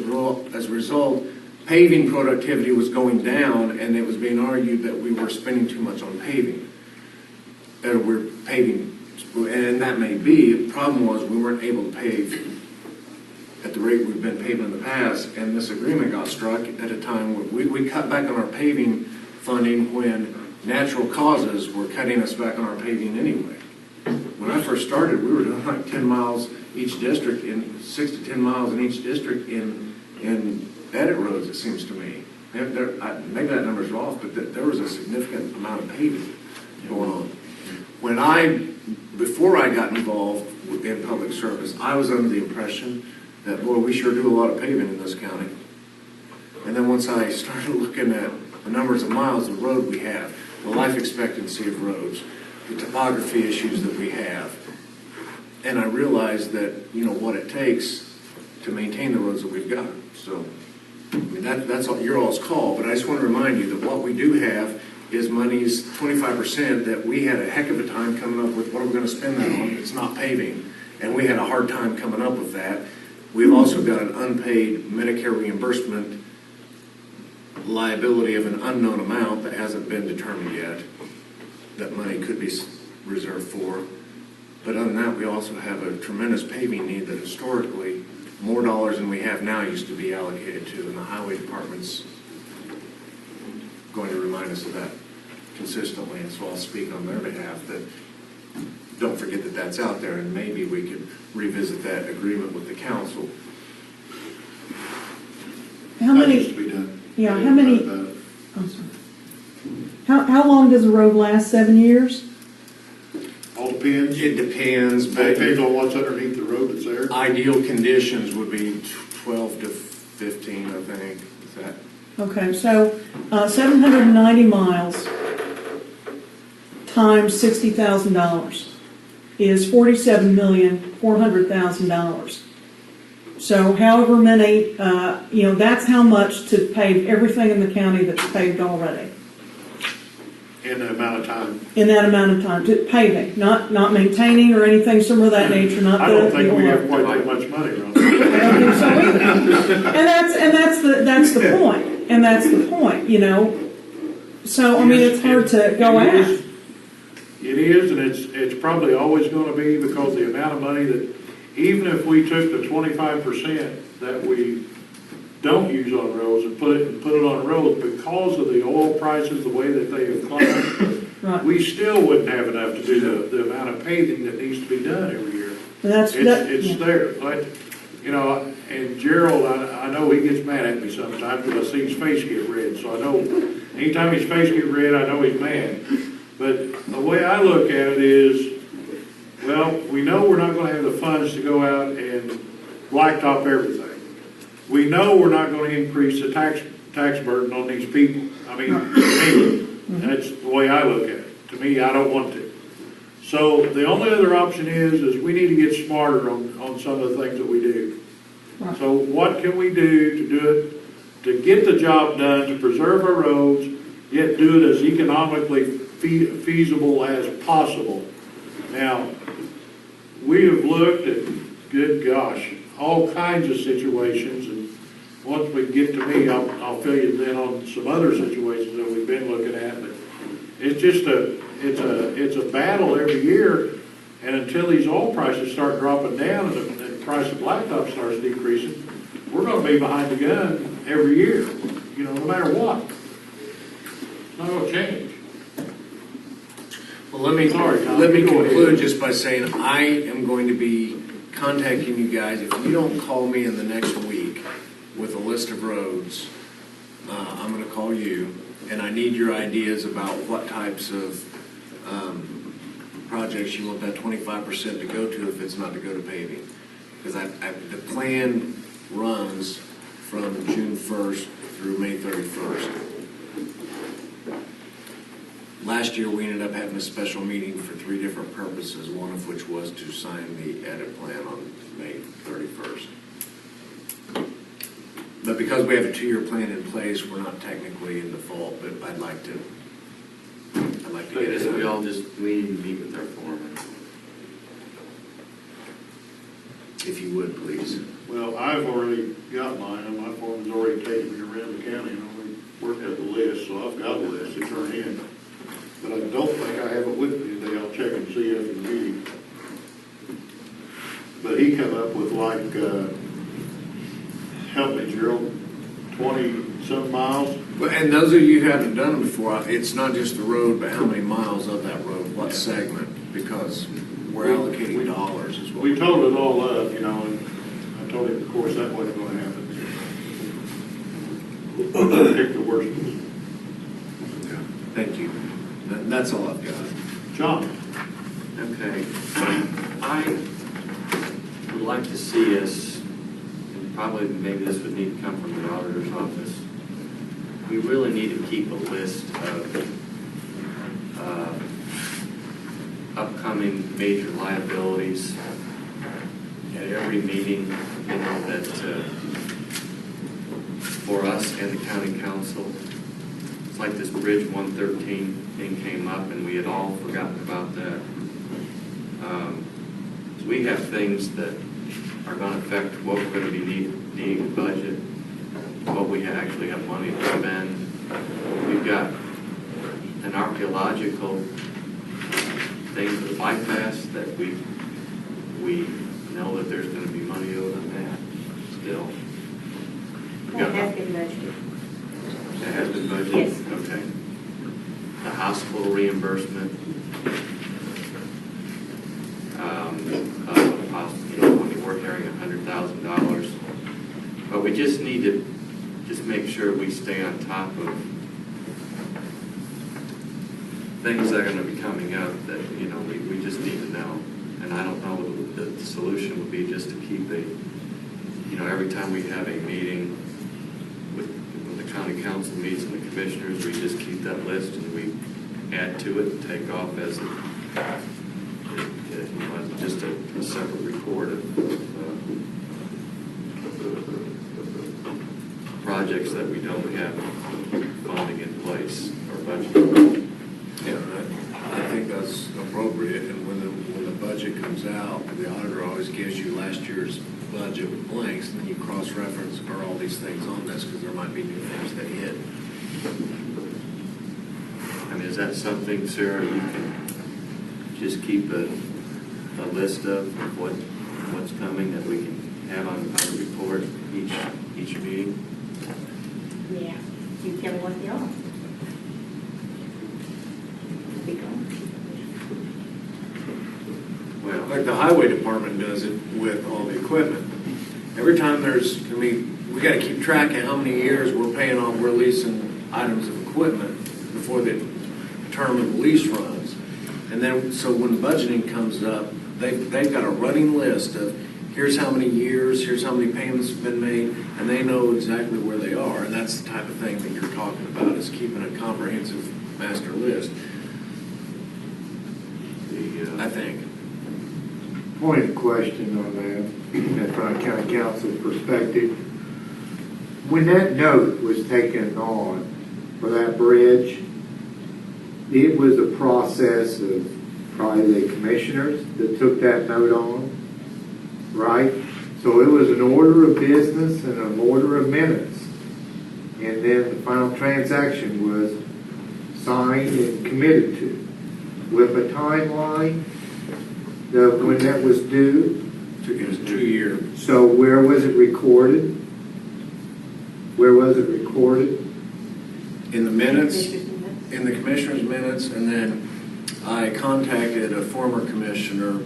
as a result, paving productivity was going down, and it was being argued that we were spending too much on paving. Or we're paving, and that may be. The problem was we weren't able to pave at the rate we've been paving in the past, and this agreement got struck at a time when we cut back on our paving funding when natural causes were cutting us back on our paving anyway. When I first started, we were doing like 10 miles each district, in 6 to 10 miles in each district in edit roads, it seems to me. Maybe that number's off, but there was a significant amount of paving going on. Before I got involved in public service, I was under the impression that, boy, we sure do a lot of paving in this county. And then once I started looking at the numbers of miles of road we have, the life expectancy of roads, the topography issues that we have, and I realized that, what it takes to maintain the roads that we've got. So, I mean, that's all, your all's call, but I just want to remind you that what we do have is money's 25% that we had a heck of a time coming up with what are we going to spend that on. It's not paving, and we had a hard time coming up with that. We've also got an unpaid Medicare reimbursement liability of an unknown amount that hasn't been determined yet that money could be reserved for. But other than that, we also have a tremendous paving need that historically more dollars than we have now used to be allocated to, and the highway department's going to remind us of that consistently, and so I'll speak on their behalf that don't forget that that's out there, and maybe we could revisit that agreement with the council. How many? That needs to be done. Yeah, how many? I'm sorry. How long does a road last? 7 years? All depends. It depends, It but depends on what's underneath the road that's there. ideal conditions would be 12 to 15, I think. Is that? Okay, so 790 miles times $60,000 is $47,400,000. So however many, that's how much to pave everything in the county that's paved already. In the amount of time. In that amount of time, to paving, not maintaining or anything similar of that nature, not I don't think we the- have quite that much money, Ron. I don't think so either. And that's the point. And that's the point, So, I mean, it's hard to go at. It is, and it's probably always gonna be because the amount of money that, even if we took the 25% that we don't use on roads and put it on roads, because of the oil prices, the way that they have climbed, Right. we still wouldn't have enough to do the amount of paving that needs to be done every year. It's There, but, and Gerald, I know he gets mad at me sometimes because I see his face get red, so I know, anytime his face gets red, I know he's mad. But the way I look at it is, well, we know we're not gonna have the funds to go out and blacktop everything. We know we're not gonna increase the tax burden on these people. I mean, that's the way I look at it. To me, I don't want to. So the only other option is we need to get smarter on some of the things that we do. So what can we do to do it, to get the job done, to preserve our roads, yet do it as economically feasible as possible? Now, we have looked at good gosh, all kinds of situations, and once we get to me, I'll fill you in on some other situations that we've been looking at, but it's just it's a battle every year, and until these oil prices start dropping down and the price of blacktop starts decreasing, we're gonna be behind the gun every year, you know, no matter what. It's not gonna change. Well, let me Sorry, Tom. let me Go ahead. conclude just by saying I am going to be contacting you guys. If you don't call me in the next week with a list of roads, I'm going to call you, and I need your ideas about what types of projects you want that 25% to go to if it's not to go to paving. Because the plan runs from June 1st through May 31st. Last year, we ended up having a special meeting for 3 different purposes, one of which was to sign the edit plan on May 31st. But because we have a 2-year plan in place, we're not technically in default, but I'd like to So get I guess it. we need to meet with our foreman. If you would, please. Well, I've already got mine, and my foreman's already taken me around the county, and already worked out the list, so I've got a list to turn in. But I don't think I have it with me today, I'll check and see after the meeting. But he come up with like, help me, Gerald, 20-some miles? Well, and those of you who haven't done it before, it's not just the road, but how many miles of that road, what segment, because we're allocating dollars as well. We totaled it all up, you know, and I told him, of course, that wasn't gonna happen. Pick the worst one. Thank you. That's all I've got. John? Okay. I would like to see us, and probably maybe this would need to come from the auditor's office, we really need to keep a list of upcoming major liabilities at every meeting, you know, that for us and the county council. It's like this Bridge 113 thing came up, and we had all forgotten about that. So we have things that are going to affect what we're going to be needing to budget, what we actually have money to spend. We've got an archaeological thing for the bypass that we know that there's going to be money owed on that still. That has been budgeted. That has been budgeted? Yes. Okay. The hospital reimbursement, when we're carrying $100,000. But we just need to just make sure we stay on top of things that are going to be coming up that, you know, we just need to know. And I don't know, the solution would be just to keep every time we have a meeting when the county council meets and the commissioners, we just keep that list and we add to it and take off as just a separate report of projects that we don't have funding in place or budget. Yeah, I think that's appropriate, and when the budget comes out, the auditor always gives you last year's budget with blanks, and then you cross-reference, are all these things on this, because there might be new things that hit. I mean, is that something, Sarah, you can just keep a list of what's coming that we can have on our report each meeting? Yeah. You tell me what they are. Well, Like the highway department does it with all the equipment. Every time we gotta keep track of how many years we're leasing items of equipment before the term of the lease runs. And then, so when budgeting comes up, they've got a running list of, here's how many years, here's how many payments have been made, and they know exactly where they are. And that's the type of thing that you're talking about, is keeping a comprehensive master list, I think. Point of question on that, from a county council perspective. When that note was taken on for that bridge, it was a process of probably the commissioners that took that note on. right? So it was an order of business and an order of minutes. And then the final transaction was signed and committed to, with a timeline of when that was due. It was 2 years. So where was it recorded? Where was it recorded? In the minutes, in the commissioner's minutes, and then I contacted a former commissioner,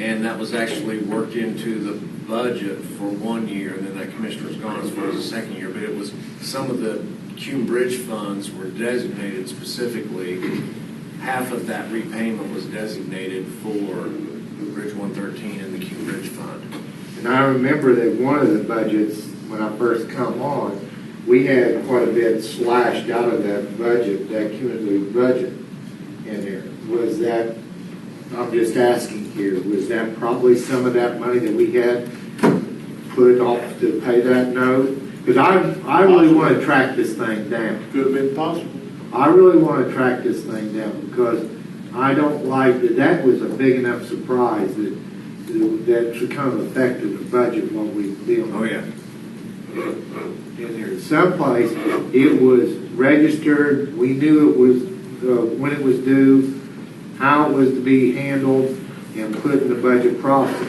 and that was actually worked into the budget for 1 year, and then that commissioner's gone as far as the second year, but it was, some of the Cume Bridge funds were designated specifically. Half of that repayment was designated for Bridge 113 and the Cume Bridge Fund. And I remember that one of the budgets, when I first come on, we had quite a bit slashed out of that budget, that cumulative budget in there. Was that, I'm just asking here, was that probably some of that money that we had put off to pay that note? Because I really want to track this thing down. Could have been possible. I really want to track this thing down because I don't like that. That was a big enough surprise that kind of affected the budget while we deal. Oh, yeah. In there, someplace it was registered. We knew it was when it was due, how it was to be handled, and put in the budget process.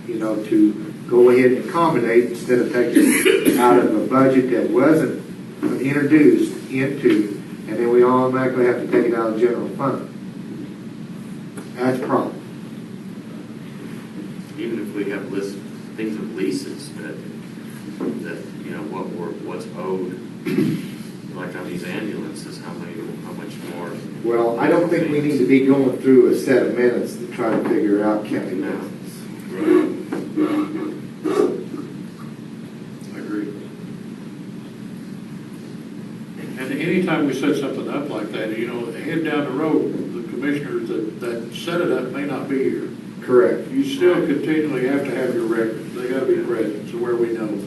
You know, to go ahead and accommodate instead of taking out of a budget that wasn't introduced into, and then we automatically have to take it out of the general fund. That's a problem. Even if we have things of leases that you know what's owed, like on these ambulances, how much more? Well, I don't think we need to be going through a set of minutes to try to figure out county business. I agree. And anytime we set something up like that, you know, head down the road, the commissioners that set it up may not be here. Correct. You still continually have to have your records. They gotta be present, so where we know.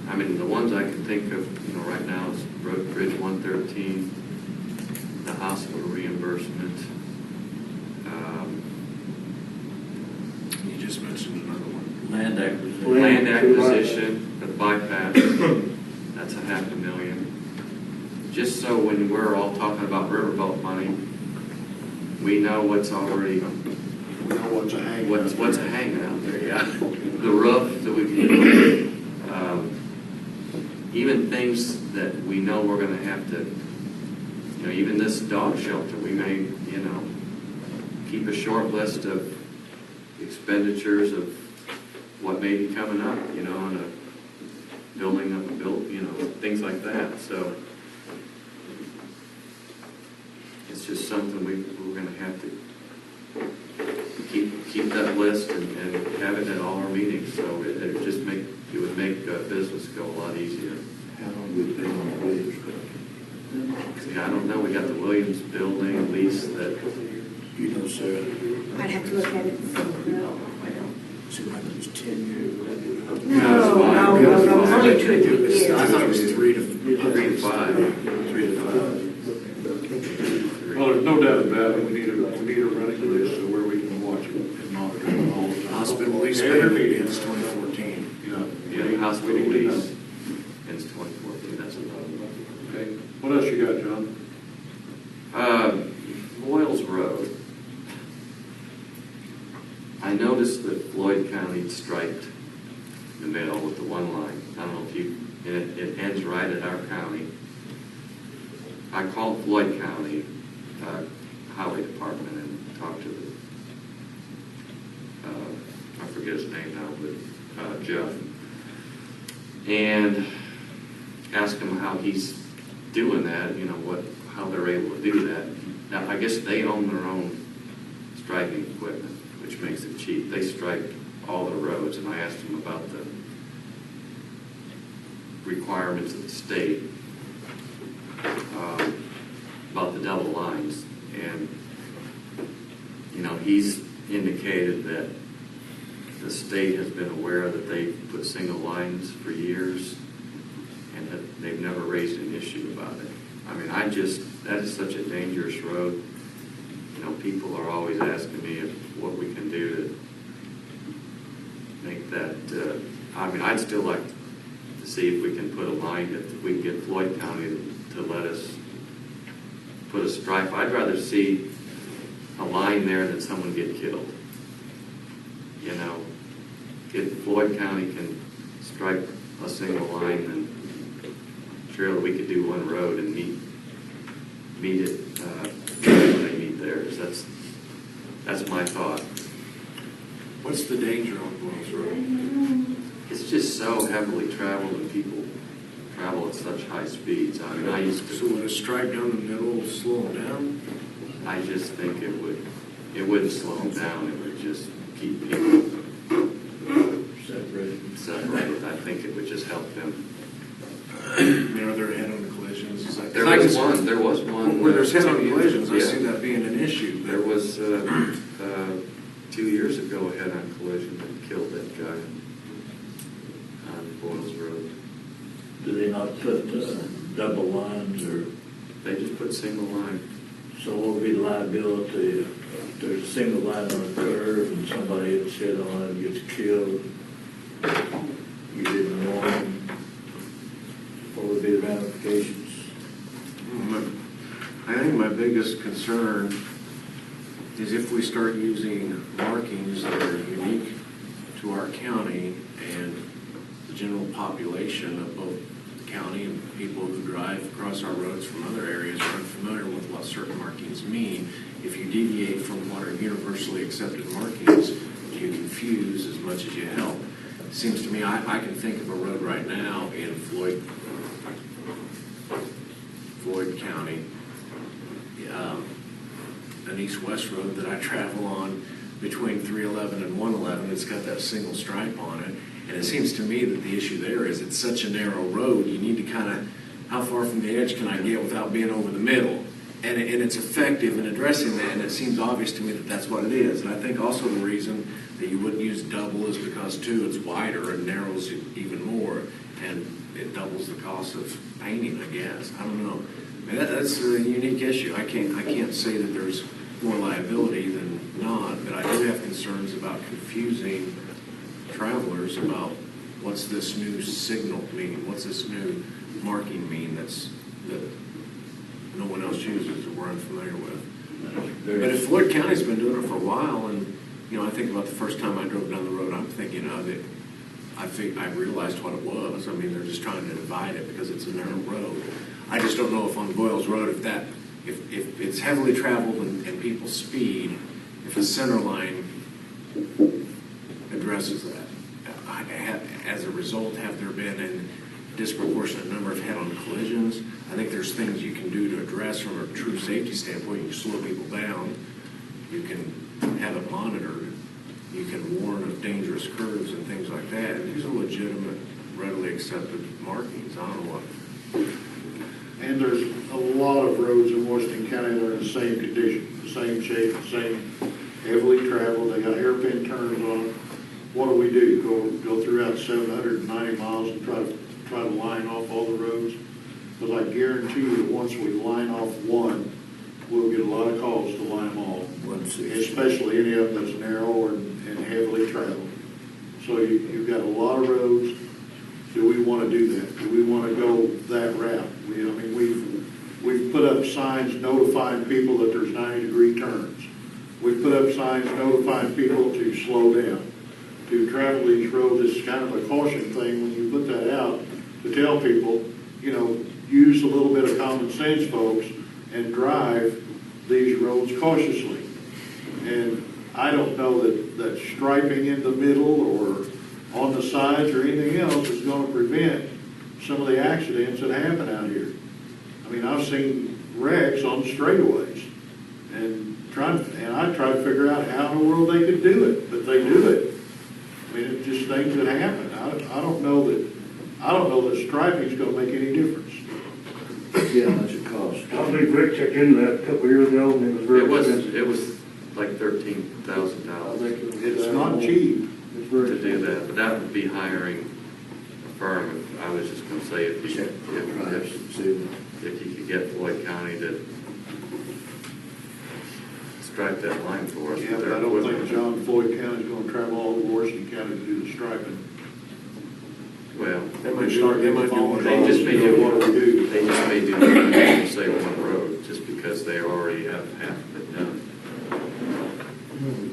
I mean, the ones I can think of, you know, right now is Bridge 113, the hospital reimbursement. You just mentioned another one. Land acquisition. Land acquisition, the bypass, that's $500,000. Just so when we're all talking about riverboat money, we know what's already, What's a hang? what's hanging out there, yeah. The roof that we can, even things that we know we're gonna have to, you know, even this dog shelter, we may, you know, keep a short list of expenditures of what may be coming up, you know, on a building up a you know, things like that, so. It's just something we're gonna have to keep that list and have it at all our meetings, so it would make business go a lot easier. How long we pay on the Williams? See, I don't know, we got the Williams building lease that, You know, Sarah, I'd have to look at it and see. it seemed like it was 10 years. No, only 2 or 3 years. I thought it was 3 to 5. 3 to 5. Well, there's no doubt about it. We need a running list so where we can watch it and monitor it all the time. Hospital lease Every payment meeting. begins 2014. Yeah, the hospital lease ends 2014, that's another one. Okay, what else you got, John? Boyles Road. I noticed that Floyd County striped the middle with the one line. I don't know if it ends right at our county. I called Floyd County Highway Department and talked to I forget his name now, but Jeff, and asked him how he's doing that, you know, how they're able to do that. Now, I guess they own their own striping equipment, which makes it cheap. They stripe all the roads, and I asked him about the requirements of the state, about the double lines, and, you know, he's indicated that the state has been aware that they've put single lines for years, and that they've never raised an issue about it. I mean, that is such a dangerous road. You know, people are always asking me what we can do to that, I mean, I'd still like to see if we can put a line, if we can get Floyd County to let us put a stripe. I'd rather see a line there than someone get killed. You know, if Floyd County can stripe a single line, then surely we could do one road and meet it when they meet theirs. That's my thought. What's the danger on Boyles Road? It's just so heavily traveled and people travel at such high speeds. I mean, I used to. So would a stripe down the middle slow them down? I just think it wouldn't slow them down. It would just keep people separated. I think it would just help them. I mean, are there head-on collisions? Is that- There was one. Where there's head-on collisions, I Yeah. see that being an issue. There was 2 years ago a head-on collision that killed that guy on Boyles Road. Do they not put double lines, or? They just put single line. So what would be the liability if there's a single line on a curve and somebody hits head on it and gets killed? You didn't warn them. What would be the ramifications? I think my biggest concern is if we start using markings that are unique to our county and the general population of both the county and people who drive across our roads from other areas are unfamiliar with what certain markings mean. If you deviate from what are universally accepted markings, you confuse as much as you help. It seems to me, I can think of a road right now in Floyd County, an east-west road that I travel on between 311 and 111. It's got that single stripe on it. And it seems to me that the issue there is it's such a narrow road, you need to kind of, how far from the edge can I get without being over the middle? And it's effective in addressing that, and it seems obvious to me that that's what it is. And I think also the reason that you wouldn't use double is because, too, it's wider and narrows it even more, and it doubles the cost of painting, I guess. I don't know. I mean, that's a unique issue. I can't say that there's more liability than not, but I do have concerns about confusing travelers about what's this new signal mean, what's this new marking mean that no one else uses or we're unfamiliar with. But if Floyd County's been doing it for a while, and I think about the first time I drove down the road, I'm thinking of it. I realized what it was. I mean, they're just trying to divide it because it's a narrow road. I just don't know if on Boyles Road, if it's heavily traveled and people speed, if a center line addresses that. As a result, have there been a disproportionate number of head-on collisions? I think there's things you can do to address from a true safety standpoint. You can slow people down. You can have it monitored. You can warn of dangerous curves and things like that. These are legitimate, readily accepted markings. I don't know what. And there's a lot of roads in Washington County that are in the same condition, the same shape, the same heavily traveled. They got hairpin turns on them. What do? Go throughout 790 miles and try to line off all the roads? Because I guarantee you that once we line off one, we'll get a lot of calls to line them all, especially any of them that's narrow and heavily traveled. So you've got a lot of roads. Do we want to do that? Do we want to go that route? We've put up signs notifying people that there's 90-degree turns. We've put up signs notifying people to slow down, to travel these roads. It's kind of a caution thing when you put that out to tell people, use a little bit of common sense, folks, and drive these roads cautiously. And I don't know that striping in the middle or on the sides or anything else is going to prevent some of the accidents that happen out here. I mean, I've seen wrecks on straightaways, and I try to figure out how in the world they could do it, but they do it. I mean, it's just things that happen. I don't know that striping is going to make any difference. See how much it costs. I think Rick checked into that a couple of years ago, and it was very expensive. It was like $13,000. It's not cheap. To do that, but that would be hiring a firm. I was just going to say if you could get Floyd County to stripe that line for us. Yeah, but I don't think John Floyd County is going to travel all over Washington County to do the striping. They might start do getting one. phone They calls, just may you know, do, what do we do? they just may do, say, one road, just because they already have half of it done.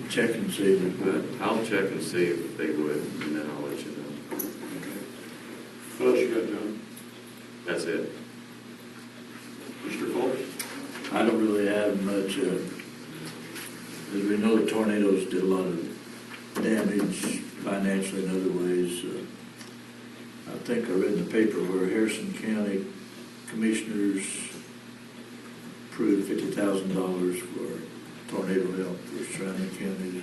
Check and see. But I'll check and see if they would, and then I'll let you know. What else you got, John? That's it. Mr. Fultz? I don't really have much, as we know, the tornadoes did a lot of damage financially in other ways. I think I read in the paper where Harrison County Commissioners approved $50,000 for tornado help for surrounding counties,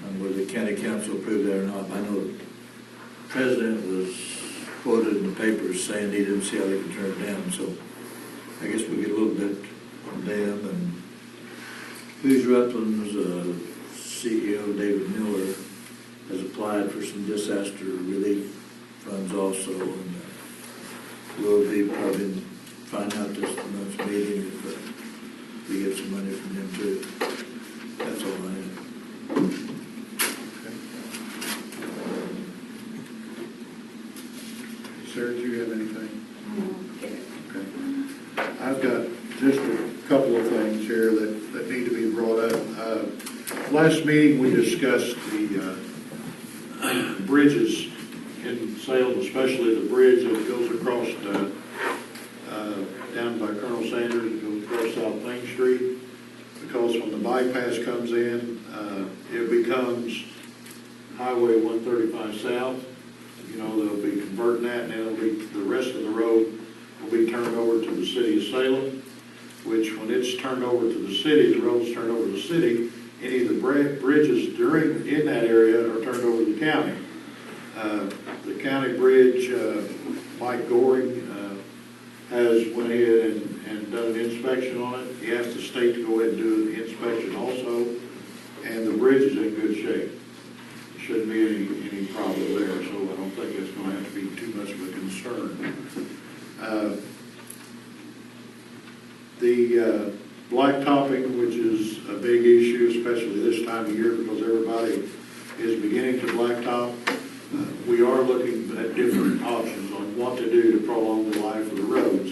and whether the county council approved that or not, I know the president was quoted in the papers saying he didn't see how they could turn it down, so I guess we get a little bit from them. And Hoosier Upland's CEO David Miller has applied for some disaster relief funds also, and we'll be probably find out this month's meeting if we get some money from them too. That's all I have. Sarah, do you have anything? Okay. I've got just a couple of things here that need to be brought up. Last meeting, we discussed the bridges in Salem, especially the bridge that goes across down by Colonel Sanders, it goes across South Main Street, because when the bypass comes in, it becomes Highway 135 South. You know, they'll be converting that, and it'll be, the rest of the road will be turned over to the city of Salem, which when it's turned over to the city, the road's turned over to the city, any of the bridges in that area are turned over to the county. The county bridge, Mike Goring has went ahead and done an inspection on it. He asked the state to go ahead and do the inspection also, and the bridge is in good shape. Shouldn't be any problem there, so I don't think it's going to have to be too much of a concern. The blacktopping, which is a big issue, especially this time of year, because everybody is beginning to blacktop. We are looking at different options on what to do to prolong the life of the roads.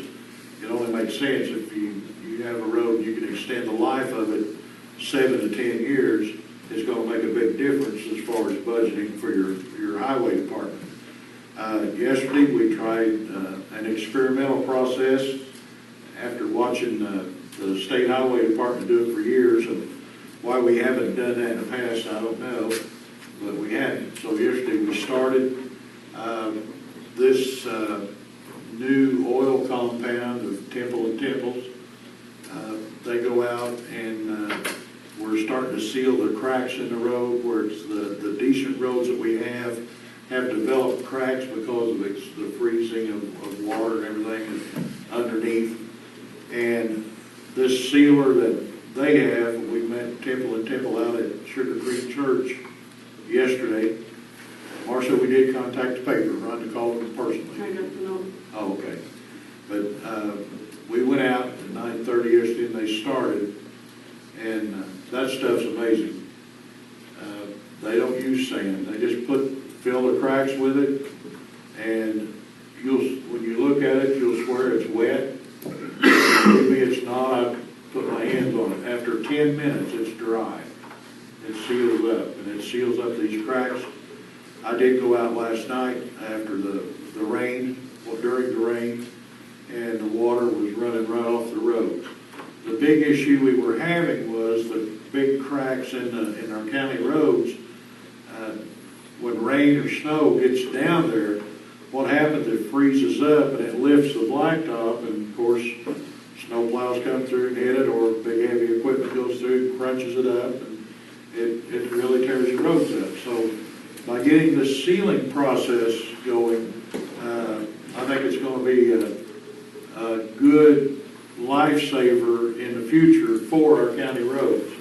It only makes sense if you have a road, you can extend the life of it 7 to 10 years. It's going to make a big difference as far as budgeting for your highway department. Yesterday, we tried an experimental process after watching the state highway department do it for years. And why we haven't done that in the past, I don't know, but we hadn't. So yesterday we started this new oil compound of Temple and Temples. They go out and we're starting to seal the cracks in the road where it's the decent roads that we have developed cracks because of the freezing of water and everything underneath. And this sealer that they have, we met Temple and Temple out at Sugar Creek Church yesterday. Marcia, we did contact the paper, Rhonda called them personally. I got the note. Oh, okay. But we went out at 9:30 yesterday and they started, and that stuff's amazing. They don't use sand. They just fill the cracks with it, and when you look at it, you'll swear it's wet. Maybe it's not. I put my hands on it. After 10 minutes, it's dry. It seals up, and it seals up these cracks. I did go out last night after the rain, during the rain, and the water was running right off the road. The big issue we were having was the big cracks in our county roads. When rain or snow gets down there, what happens, it freezes up and it lifts the blacktop, and of course, snow plows come through and hit it, or big heavy equipment goes through, crunches it up, and it really tears your roads up. So by getting the sealing process going, I think it's going to be a good lifesaver in the future for our county roads.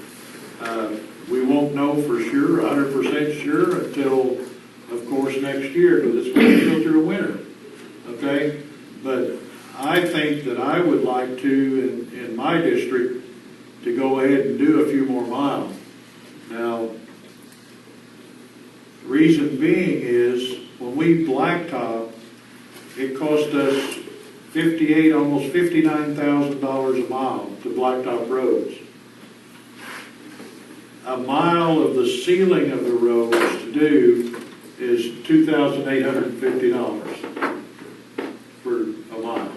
We won't know for sure, 100% sure, until, of course, next year, because it's going to go through a winter, okay? But I think that I would like to, in my district, to go ahead and do a few more miles. Now, Reason being is, when we blacktop, it cost us almost $59,000 a mile to blacktop roads. A mile of the sealing of the roads to do is $2,850 for a mile.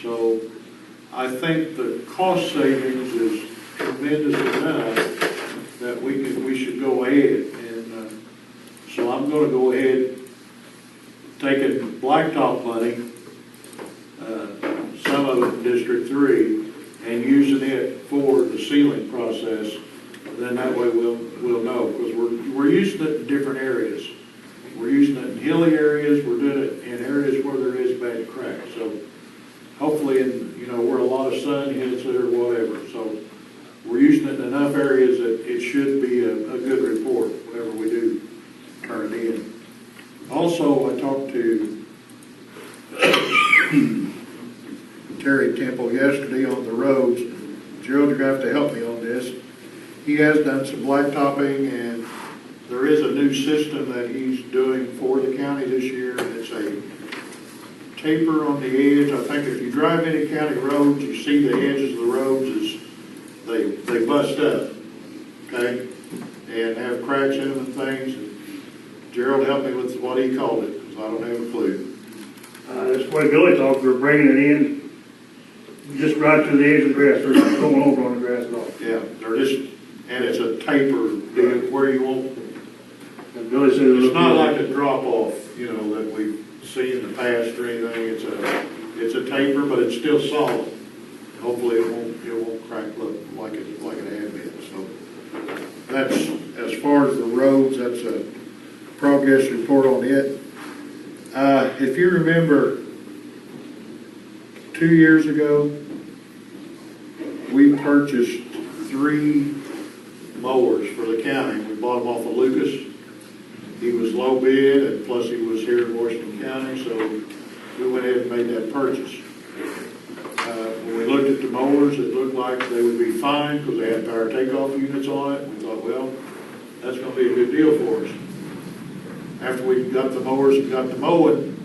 So I think the cost savings is tremendous enough that we should go ahead. And so I'm going to go ahead, taking blacktop money, some of it in District 3, and using it for the sealing process. Then that way we'll know, because we're using it in different areas. We're using it in hilly areas, we're doing it in areas where there is bad crack. So hopefully where a lot of sun hits it or whatever. So we're using it in enough areas that it should be a good report whenever we do turn it in. Also, I talked to Terry Temple yesterday on the roads. Gerald, you're going to have to help me on this. He has done some blacktopping, and there is a new system that he's doing for the county this year, and it's a taper on the edge. I think if you drive any county roads, you see the edges of the roads as they bust up, okay, and have cracks in them and things. And Gerald helped me with what he called it, because I don't have a clue. That's the way Billy talked, we're bringing it in just right to the edge of the grass. They're not going over on the grass at all. Yeah, they're just, and it's a taper deal where you won't, And Billy said it's not like a drop off, that we've seen in the past or anything. It's a taper, but it's still solid. Hopefully it won't crack like it had been. So that's, as far as the roads, that's a progress report on it. If you remember, 2 years ago, we purchased 3 mowers for the county. We bought them off of Lucas. He was low bid, and plus he was here in Washington County, so we went ahead and made that purchase. When we looked at the mowers, it looked like they would be fine because they had power takeoff units on it. We thought, well, that's going to be a good deal for us. After we got the mowers and got to mowing,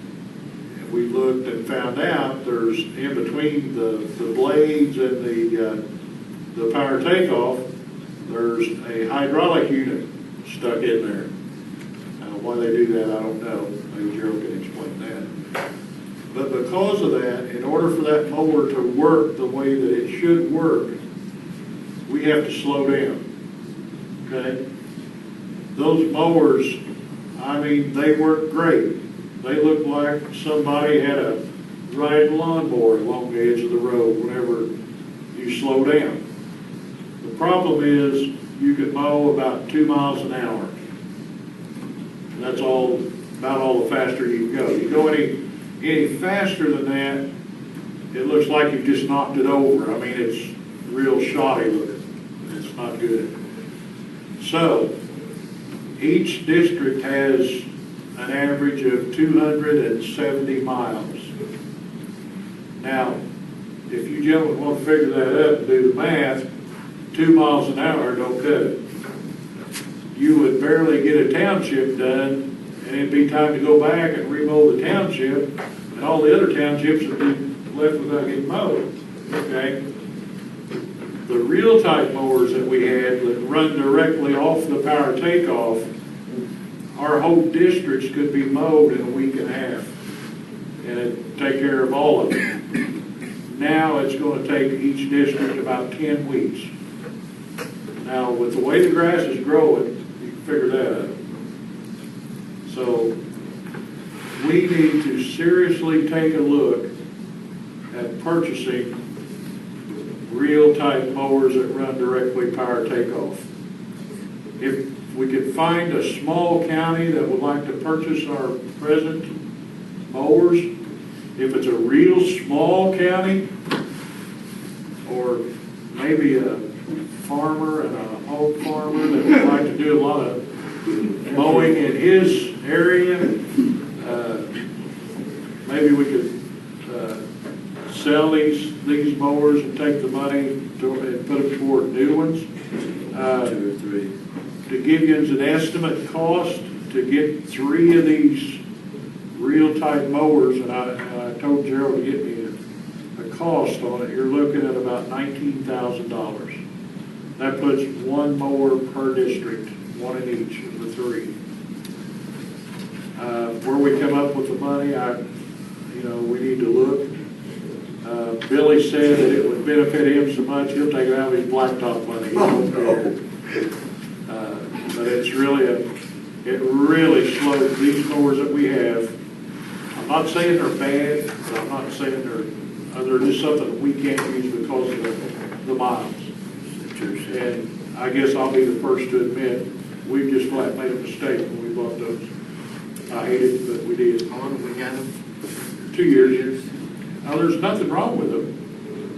we looked and found out there's in between the blades and the power takeoff, there's a hydraulic unit stuck in there. Why they do that, I don't know. Maybe Gerald can explain that. But because of that, in order for that mower to work the way that it should work, we have to slow down. Okay? Those mowers, they work great. They look like somebody had a riding lawnmower along the edge of the road whenever you slow down. The problem is you can mow about 2 miles an hour. And that's about all the faster you can go. You go any faster than that, it looks like you've just knocked it over. It's real shoddy looking. It's not good. So, each district has an average of 270 miles. Now, if you gentlemen want to figure that up and do the math, 2 miles an hour don't cut it. You would barely get a township done, and it'd be time to go back and remow the township, and all the other townships would be left without getting mowed. Okay? The real type mowers that we had that run directly off the power takeoff, our whole districts could be mowed in a week and a half, and it'd take care of all of it. Now it's going to take each district about 10 weeks. Now, with the way the grass is growing, you can figure that out. So, we need to seriously take a look at purchasing real type mowers that run directly power takeoff. If we could find a small county that would like to purchase our present mowers, if it's a real small county, or maybe a farmer and a hog farmer that would like to do a lot of mowing in his area, maybe we could sell these mowers and take the money and put them toward new ones. 2 or 3. to give you an estimate cost to get 3 of these real type mowers, and I told Gerald to get me a cost on it, you're looking at about $19,000. That puts 1 mower per district, 1 in each of the 3. Where we come up with the money, we need to look. Billy said that it would benefit him so much, he'll take it out of his blacktop money. He won't care. But it's really it really slowed these mowers that we have. I'm not saying they're bad, but I'm not saying they're just something that we can't use because of the miles. And I guess I'll be the first to admit, we just flat made a mistake when we bought those. I hate it, but we did. How long have we got them? 2 years. Now, there's nothing wrong with them.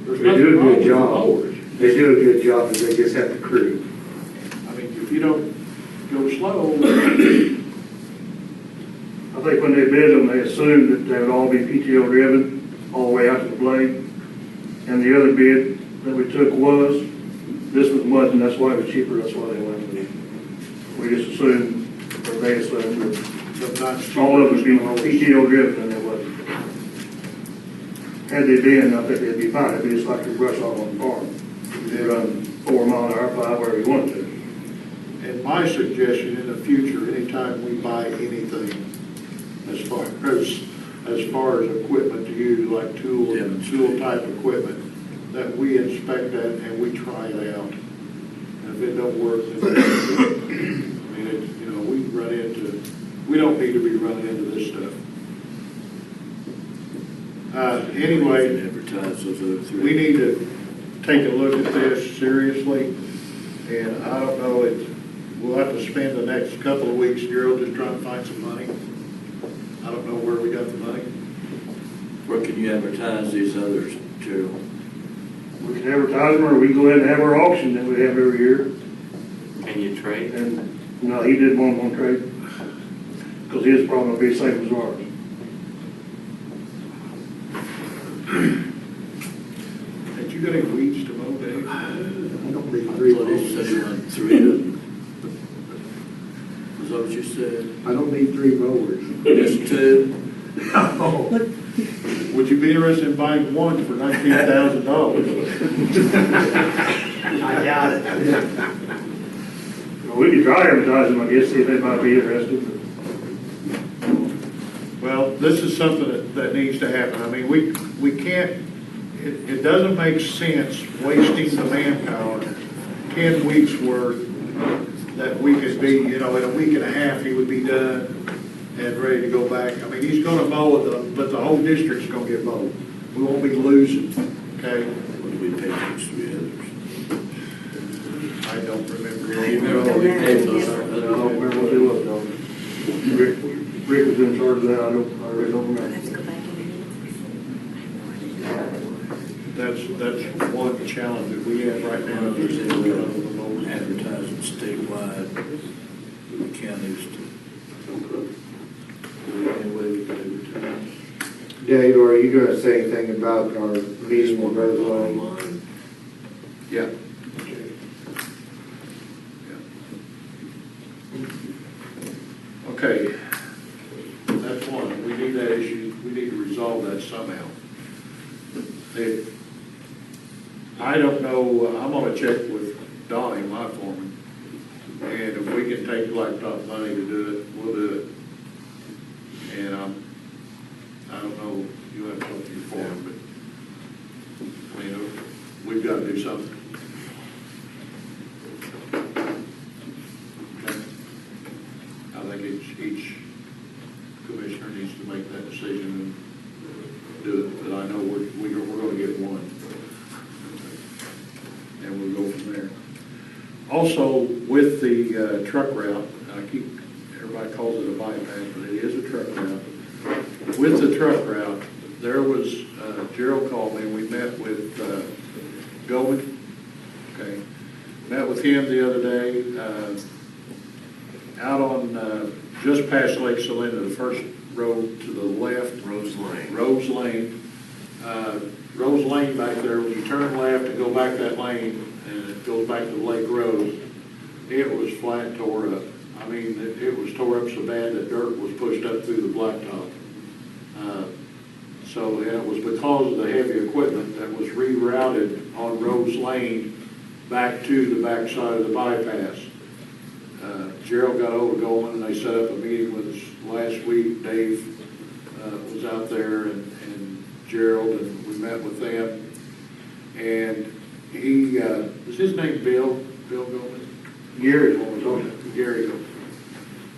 There's They nothing do a wrong good with the job. mowers. They do a good job, but they just have to crew. I mean, if you don't go slow, I think when they bid them, they assumed that they would all be PTO driven, all the way out to the blade. And the other bid that we took was, this one wasn't, that's why it was cheaper, that's why they went with it. We just assumed, or they assumed, that sometimes all of them would be PTO driven, and it wasn't. Had they been, I think they'd be fine, it'd be just like your brush hog on the farm. You run 4 mile an hour, 5 wherever you want to. and my suggestion in the future, anytime we buy anything, as far as equipment to use, like tool type equipment, that we inspect that and we try it out. And if it don't work, then I mean, we don't need to be running into this stuff. Anyway, Advertise those other 3. we need to take a look at this seriously, and I don't know, we'll have to spend the next couple of weeks, Gerald, just trying to find some money. I don't know where we got the money. Where can you advertise these others, Gerald? We can advertise them, or we can go ahead and have our auction that we have every year. Can you trade? And, no, he did one trade, because his probably will be the same as ours. Had you got any weeds to mow, Dave? I don't need 3 What did you say, you want 3 of them? Is that what you said? I don't need 3 mowers. Just 2? Would you be interested in buying one for $19,000? I doubt it. Well, we could try advertising them, I guess, see if they might be interested. Well, this is something that needs to happen. I mean, we can't, it doesn't make sense wasting the manpower, 10 weeks worth, that we could be, in a week and a half, he would be done and ready to go back. I mean, he's gonna mow it, but the whole district's gonna get mowed. We won't be losing, okay? What do we pay for these 3 others? I don't remember. Do you remember what we paid for those I other don't remember what they looked on. Rick was in charge of that, I really don't remember. That's one challenge that we have right now. They will advertise it statewide for the counties to. Any way we can advertise? Dave, are you gonna say anything about our meeting with Rose Lane? Yeah. Okay, that's one. We need that issue, we need to resolve that somehow. I don't know, I'm gonna check with Donnie, my foreman, and if we can take blacktop money to do it, we'll do it. And I don't know, you have to talk to your foreman, but, we've got to do something. I think each commissioner needs to make that decision and do it, but I know we're going to get one. And we'll go from there. Also, with the truck route, everybody calls it a bypass, but it is a truck route. With the truck route, there was, Gerald called me, we met with Goldman, okay? Met with him the other day, out on, just past Lake Salina, the first road to the left. Rose Lane. Rose Lane. Rose Lane back there, when you turn left and go back that lane, and it goes back to the Lake Road, it was flat tore up. I mean, it was tore up so bad that dirt was pushed up through the blacktop. So it was because of the heavy equipment that was rerouted on Rose Lane back to the backside of the bypass. Gerald got over Goldman, and they set up a meeting with us last week. Dave was out there, and Gerald, and we met with them. And he, is his name Bill Goldman? Gary Goldman. Gary Goldman.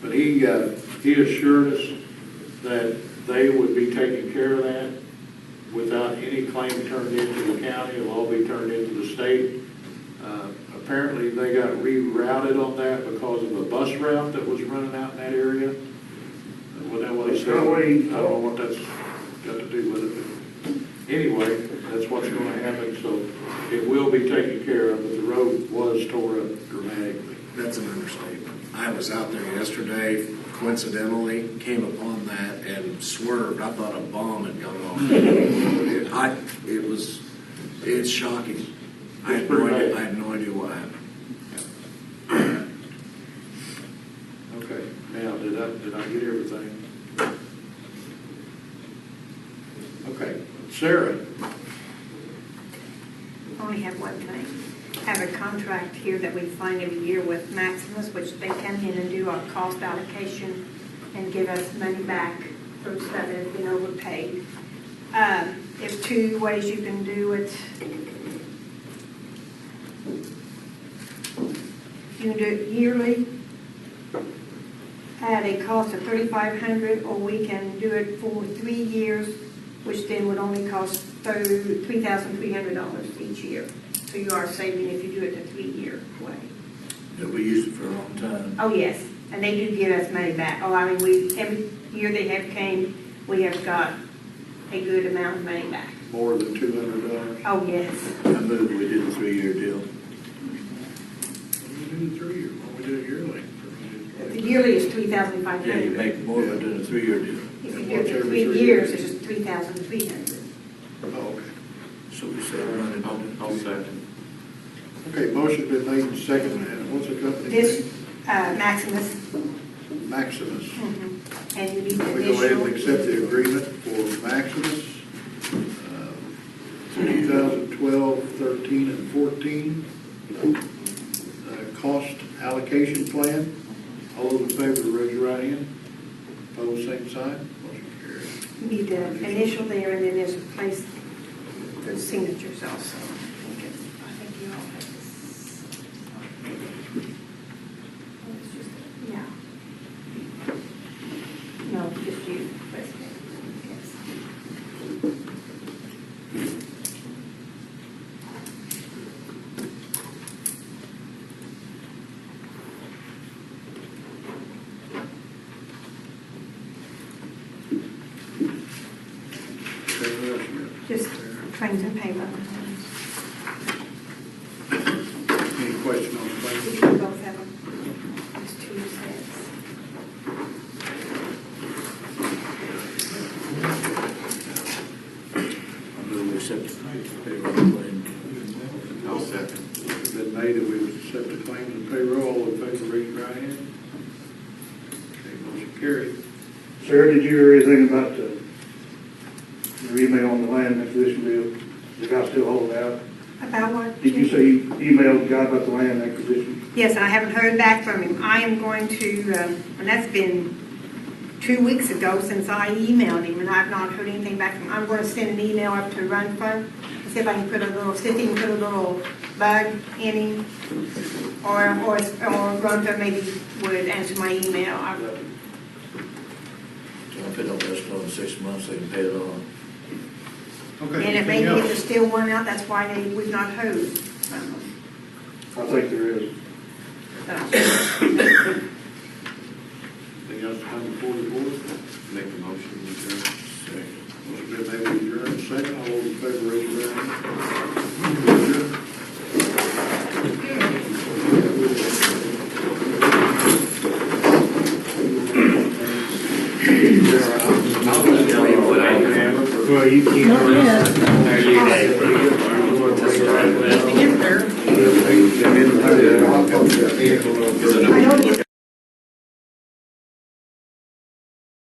But he assured us that they would be taking care of that without any claim turned into the county. It'll all be turned into the state. Apparently, they got rerouted on that because of a bus route that was running out in that area. Was that what he said? I don't know what that's got to do with it. But anyway, that's what's going to happen. So it will be taken care of, but the road was tore up dramatically. That's an understatement. I was out there yesterday, coincidentally, came upon that and swerved. I thought a bomb had gone off. It's shocking. I had no idea what happened. Okay, now, did I get everything? Okay, Sarah. I only have one thing. I have a contract here that we sign every year with Maximus, which they come in and do our cost allocation and give us money back for stuff that has been overpaid. There's two ways you can do it. You can do it yearly at a cost of $3,500, or we can do it for 3 years, which then would only cost $3,300 each year. So you are saving if you do it the 3-year way. Yeah, we used it for a long time. Oh, yes, and they do give us money back. Oh, I mean, every year they have came, we have got a good amount of money back. More than $200? Oh, yes. I moved, we did a 3-year deal. We do the 3-year, why we do it yearly? The yearly is $3,500. Yeah, you make more by doing a 3-year deal. If you do it for 3 years, it's just $3,300. Oh, okay. So we said, run it. I'll second. Okay, motion been made and seconded. And what's the company This, name? Maximus. Maximus. Mm-hmm. And you need the We go ahead and initial. accept the agreement for Maximus, 2012, 13, and 14. Cost allocation plan. All those in favor, raise your right hand. Opposed, same sign. Motion carries. You need the initial there, and then there's a place for signatures also. I think you all have this. Oh, it's just, yeah. No, just you, President. Yes. Just claims and payroll. Any question on the You claim? do both of them. There's 2 sets. I move we accept the payroll claim. I'll second. It's been made that we would accept the claims and payroll. All in favor, raise your right hand. Okay, motion carried. Sarah, did you hear anything about your email on the land acquisition deal? The guy still holding out? About what? Did you say you emailed the guy about the land acquisition? Yes, and I haven't heard back from him. I am going to, and that's been 2 weeks ago since I emailed him, and I've not heard anything back from him. I'm going to send an email up to Runfo and see if I can put a little, see if he can put a little bug in him, or Runfo maybe would answer my email. So if it don't last more than 6 months, they can pay it on. Okay. And it may be anything if there's else? still one out, that's why we've not heard from them. I think there is. Anything else to come before the board? Make a motion, adjourn. Motion been made to adjourn. Second, all those in favor, raise your hand. Well, you can't. Not yet. There you go. Because I know people look